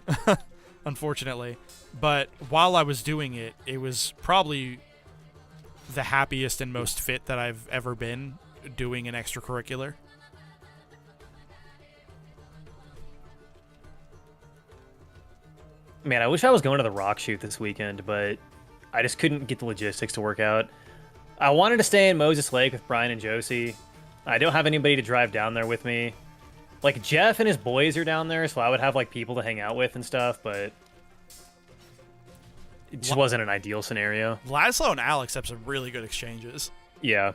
unfortunately. But while I was doing it, it was probably the happiest and most fit that I've ever been doing an extracurricular. Man, I wish I was going to the rock shoot this weekend, but I just couldn't get the logistics to work out. I wanted to stay in Moses Lake with Brian and Josie. I don't have anybody to drive down there with me. Like, Jeff and his boys are down there, so I would have, like, people to hang out with and stuff, but it just wasn't an ideal scenario. Laszlo and Alex have some really good exchanges. Yeah.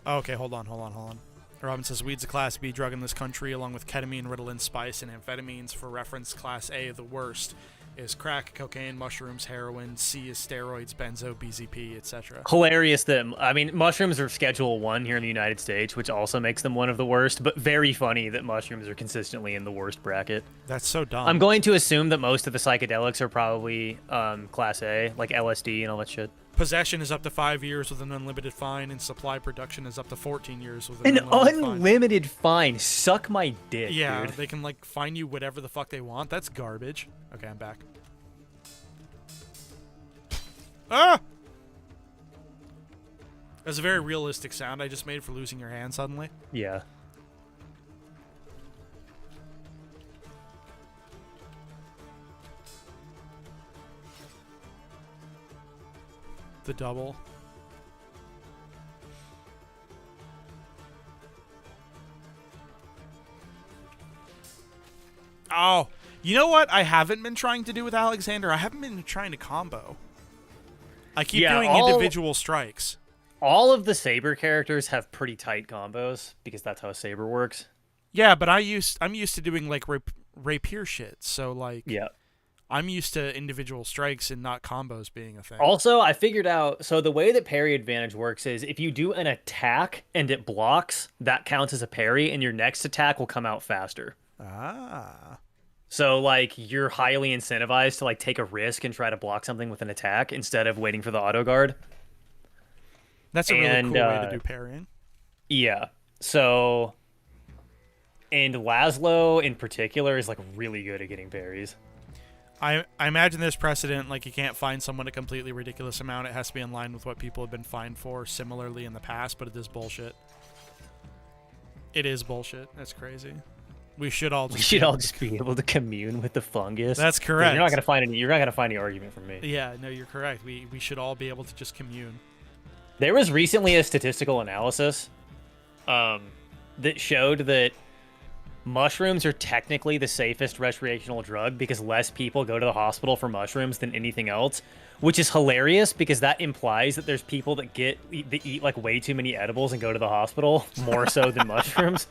Okay, hold on. Robin says, weed's a Class B drug in this country, along with ketamine, Ritalin, spice, and amphetamines. For reference, Class A, the worst, is crack, cocaine, mushrooms, heroin. C is steroids, benzo, BZP, etc. Hilarious that, I mean, mushrooms are Schedule 1 here in the United States, which also makes them one of the worst, but very funny that mushrooms are consistently in the worst bracket. That's so dumb. I'm going to assume that most of the psychedelics are probably Class A, like LSD and all that shit. Possession is up to 5 years with an unlimited fine, and supply production is up to 14 years with an unlimited fine. Suck my dick, yeah, dude. They can, like, fine you whatever the fuck they want. That's garbage. Okay, I'm back. Ah! That's a very realistic sound I just made for losing your hand suddenly. Yeah. The double. Oh, you know what I haven't been trying to do with Alexander? I haven't been trying to combo. I keep doing individual strikes. All of the Saber characters have pretty tight combos because that's how a Saber works. Yeah, but I'm used to doing like rapier shit. So like, yeah, I'm used to individual strikes and not combos being a thing. Also, I figured out, so the way that parry advantage works is if you do an attack and it blocks, that counts as a parry, and your next attack will come out faster. Ah. So, like, you're highly incentivized to, like, take a risk and try to block something with an attack instead of waiting for the auto guard. That's a really cool way to do parrying. Yeah. So, and Laszlo in particular is, like, really good at getting parries. I imagine there's precedent, like you can't fine someone a completely ridiculous amount. It has to be in line with what people have been fined for similarly in the past, but it is bullshit. It is bullshit. That's crazy. We should all just be able to commune with the fungus. That's correct. You're not gonna find any argument from me. Yeah, no, you're correct. We should all be able to just commune. There was recently a statistical analysis that showed that mushrooms are technically the safest recreational drug because less people go to the hospital for mushrooms than anything else, which is hilarious because that implies that there's people that eat like way too many edibles and go to the hospital more so than mushrooms.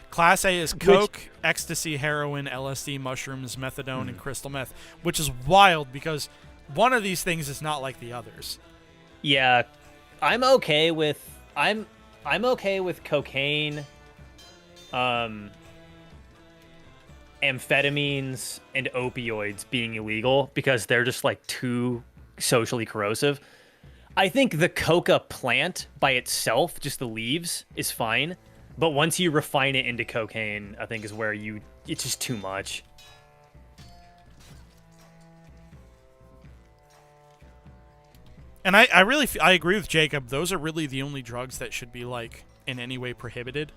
Class A is coke, ecstasy, heroin, LSD, mushrooms, methadone, and crystal meth, which is wild because one of these things is not like the others. Yeah, I'm okay with cocaine, amphetamines, and opioids being illegal because they're just like too socially corrosive. I think the coca plant by itself, just the leaves, is fine. But once you refine it into cocaine, I think is where it's just too much. And I really I agree with Jacob. Those are really the only drugs that should be like in any way prohibited.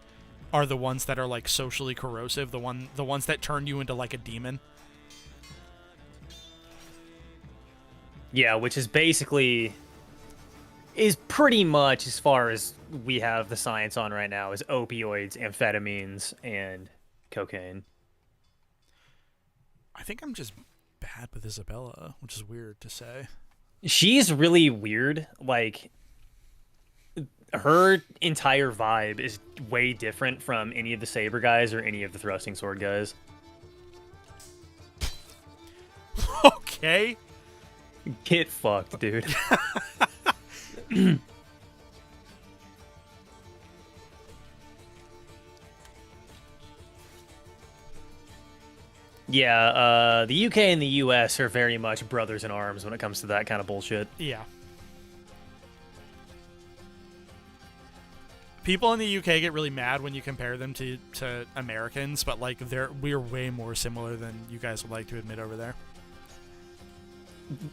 Are the ones that are like socially corrosive, the ones that turn you into like a demon. Yeah, which is pretty much as far as we have the science on right now is opioids, amphetamines, and cocaine. I think I'm just bad with Isabella, which is weird to say. She's really weird. Like, her entire vibe is way different from any of the Saber guys or any of the thrusting sword guys. Okay. Get fucked, dude. Yeah, the UK and the US are very much brothers in arms when it comes to that kind of bullshit. Yeah. People in the UK get really mad when you compare them to Americans, but like we're way more similar than you guys would like to admit over there.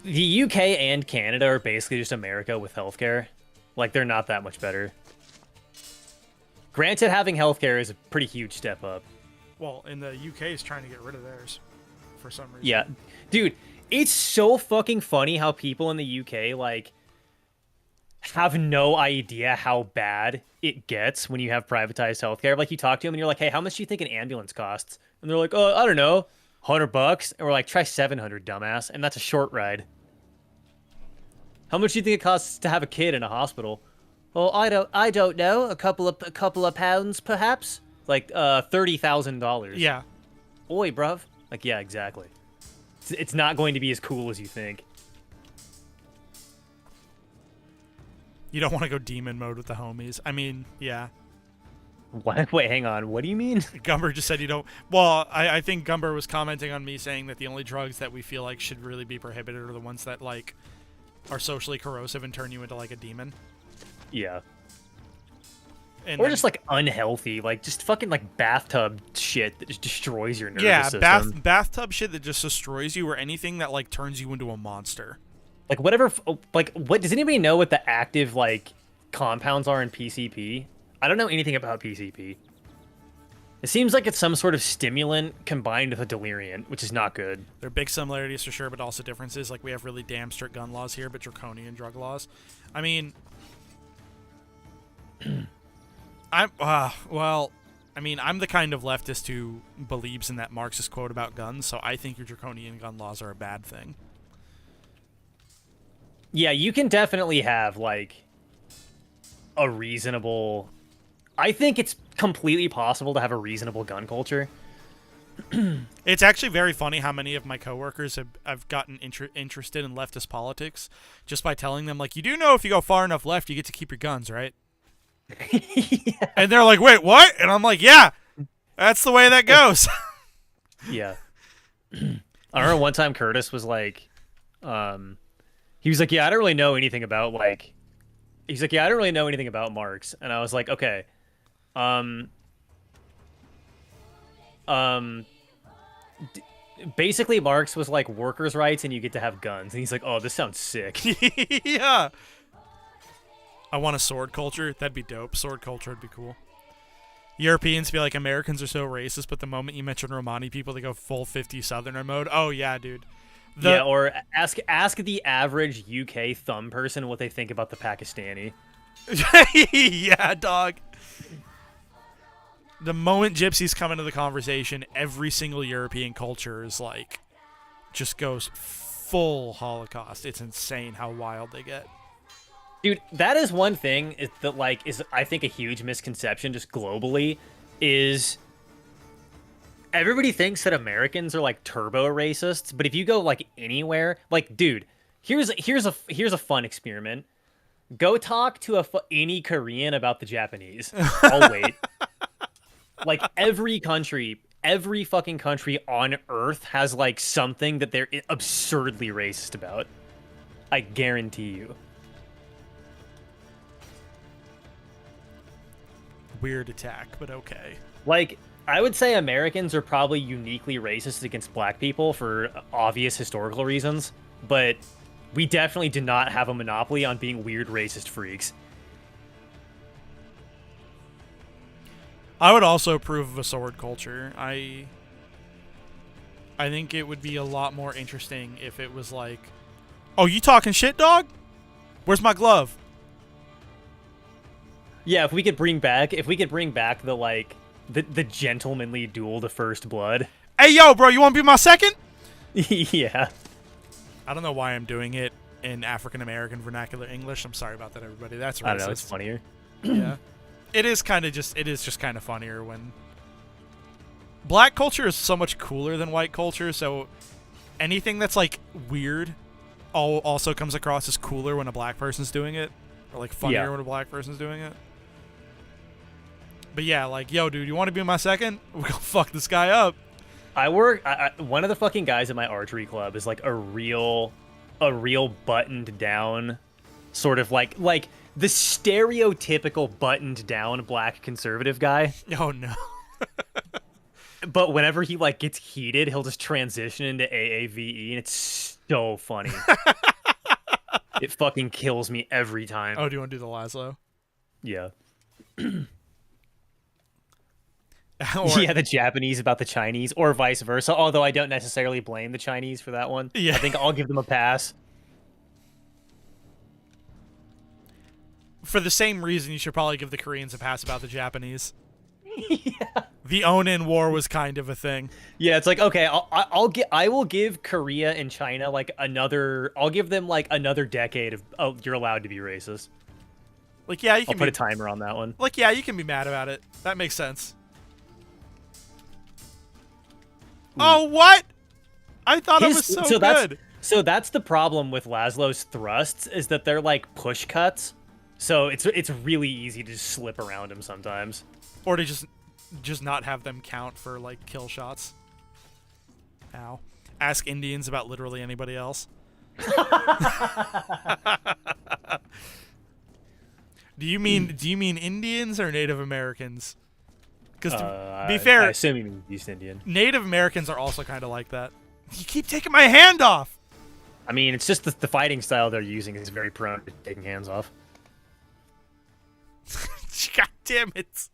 The UK and Canada are basically just America with healthcare. Like, they're not that much better. Granted, having healthcare is a pretty huge step up. Well, in the UK is trying to get rid of theirs for some reason. Yeah, dude, it's so fucking funny how people in the UK like have no idea how bad it gets when you have privatized healthcare. Like you talk to them and you're like, "Hey, how much do you think an ambulance costs?" And they're like, "Oh, I don't know, $100." And we're like, "Try 700, dumbass." And that's a short ride. How much do you think it costs to have a kid in a hospital? Well, I don't know. A couple of pounds, perhaps. Like $30,000. Yeah. Oi, bruv. Like, yeah, exactly. It's not going to be as cool as you think. You don't want to go demon mode with the homies. I mean, yeah. What? Wait, hang on. What do you mean? Gumber just said you don't. Well, I think Gumber was commenting on me saying that the only drugs that we feel like should really be prohibited are the ones that like are socially corrosive and turn you into like a demon. Yeah. And Or then, just like unhealthy, like just fucking like bathtub shit that just destroys your nervous system. bathtub shit that just destroys you, or anything that like turns you into a monster. Like whatever. Like what? Does anybody know what the active like compounds are in PCP? I don't know anything about PCP. It seems like it's some sort of stimulant combined with a deliriant, which is not good. There are big similarities for sure, but also differences. Like we have really damn strict gun laws here, but draconian drug laws. I mean, I'm the kind of leftist who believes in that Marxist quote about guns, so I think your draconian gun laws are a bad thing. Yeah, you can definitely have like a reasonable. I think it's completely possible to have a reasonable gun culture. It's actually very funny how many of my coworkers have gotten interested in leftist politics just by telling them, like, you do know if you go far enough left, you get to keep your guns, right? Yeah. And they're like, wait, what? And I'm like, yeah, that's the way that goes. Yeah. I remember one time Curtis was like, he was like, yeah, I don't really know anything about like, he's like, yeah, I don't really know anything about Marx. And I was like, okay. Basically Marx was like workers' rights and you get to have guns. And he's like, oh, this sounds sick. Yeah. I want a sword culture. That'd be dope. Sword culture would be cool. Europeans be like, Americans are so racist, but the moment you mention Romani people, they go full 50 Southerner mode. Oh, yeah, dude. Yeah, or ask the average UK thumb person what they think about the Pakistani. Yeah, dog. The moment gypsies come into the conversation, every single European culture is like, just goes full Holocaust. It's insane how wild they get. Dude, that is one thing that like is I think a huge misconception just globally is everybody thinks that Americans are like turbo racists, but if you go like anywhere, like dude, here's a fun experiment. Go talk to any Korean about the Japanese. I'll wait. Like every fucking country on Earth has like something that they're absurdly racist about. I guarantee you. Weird attack, but okay. Like, I would say Americans are probably uniquely racist against black people for obvious historical reasons, but we definitely do not have a monopoly on being weird racist freaks. I would also approve of a sword culture. I think it would be a lot more interesting if it was like, oh, you talking shit, dog? Where's my glove? Yeah, if we could bring back the like the gentlemanly duel to first blood. Hey, yo, bro, you want to be my second? Yeah. I don't know why I'm doing it in African American vernacular English. I'm sorry about that, everybody. That's racist. I don't know. It's funnier. Yeah. It is just kind of funnier when black culture is so much cooler than white culture. So anything that's like weird also comes across as cooler when a black person's doing it, or like funnier when a black person's doing it. But yeah, like, yo, dude, you want to be my second? We're gonna fuck this guy up. One of the fucking guys at my archery club is like a real buttoned down, sort of like the stereotypical buttoned down black conservative guy. Oh no. But whenever he like gets heated, he'll just transition into AAVE, and it's so funny. It fucking kills me every time. Oh, do you want to do the Laszlo? Yeah. Or Yeah, the Japanese about the Chinese, or vice versa. Although I don't necessarily blame the Chinese for that one. Yeah. I think I'll give them a pass. for the same reason, you should probably give the Koreans a pass about the Japanese. Yeah. The Onin War was kind of a thing. Yeah, it's like, okay, I will give Korea and China like another. I'll give them like another decade of. Oh, you're allowed to be racist. Like, yeah, you I'll can put be, a timer on that one. like, yeah, you can be mad about it. That makes sense. Oh, what? I thought it was so good. That's the problem with Laszlo's thrusts is that they're like push cuts. So it's really easy to just slip around him sometimes. Or to just not have them count for, like, kill shots. Ow. Ask Indians about literally anybody else. Do you mean Indians or Native Americans? Because to be fair, I assume you mean East Indian. Native Americans are also kind of like that. You keep taking my hand off. I mean, it's just the fighting style they're using is very prone to taking hands off. God damn it.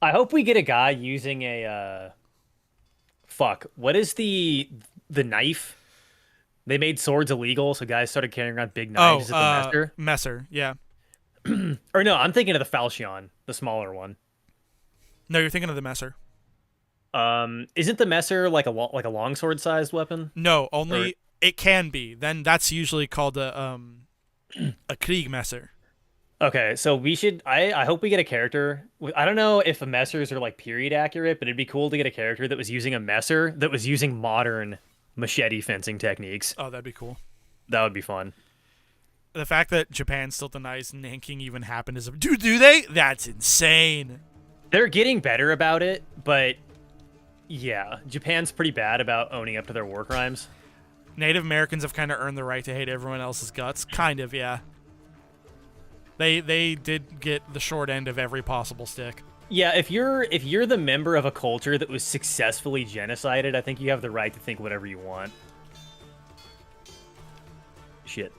I hope we get a guy using a fuck. What is the knife? They made swords illegal, so guys started carrying around big knives. Is it the Messer? Messer, yeah. Or no, I'm thinking of the Falchion, the smaller one. No, you're thinking of the Messer. Isn't the Messer like a longsword sized weapon? No, only it can be. Then that's usually called a Kriegmesser. Okay, so we should. I hope we get a character. I don't know if the Messers are like period accurate, but it'd be cool to get a character that was using a Messer that was using modern machete fencing techniques. Oh, that'd be cool. That would be fun. The fact that Japan still denies nanking even happened is do they? That's insane. They're getting better about it, but yeah, Japan's pretty bad about owning up to their war crimes. Native Americans have kind of earned the right to hate everyone else's guts. Kind of, yeah. They did get the short end of every possible stick. Yeah, if you're the member of a culture that was successfully genocided, I think you have the right to think whatever you want. Shit.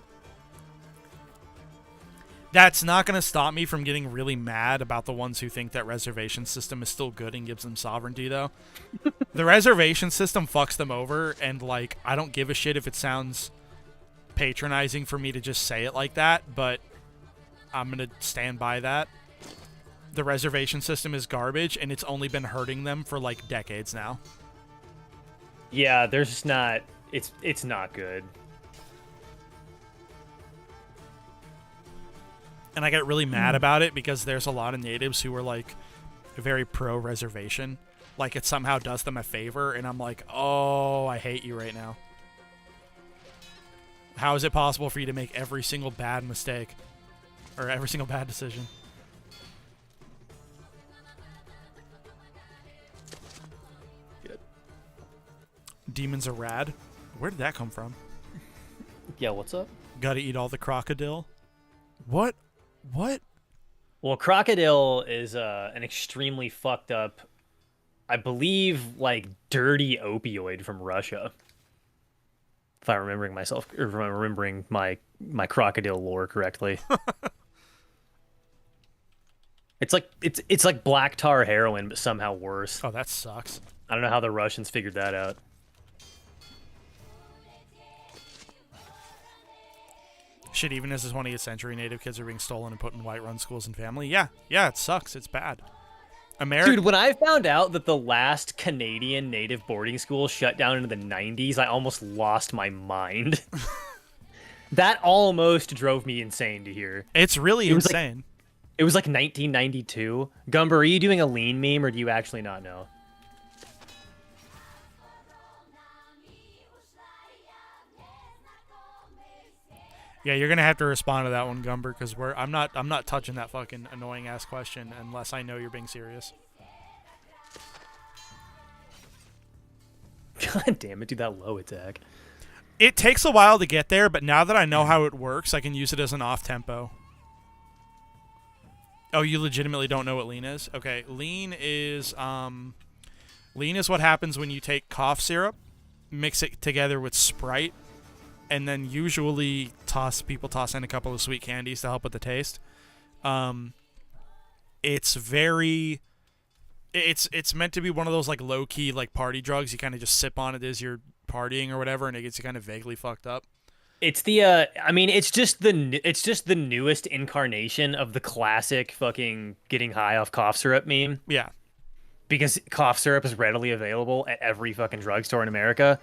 That's not going to stop me from getting really mad about the ones who think that reservation system is still good and gives them sovereignty, though. The reservation system fucks them over, and, like, I don't give a shit if it sounds patronizing for me to just say it like that, but I'm going to stand by that. The reservation system is garbage, and it's only been hurting them for, like, decades now. Yeah, there's just not... It's not good. And I get really mad about it because there's a lot of natives who are, like, very pro-reservation. Like, it somehow does them a favor, and I'm like, oh, I hate you right now. How is it possible for you to make every single bad mistake? Or every single bad decision? Good. Demons are rad. Where did that come from? Yeah, what's up? Gotta eat all the crocodile. What? What? Well, crocodile is an extremely fucked up, I believe, like, dirty opioid from Russia. If I'm remembering myself, or if I'm remembering my crocodile lore correctly. It's like black tar heroin, but somehow worse. Oh, that sucks. I don't know how the Russians figured that out. Shit, even as the 20th century, native kids are being stolen and put in white-run schools and family. Yeah, it sucks. It's bad. Dude, when I found out that the last Canadian native boarding school shut down in the 90s, I almost lost my mind. That almost drove me insane to hear. It's really insane. It was like 1992. Gumber, are you doing a lean meme, or do you actually not know? Yeah, you're gonna have to respond to that one, Gumber, because I'm not touching that fucking annoying ass question unless I know you're being serious. God damn it, dude, that low attack. It takes a while to get there, but now that I know how it works, I can use it as an off tempo. Oh, you legitimately don't know what lean is? Okay, lean is what happens when you take cough syrup, mix it together with Sprite, and then usually people toss in a couple of sweet candies to help with the taste. It's very It's meant to be one of those like low key like party drugs. You kind of just sip on it as you're partying or whatever, and it gets you kind of vaguely fucked up. It's the I mean, it's just the newest incarnation of the classic fucking getting high off cough syrup meme Yeah. because cough syrup is readily available at every fucking drugstore in America.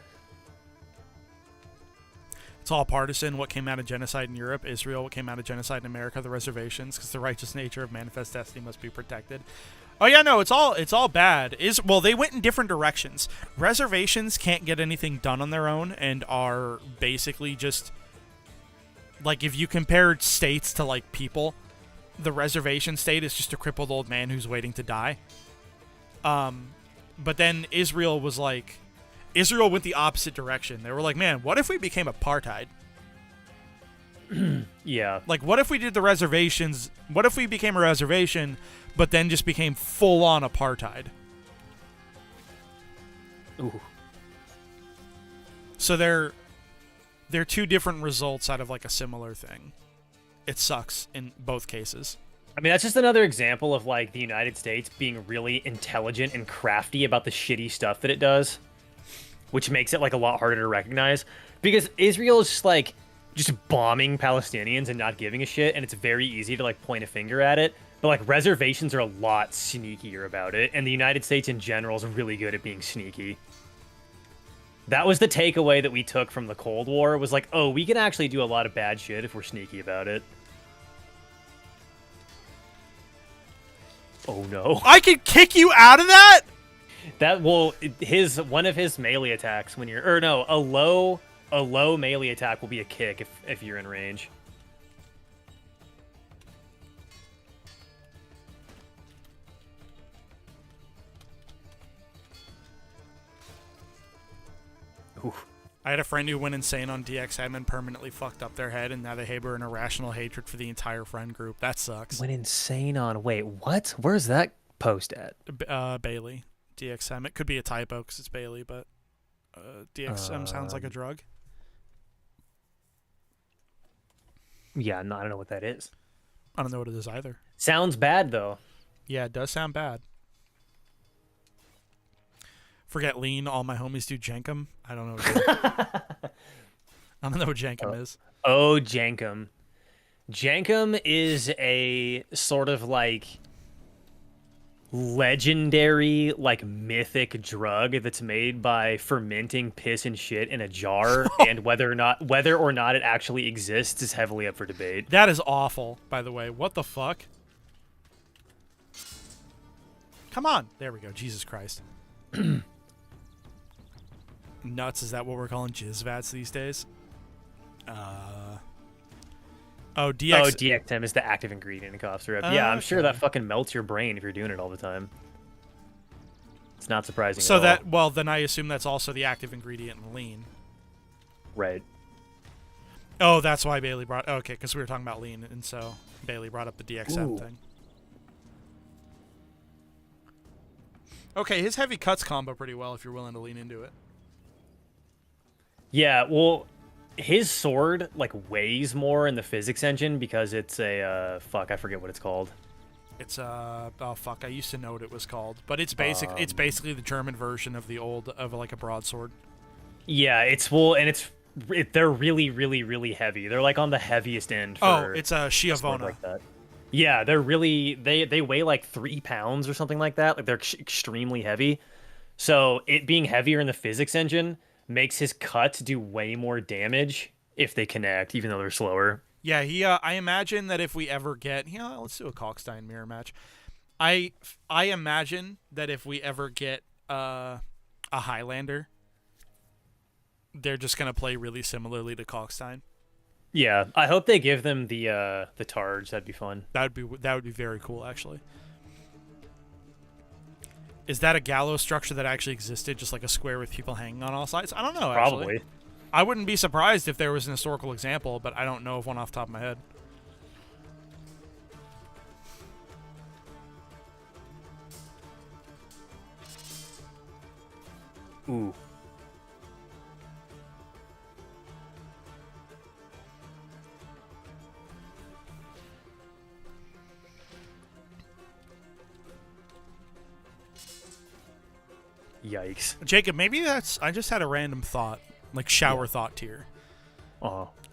It's all partisan. What came out of genocide in Europe, Israel. What came out of genocide in America, the reservations, because the righteous nature of manifest destiny must be protected. Oh yeah, no, it's all bad. Well, they went in different directions. Reservations can't get anything done on their own and are basically just like if you compared states to like people, the reservation state is just a crippled old man who's waiting to die. But then Israel went the opposite direction. They were like, man, what if we became apartheid? Yeah. Like, what if we did the reservations? What if we became a reservation, but then just became full-on apartheid? Ooh. So they're two different results out of like a similar thing. It sucks in both cases. I mean, that's just another example of like the United States being really intelligent and crafty about the shitty stuff that it does, which makes it like a lot harder to recognize because Israel is just like bombing Palestinians and not giving a shit, and it's very easy to like point a finger at it. But like reservations are a lot sneakier about it, and the United States in general is really good at being sneaky. That was the takeaway that we took from the Cold War was like, oh, we can actually do a lot of bad shit if we're sneaky about it. Oh no. I can kick you out of that? That will one of his melee attacks when you're a low melee attack will be a kick if you're in range. Ooh. I had a friend who went insane on DXM and permanently fucked up their head, and now they harbor an irrational hatred for the entire friend group. That sucks. Went insane on... Wait, what? Where's that post at? Bailey. DXM. It could be a typo because it's Bailey, but DXM sounds like a drug. Yeah, no, I don't know what that is. I don't know what it is either. Sounds bad, though. Yeah, it does sound bad. Forget lean. All my homies do Jenkum. I don't know what Jenkum is. Oh, Jenkum. Jenkum is a sort of like legendary, like mythic drug that's made by fermenting piss and shit in a jar, and whether or not it actually exists is heavily up for debate. That is awful, by the way. What the fuck? Come on. There we go. Jesus Christ. Nuts, is that what we're calling jizzvats these days? DXM is the active ingredient in cough syrup. Yeah, I'm sure that fucking melts your brain if you're doing it all the time. It's not surprising so at all. Then I assume that's also the active ingredient in lean. Right. Oh, that's why Bailey brought... Okay, because we were talking about lean, and so Bailey brought up the DXM thing. Okay, his heavy cuts combo pretty well if you're willing to lean into it. Yeah, well, his sword like weighs more in the physics engine because it's a fuck, I forget what it's called. It's oh fuck, I used to know what it was called, but it's basically the German version of like a broadsword. Yeah, they're really really really heavy. They're like on the heaviest end. It's a Schiavona. Like that. Yeah, they're really they weigh like 3 pounds or something like that. Like they're extremely heavy. So it being heavier in the physics engine makes his cuts do way more damage if they connect, even though they're slower. Yeah, I imagine that if we ever get... let's do a Kalkstein mirror match. I imagine that if we ever get a Highlander, they're just going to play really similarly to Kalkstein. Yeah, I hope they give them the Targe. That'd be fun. That would be very cool, actually. Is that a gallows structure that actually existed, just like a square with people hanging on all sides? I don't know, actually. Probably. I wouldn't be surprised if there was an historical example, but I don't know of one off the top of my head. Ooh. Yikes. Jacob, maybe that's... I just had a random thought, like shower thought tier.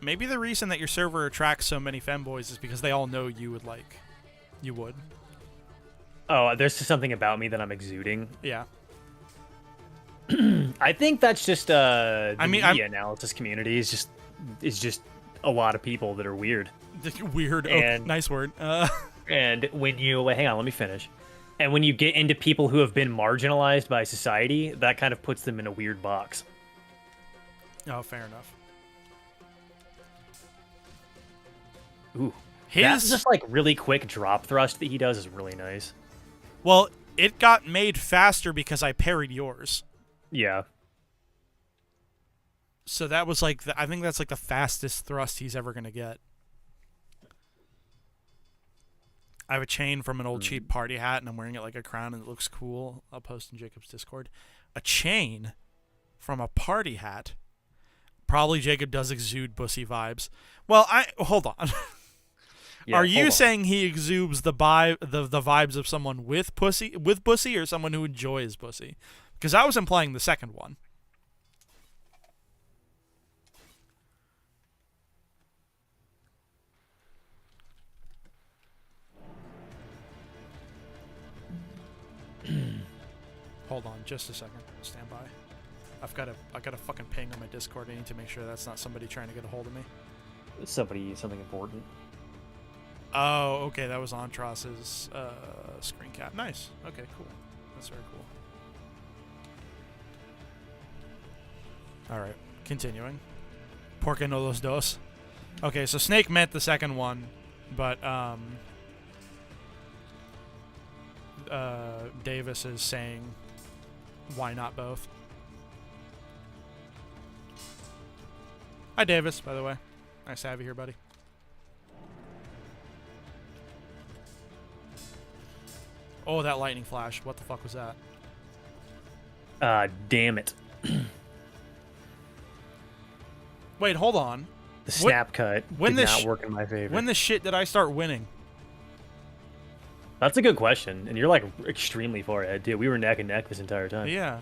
Maybe the reason that your server attracts so many femboys is because they all know you would like... You would. Oh, there's just something about me that I'm exuding. Yeah. I think that's just the media I'm... analysis community is just a lot of people that are weird. Weird. And, nice word. And when you... Wait, hang on, let me finish. And when you get into people who have been marginalized by society, that kind of puts them in a weird box. Oh, fair enough. Ooh. That's just like really quick drop thrust that he does is really nice. Well, it got made faster because I parried yours. Yeah. So that was like... I think that's like the fastest thrust he's ever going to get. I have a chain from an old cheap party hat, and I'm wearing it like a crown, and it looks cool. I'll post in Jacob's Discord. A chain from a party hat. Probably Jacob does exude bussy vibes. Well, hold on. Yeah, Are you saying he exudes the vibes of someone with bussy, or someone who enjoys bussy? Because I was implying the second one. Hold on, just a second. Stand by. I got a fucking ping on my Discord. I need to make sure that's not somebody trying to get a hold of me. Something important. Oh, okay. That was Antras's screen cap. Nice. Okay, cool. That's very cool. All right, continuing. Porque no los dos. Okay, so Snake meant the second one, but Davis is saying, why not both? Hi, Davis, by the way. Nice to have you here, buddy. Oh, that lightning flash. What the fuck was that? Damn it. Wait, hold on. The snap cut did not work in my favor. When the shit did I start winning? That's a good question, and you're like extremely far ahead, dude. We were neck and neck this entire time. Yeah.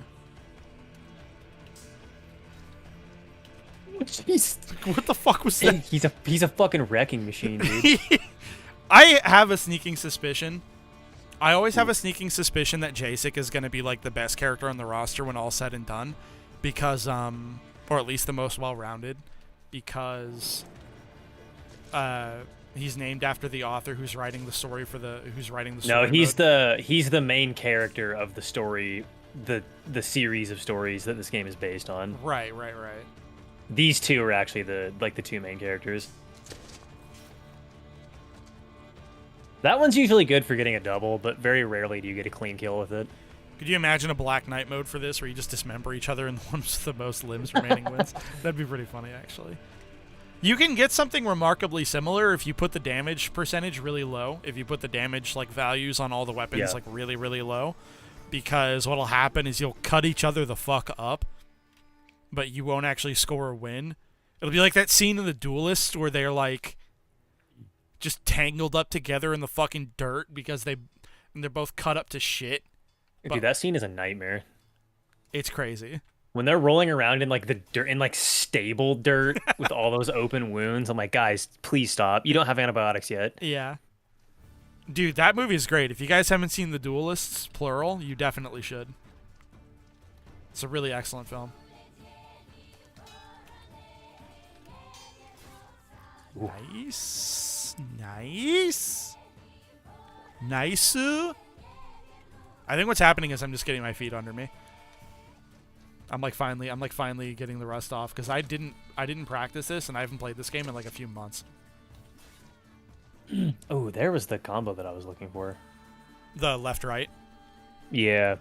Jeez. What the fuck was that? He's a fucking wrecking machine, dude. I have a sneaking suspicion. I always have a sneaking suspicion that Jacek is going to be like the best character on the roster when all's said and done, because or at least the most well-rounded, because he's named after the author who's writing the story for the No, he's the main character of the story, the series of stories that this game is based on. Right. These two are actually the two main characters. That one's usually good for getting a double, but very rarely do you get a clean kill with it. Could you imagine a Black Knight mode for this, where you just dismember each other and the one with the most limbs remaining wins? That'd be pretty funny, actually. You can get something remarkably similar if you put the damage percentage really low. If you put the damage values on all the weapons really, really low, because what'll happen is you'll cut each other the fuck up, but you won't actually score a win. It'll be like that scene in The Duelist where they're like just tangled up together in the fucking dirt because they're both cut up to shit. Dude, that scene is a nightmare. It's crazy. When they're rolling around in the dirt, in stable dirt with all those open wounds, I'm like, guys, please stop. You don't have antibiotics yet. Yeah. Dude, that movie is great. If you guys haven't seen The Duelists, plural, you definitely should. It's a really excellent film. Ooh. Nice. I think what's happening is I'm just getting my feet under me. I'm finally getting the rust off, because I didn't practice this, and I haven't played this game in a few months. Oh, there was the combo that I was looking for. The left-right? Yeah.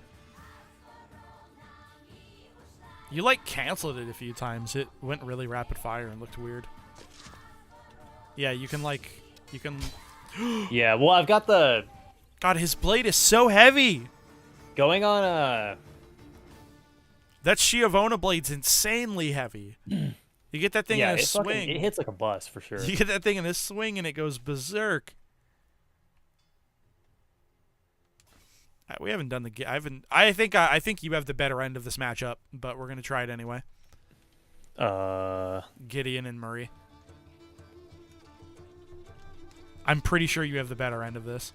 You canceled it a few times. It went really rapid fire and looked weird. Yeah, you can Yeah, well, I've got the... God, his blade is so heavy! Going on, That Schiavona blade's insanely heavy. You get that thing in a swing. It hits like a bus, for sure. You get that thing in a swing, and it goes berserk. We haven't done the. I think you have the better end of this matchup, but we're gonna try it anyway. Gideon and Murray. I'm pretty sure you have the better end of this.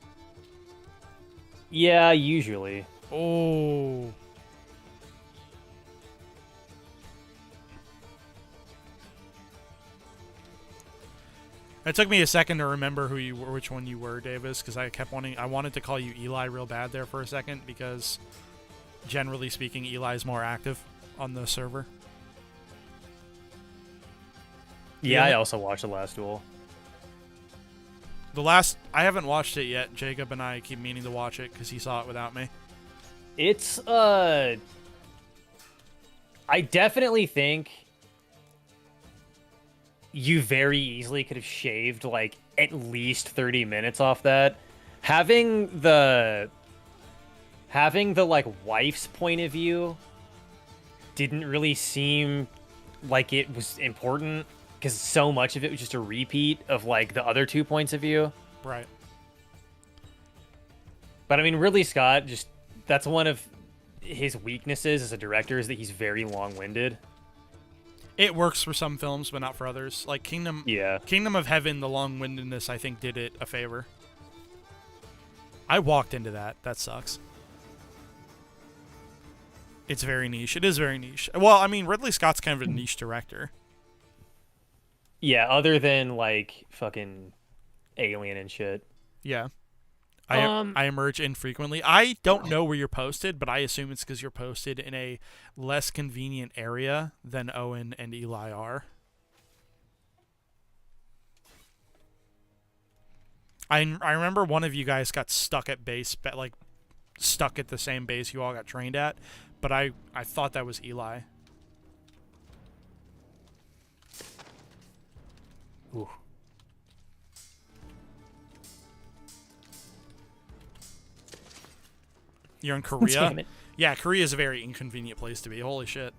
Yeah, usually. Oh. It took me a second to remember who you were, which one you were, Davis, because I wanted to call you Eli real bad there for a second, because generally speaking, Eli is more active on the server. Yeah, I also watched the last duel. I haven't watched it yet. Jacob and I keep meaning to watch it because he saw it without me. It's, I definitely think you very easily could have shaved, like, at least 30 minutes off that. Having the, like, wife's point of view didn't really seem like it was important, because so much of it was just a repeat of, like, the other 2 points of view. Right. But, I mean, Ridley Scott, that's one of his weaknesses as a director, is that he's very long-winded. It works for some films, but not for others. Like Kingdom of Heaven, the long-windedness, I think, did it a favor. I walked into that. That sucks. It's very niche. It is very niche. Well, I mean, Ridley Scott's kind of a niche director. Yeah, other than, like, fucking Alien and shit. Yeah. I emerge infrequently. I don't know where you're posted, but I assume it's because you're posted in a less convenient area than Owen and Eli are. I remember one of you guys got stuck at base, like stuck at the same base you all got trained at, but I thought that was Eli. Ooh. You're in Korea? Damn it. Yeah, Korea is a very inconvenient place to be. Holy shit.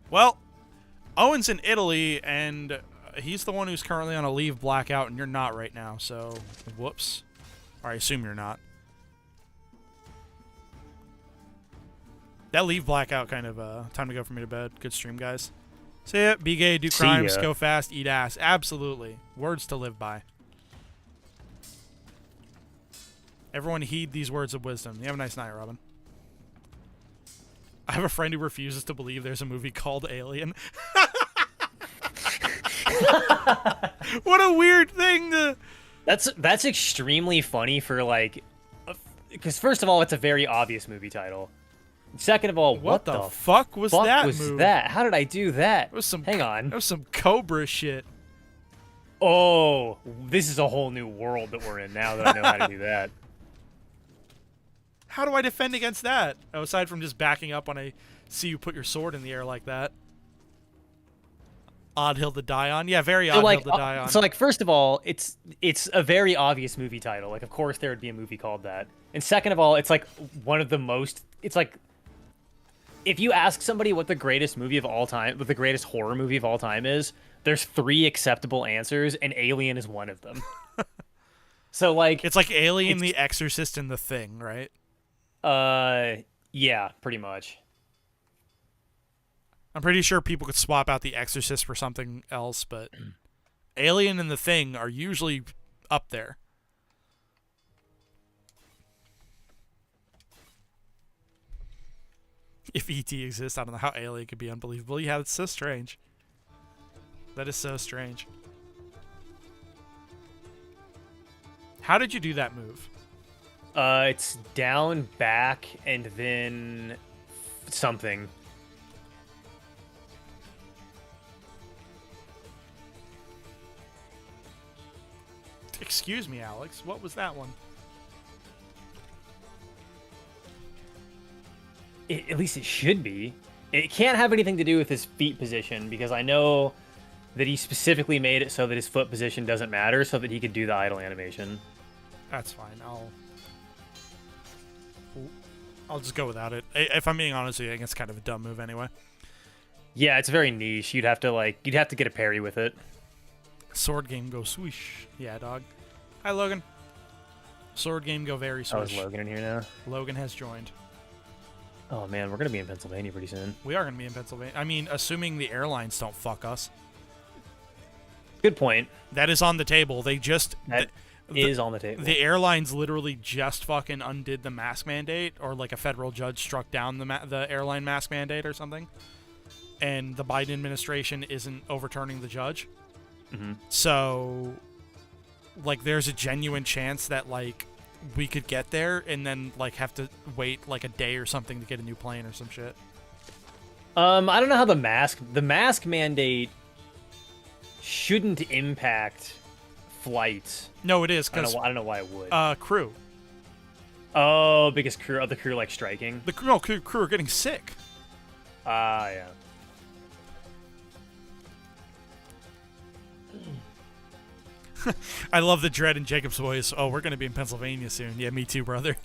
Well, Owen's in Italy, and he's the one who's currently on a leave blackout, and you're not right now, so whoops. Or I assume you're not. That leave blackout kind of, time to go for me to bed. Good stream, guys. See ya. Be gay, do crimes, go fast, eat ass. Absolutely. Words to live by. Everyone heed these words of wisdom. You have a nice night, Robin. I have a friend who refuses to believe there's a movie called Alien. What a weird thing to... That's extremely funny for, like... Because, first of all, it's a very obvious movie title. Second of all, what the fuck was that? How did I do that? It was some, hang on. It was some Cobra shit. Oh, this is a whole new world that we're in now that I know how to do that. How do I defend against that? Oh, aside from just backing up when I see you put your sword in the air like that. Odd hill to die on. Yeah, very odd hill to die on. So, like, first of all, it's a very obvious movie title. Like, of course there would be a movie called that. And second of all, it's, like, one of the most... It's, like... If you ask somebody what the greatest movie of all time... What the greatest horror movie of all time is, there's 3 acceptable answers, and Alien is one of them. So, like... It's like Alien, The Exorcist, and The Thing, right? Yeah, pretty much. I'm pretty sure people could swap out The Exorcist for something else, but Alien and The Thing are usually up there. If E.T. exists, I don't know how Alien could be unbelievable. Yeah, it's so strange. That is so strange. How did you do that move? It's down, back, and then something. Excuse me, Alex. What was that one? At least it should be. It can't have anything to do with his feet position, because I know that he specifically made it so that his foot position doesn't matter, so that he could do the idle animation. That's fine. I'll just go without it. If I'm being honest with you, I think it's kind of a dumb move anyway. Yeah, it's very niche. You'd have to get a parry with it. Sword game goes swoosh. Yeah, dog. Hi, Logan. Sword game go very Oh, is switch. Logan in here now? Logan has joined. Oh man, we're gonna be in Pennsylvania pretty soon. We are going to be in Pennsylvania. I mean, assuming the airlines don't fuck us. Good point. That is on the table. They just... That is on the table. The airlines literally just fucking undid the mask mandate, or like a federal judge struck down the airline mask mandate or something. And the Biden administration isn't overturning the judge. Mm-hmm. So, like, there's a genuine chance that, like, we could get there and then, like, have to wait, like, a day or something to get a new plane or some shit. I don't know how the mask mandate shouldn't impact flights. No, it is, because... I don't know why it would. Crew. Oh, because the crew, like, striking? Crew are getting sick. Ah, yeah. I love the dread in Jacob's voice. Oh, we're going to be in Pennsylvania soon. Yeah, me too, brother.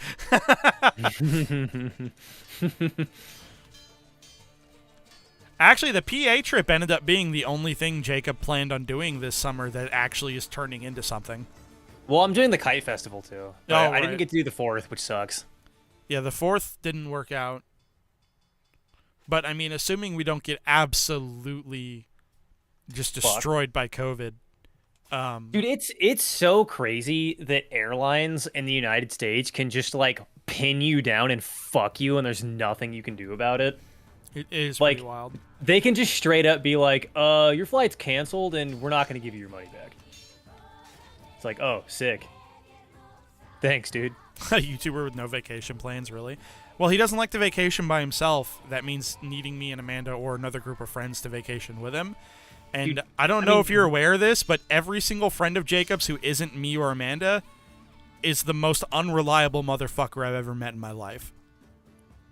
Actually, the PA trip ended up being the only thing Jacob planned on doing this summer that actually is turning into something. Well, I'm doing the kite festival, too. Oh, I right. didn't get to do the 4th, which sucks. Yeah, the 4th didn't work out. But, I mean, assuming we don't get absolutely just destroyed by COVID. Dude, it's so crazy that airlines in the United States can just, like, pin you down and fuck you, and there's nothing you can do about it. It is like, pretty wild. They can just straight up be like, your flight's canceled, and we're not going to give you your money back. It's like, oh, sick. Thanks, dude. A YouTuber with no vacation plans, really? Well, he doesn't like to vacation by himself. That means needing me and Amanda or another group of friends to vacation with him. And Dude, I don't know if you're aware of this, but every single friend of Jacob's who isn't me or Amanda is the most unreliable motherfucker I've ever met in my life.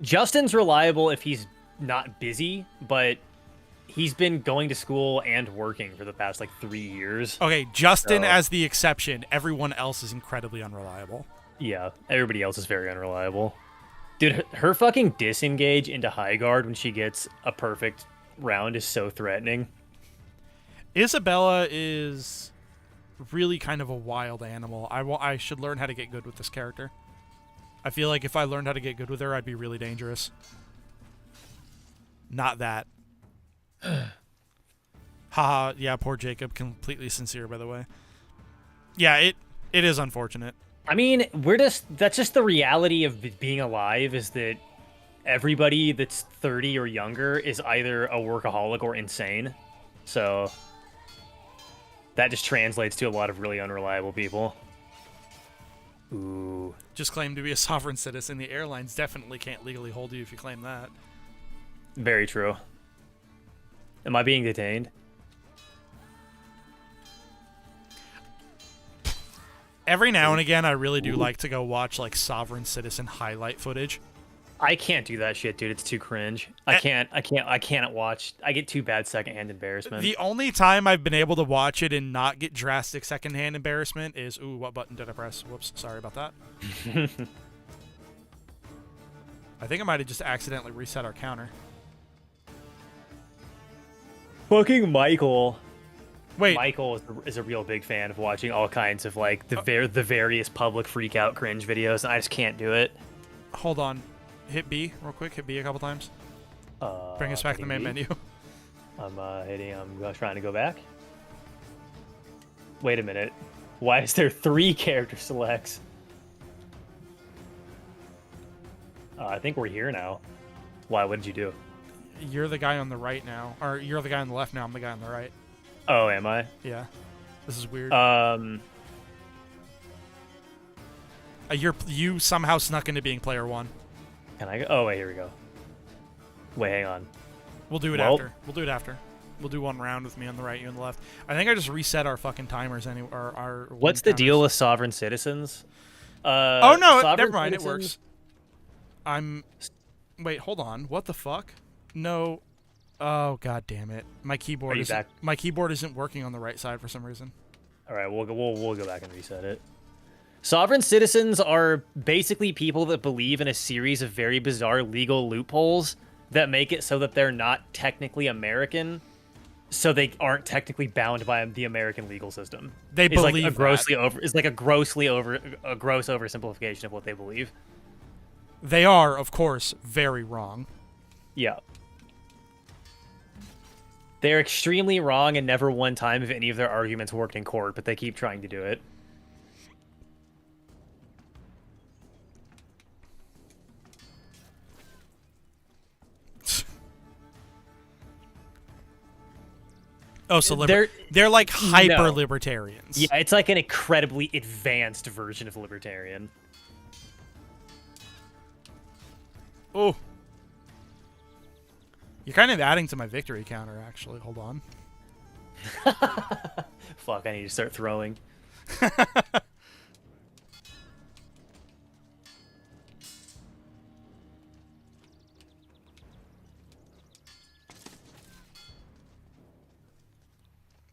Justin's reliable if he's not busy, but he's been going to school and working for the past, like, 3 years. Okay, Justin as the exception. Everyone else is incredibly unreliable. Yeah, everybody else is very unreliable. Dude, her fucking disengage into high guard when she gets a perfect round is so threatening. Isabella is really kind of a wild animal. I should learn how to get good with this character. I feel like if I learned how to get good with her, I'd be really dangerous. Not that. Haha, yeah, poor Jacob. Completely sincere, by the way. Yeah, it is unfortunate. I mean, that's just the reality of being alive, is that everybody that's 30 or younger is either a workaholic or insane. So that just translates to a lot of really unreliable people. Ooh. Just claim to be a sovereign citizen. The airlines definitely can't legally hold you if you claim that. Very true. Am I being detained? Every now and again, I really do like to go watch, like, sovereign citizen highlight footage. I can't do that shit, dude. It's too cringe. I can't watch. I get too bad secondhand embarrassment. The only time I've been able to watch it and not get drastic secondhand embarrassment is, ooh, what button did I press? Whoops, sorry about that. I think I might have just accidentally reset our counter. Fucking Michael. Wait. Michael is a real big fan of watching all kinds of, like, the various public freak out cringe videos, and I just can't do it. Hold on. Hit B real quick. Hit B a couple times. Bring us back to the main menu. I'm trying to go back. Wait a minute. Why is there 3 character selects? I think we're here now. Why? What did you do? You're the guy on the right now. Or you're the guy on the left now. I'm the guy on the right. Oh, am I? Yeah. This is weird. You somehow snuck into being player 1. Can I go? Oh, wait, here we go. Wait, hang on. We'll do it after. We'll do it after. We'll do one round with me on the right, you on the left. I think I just reset our fucking timers anyway. What's the deal with sovereign citizens? Oh, no, never mind. It works. Wait, hold on. What the fuck? No. Oh, god damn it. My keyboard isn't working on the right side for some reason. All right, we'll go back and reset it. Sovereign citizens are basically people that believe in a series of very bizarre legal loopholes that make it so that they're not technically American, so they aren't technically bound by the American legal system. They It's like believe a that. gross oversimplification of what they believe. They are, of course, very wrong. Yeah. They're extremely wrong, and never one time have any of their arguments worked in court, but they keep trying to do it. Oh, so they're like hyper libertarians. Yeah, it's like an incredibly advanced version of libertarian. Oh. You're kind of adding to my victory counter, actually. Hold on. Fuck, I need to start throwing.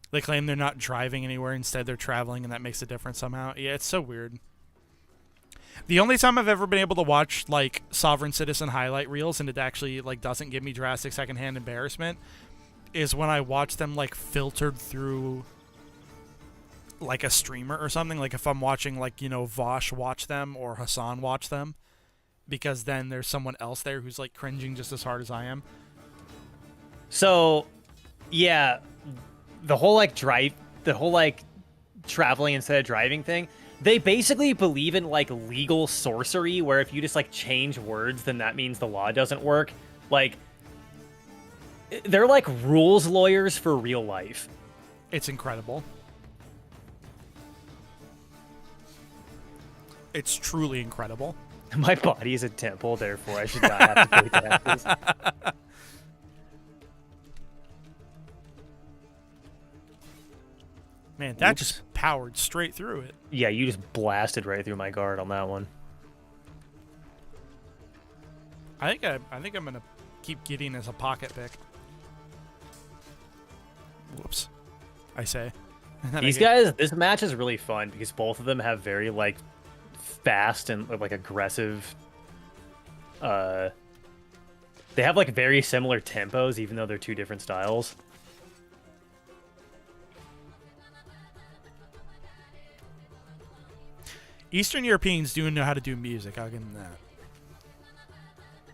They claim they're not driving anywhere. Instead, they're traveling, and that makes a difference somehow. Yeah, it's so weird. The only time I've ever been able to watch, like, Sovereign Citizen highlight reels, and it actually, like, doesn't give me drastic secondhand embarrassment, is when I watch them, like, filtered through, like, a streamer or something. Like, if I'm watching, like, you know, Vosh watch them or Hassan watch them, because then there's someone else there who's, like, cringing just as hard as I am. So, yeah, the whole traveling instead of driving thing, they basically believe in like legal sorcery, where if you just like change words, then that means the law doesn't work. Like, they're like rules lawyers for real life. It's incredible. It's truly incredible. My body is a temple, therefore I should not have to pay taxes. Man, that just powered straight through it. Yeah, you just blasted right through my guard on that one. I think I'm gonna keep Gideon as a pocket pick. Whoops, I say. These guys, this match is really fun because both of them have very like fast and like aggressive. They have like very similar tempos, even though they're two different styles. Eastern Europeans do know how to do music. I'll give them that.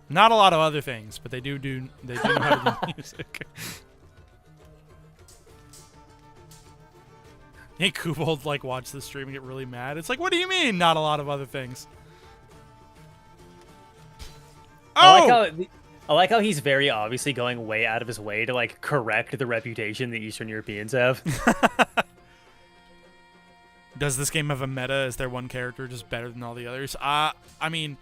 Not a lot of other things, but they do know how to do music. Hey, Kubold, like, watch the stream and get really mad. It's like, what do you mean, not a lot of other things? Oh! I like how he's very obviously going way out of his way to, like, correct the reputation the Eastern Europeans have. Does this game have a meta? Is there one character just better than all the others? I mean,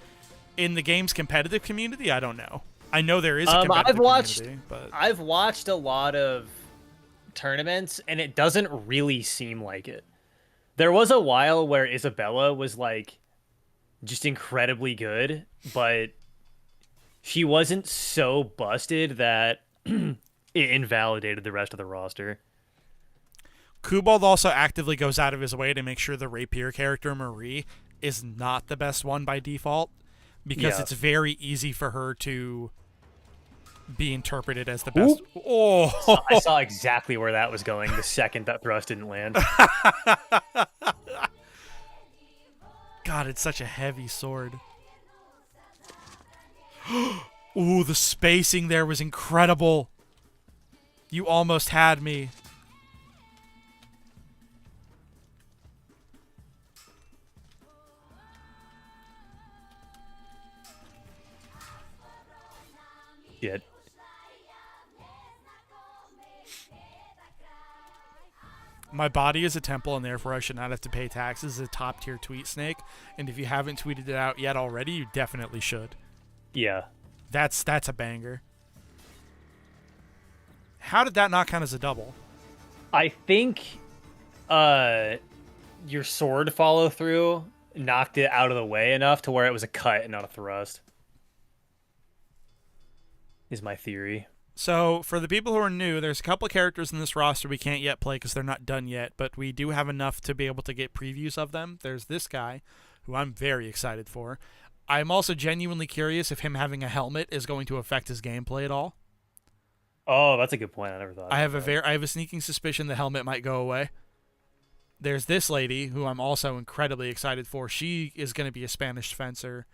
in the game's competitive community, I don't know. I know there is a competitive community, but I've watched a lot of tournaments, and it doesn't really seem like it. There was a while where Isabella was, like, just incredibly good, but she wasn't so busted that it invalidated the rest of the roster. Kubald also actively goes out of his way to make sure the rapier character, Marie, is not the best one by default, because it's very easy for her to be interpreted as the best. Ooh. Oh! I saw exactly where that was going the second that thrust didn't land. God, it's such a heavy sword. Ooh, the spacing there was incredible. You almost had me. Shit. My body is a temple, and therefore I should not have to pay taxes. Is a top-tier tweet snake, and if you haven't tweeted it out yet already, you definitely should. Yeah. That's a banger. How did that not count as a double? I think your sword follow-through knocked it out of the way enough to where it was a cut and not a thrust. Is my theory. So, for the people who are new, there's a couple of characters in this roster we can't yet play because they're not done yet, but we do have enough to be able to get previews of them. There's this guy, who I'm very excited for. I'm also genuinely curious if him having a helmet is going to affect his gameplay at all. Oh, that's a good point. I never thought. I have about that. I have a sneaking suspicion the helmet might go away. There's this lady who I'm also incredibly excited for. She is going to be a Spanish fencer,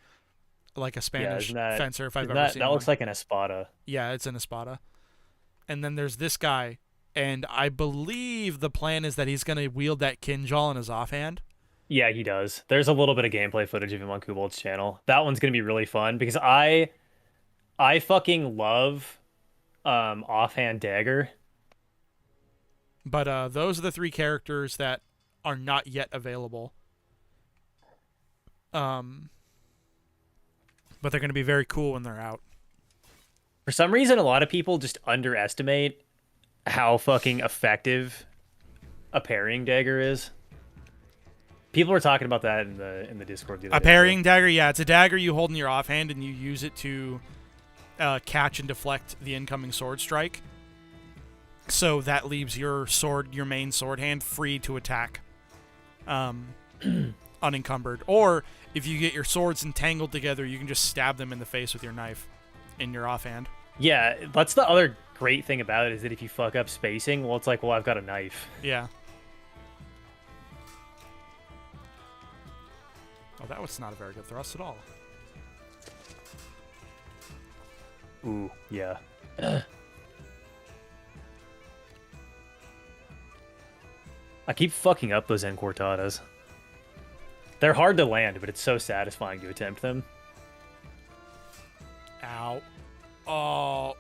like a Yeah, Spanish isn't that fencer if I've isn't ever that seen that looks one. like an espada? Yeah, it's an Espada. And then there's this guy, and I believe the plan is that he's going to wield that Kinjal in his offhand. Yeah, he does. There's a little bit of gameplay footage of him on Kubolt's channel. That one's gonna be really fun because I fucking love offhand dagger. But those are the three characters that are not yet available. Um, but they're going to be very cool when they're out. For some reason, a lot of people just underestimate how fucking effective a parrying dagger is. People were talking about that in the Discord the other A day. parrying dagger, yeah, it's a dagger you hold in your offhand and you use it to catch and deflect the incoming sword strike. So that leaves your main sword hand, free to attack, unencumbered. Or if you get your swords entangled together, you can just stab them in the face with your knife in your offhand. Yeah, that's the other great thing about it is that if you fuck up spacing, well, it's like, well, I've got a knife. Yeah. Oh, that was not a very good thrust at all. Ooh, yeah. I keep fucking up those encortadas. They're hard to land, but it's so satisfying to attempt them. Ow. Oh.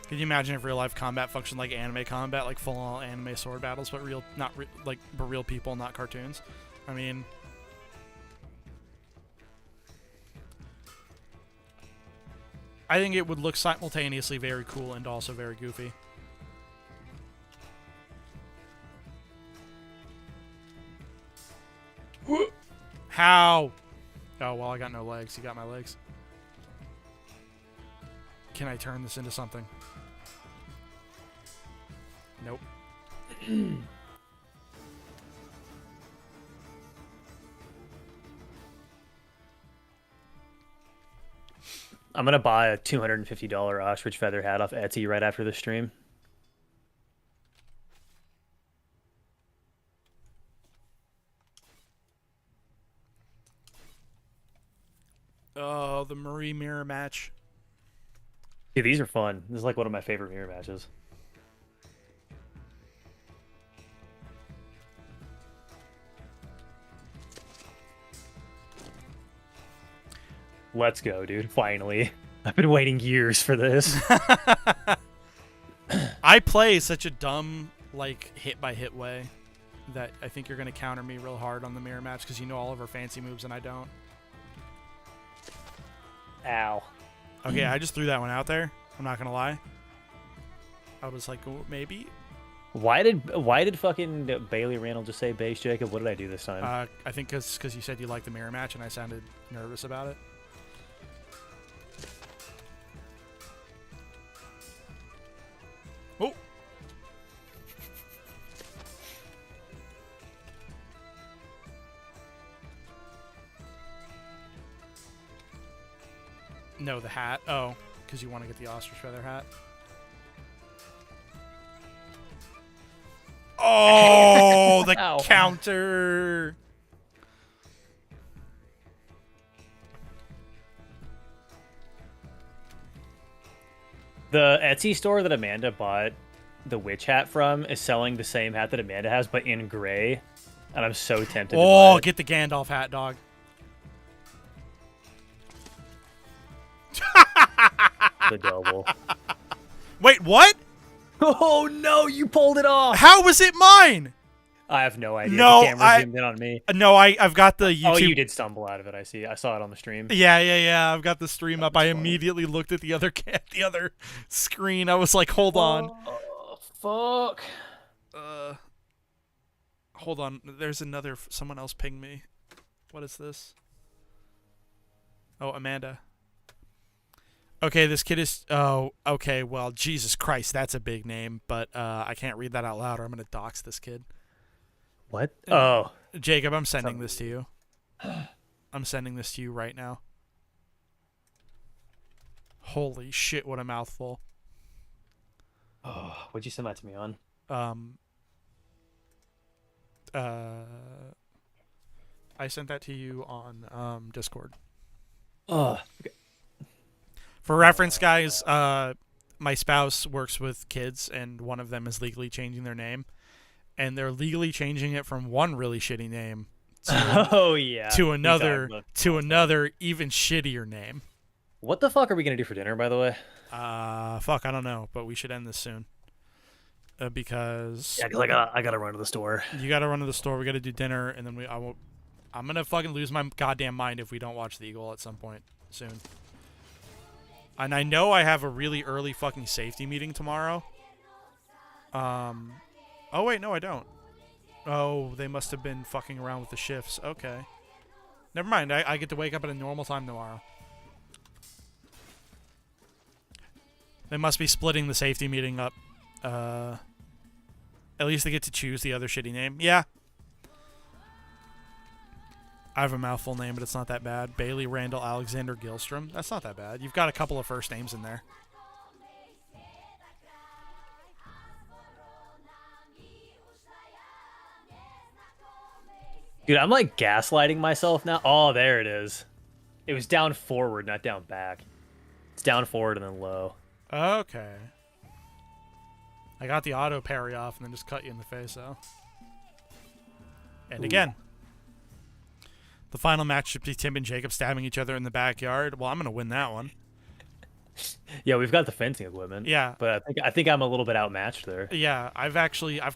Can you imagine if real life combat functioned like anime combat, like full on anime sword battles, but but real people, not cartoons? I mean, I think it would look simultaneously very cool and also very goofy. How? Oh, well, I got no legs. You got my legs. Can I turn this into something? Nope. I'm gonna buy a $250 ostrich feather hat off Etsy right after the stream. Oh, the Marie mirror match. Dude, these are fun. This is like one of my favorite mirror matches. Let's go, dude. Finally. I've been waiting years for this. I play such a dumb, like, hit-by-hit way that I think you're going to counter me real hard on the mirror match because you know all of her fancy moves and I don't. Ow. Okay, I just threw that one out there. I'm not going to lie. I was like, oh, maybe. Why did fucking Bailey Randall just say base, Jacob? What did I do this time? I think because you said you liked the mirror match and I sounded nervous about it. Oh! No, the hat. Oh, because you want to get the ostrich feather hat. Oh, the Ow. counter. The Etsy store that Amanda bought the witch hat from is selling the same hat that Amanda has, but in gray. And I'm so tempted to buy it. Get the Gandalf hat, dog. The double. Wait, what? Oh no, you pulled it off! How was it mine? I have no idea. No, the camera zoomed in on me. No, I've got the YouTube. Oh, you did stumble out of it. I see. I saw it on the stream. Yeah. I've got the stream up. I funny. immediately looked at the other screen. I was like, hold on. Oh, fuck. Hold on. There's someone else pinged me. What is this? Oh, Amanda. Okay, this kid is... Oh, okay, well, Jesus Christ, that's a big name, but I can't read that out loud or I'm going to dox this kid. What? Oh. Jacob, I'm sending this to you. I'm sending this to you right now. Holy shit, what a mouthful. Oh, what'd you send that to me on? Um, uh, I sent that to you on Discord. Oh, okay. For reference, guys, my spouse works with kids, and one of them is legally changing their name, and they're legally changing it from one really shitty name Oh yeah, to we talked another about this to last time. another even shittier name. What the fuck are we gonna do for dinner, by the way? Fuck, I don't know, but we should end this soon. Because Yeah, because I gotta run to the store. you got to run to the store. We got to do dinner, and then I'm gonna fucking lose my goddamn mind if we don't watch The Eagle at some point soon. And I know I have a really early fucking safety meeting tomorrow. Oh wait, no, I don't. Oh, they must have been fucking around with the shifts. Okay. Never mind. I get to wake up at a normal time tomorrow. They must be splitting the safety meeting up. At least they get to choose the other shitty name. Yeah. I have a mouthful name, but it's not that bad. Bailey Randall Alexander Gilstrom. That's not that bad. You've got a couple of first names in there. Dude, I'm like gaslighting myself now. Oh, there it is. It was down forward, not down back. It's down forward and then low. Okay. I got the auto parry off and then just cut you in the face, though. And Ooh. again. The final match should be Tim and Jacob stabbing each other in the backyard. Well, I'm going to win that one. Yeah, we've got the fencing equipment. Yeah. But I think I'm a little bit outmatched there. Yeah, I've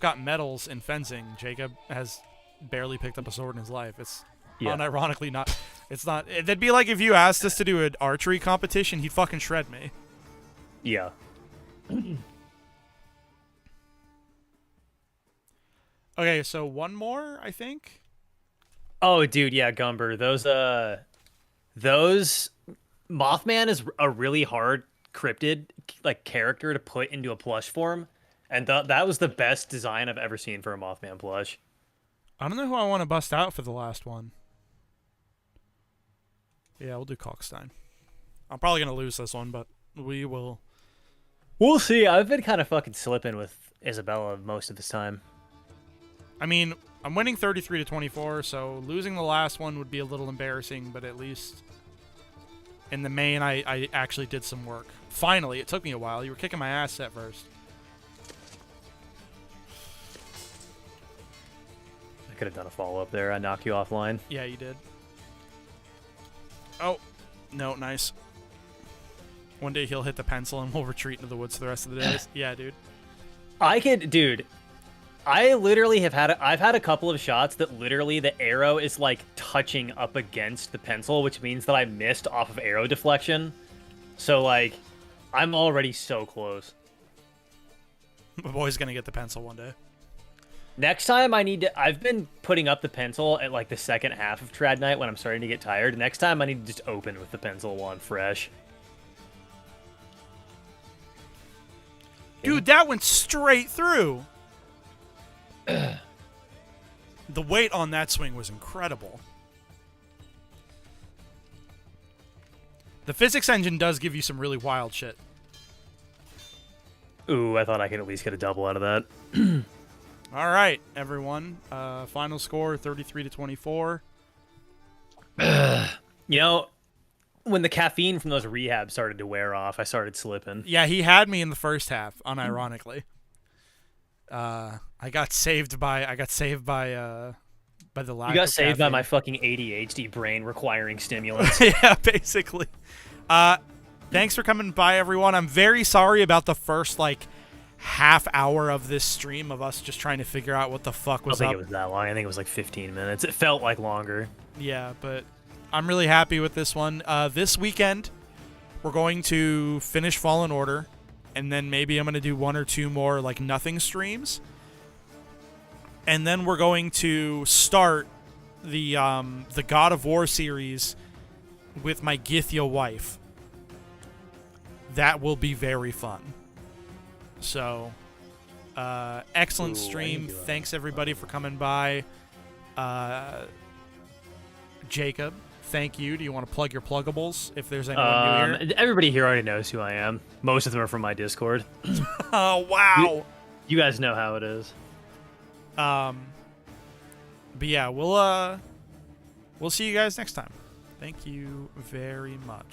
got medals in fencing. Jacob has barely picked up a sword in his life. It's unironically not. It's not. It'd be like if you asked us to do an archery competition, he'd fucking shred me. Yeah. Okay, so one more, I think. Oh, dude, yeah, Gumber. Those Mothman is a really hard cryptid like character to put into a plush form, and that was the best design I've ever seen for a Mothman plush. I don't know who I want to bust out for the last one. Yeah, we'll do Kalkstein. I'm probably gonna lose this one, but we will. We'll see. I've been kind of fucking slipping with Isabella most of this time. I mean, I'm winning 33-24, so losing the last one would be a little embarrassing, but at least in the main, I actually did some work. Finally, it took me a while. You were kicking my ass at first. I could have done a follow-up there. I knocked you offline. Yeah, you did. Oh, no, nice. One day he'll hit the pencil and we'll retreat into the woods for the rest of the days. Yeah, dude. Dude, I literally I've had a couple of shots that literally the arrow is like touching up against the pencil, which means that I missed off of arrow deflection. So like, I'm already so close. My boy's gonna get the pencil one day. Next time I've been putting up the pencil at like the second half of Trad Night when I'm starting to get tired. Next time I need to just open with the pencil while I'm fresh. Dude, that went straight through. The weight on that swing was incredible. The physics engine does give you some really wild shit. Ooh, I thought I could at least get a double out of that. All right, everyone. Final score 33-24. You know, when the caffeine from those rehabs started to wear off, I started slipping. Yeah, he had me in the first half, unironically. I got saved by the lack. You got of saved by caffeine. my fucking ADHD brain requiring stimulants. Yeah, basically. Thanks for coming by, everyone. I'm very sorry about the first like half hour of this stream of us just trying to figure out what the fuck was I don't up. think it was that long. I think it was like 15 minutes. It felt like longer. Yeah, but I'm really happy with this one. This weekend, we're going to finish Fallen Order, and then maybe I'm going to do one or two more like nothing streams. And then we're going to start the God of War series with my Githya wife. That will be very fun. So, excellent stream. Thanks everybody for coming by. Jacob, thank you. Do you want to plug your pluggables if there's anyone new here? Everybody here already knows who I am. Most of them are from my Discord. Oh, wow. You guys know how it is. But yeah, we'll see you guys next time. Thank you very much.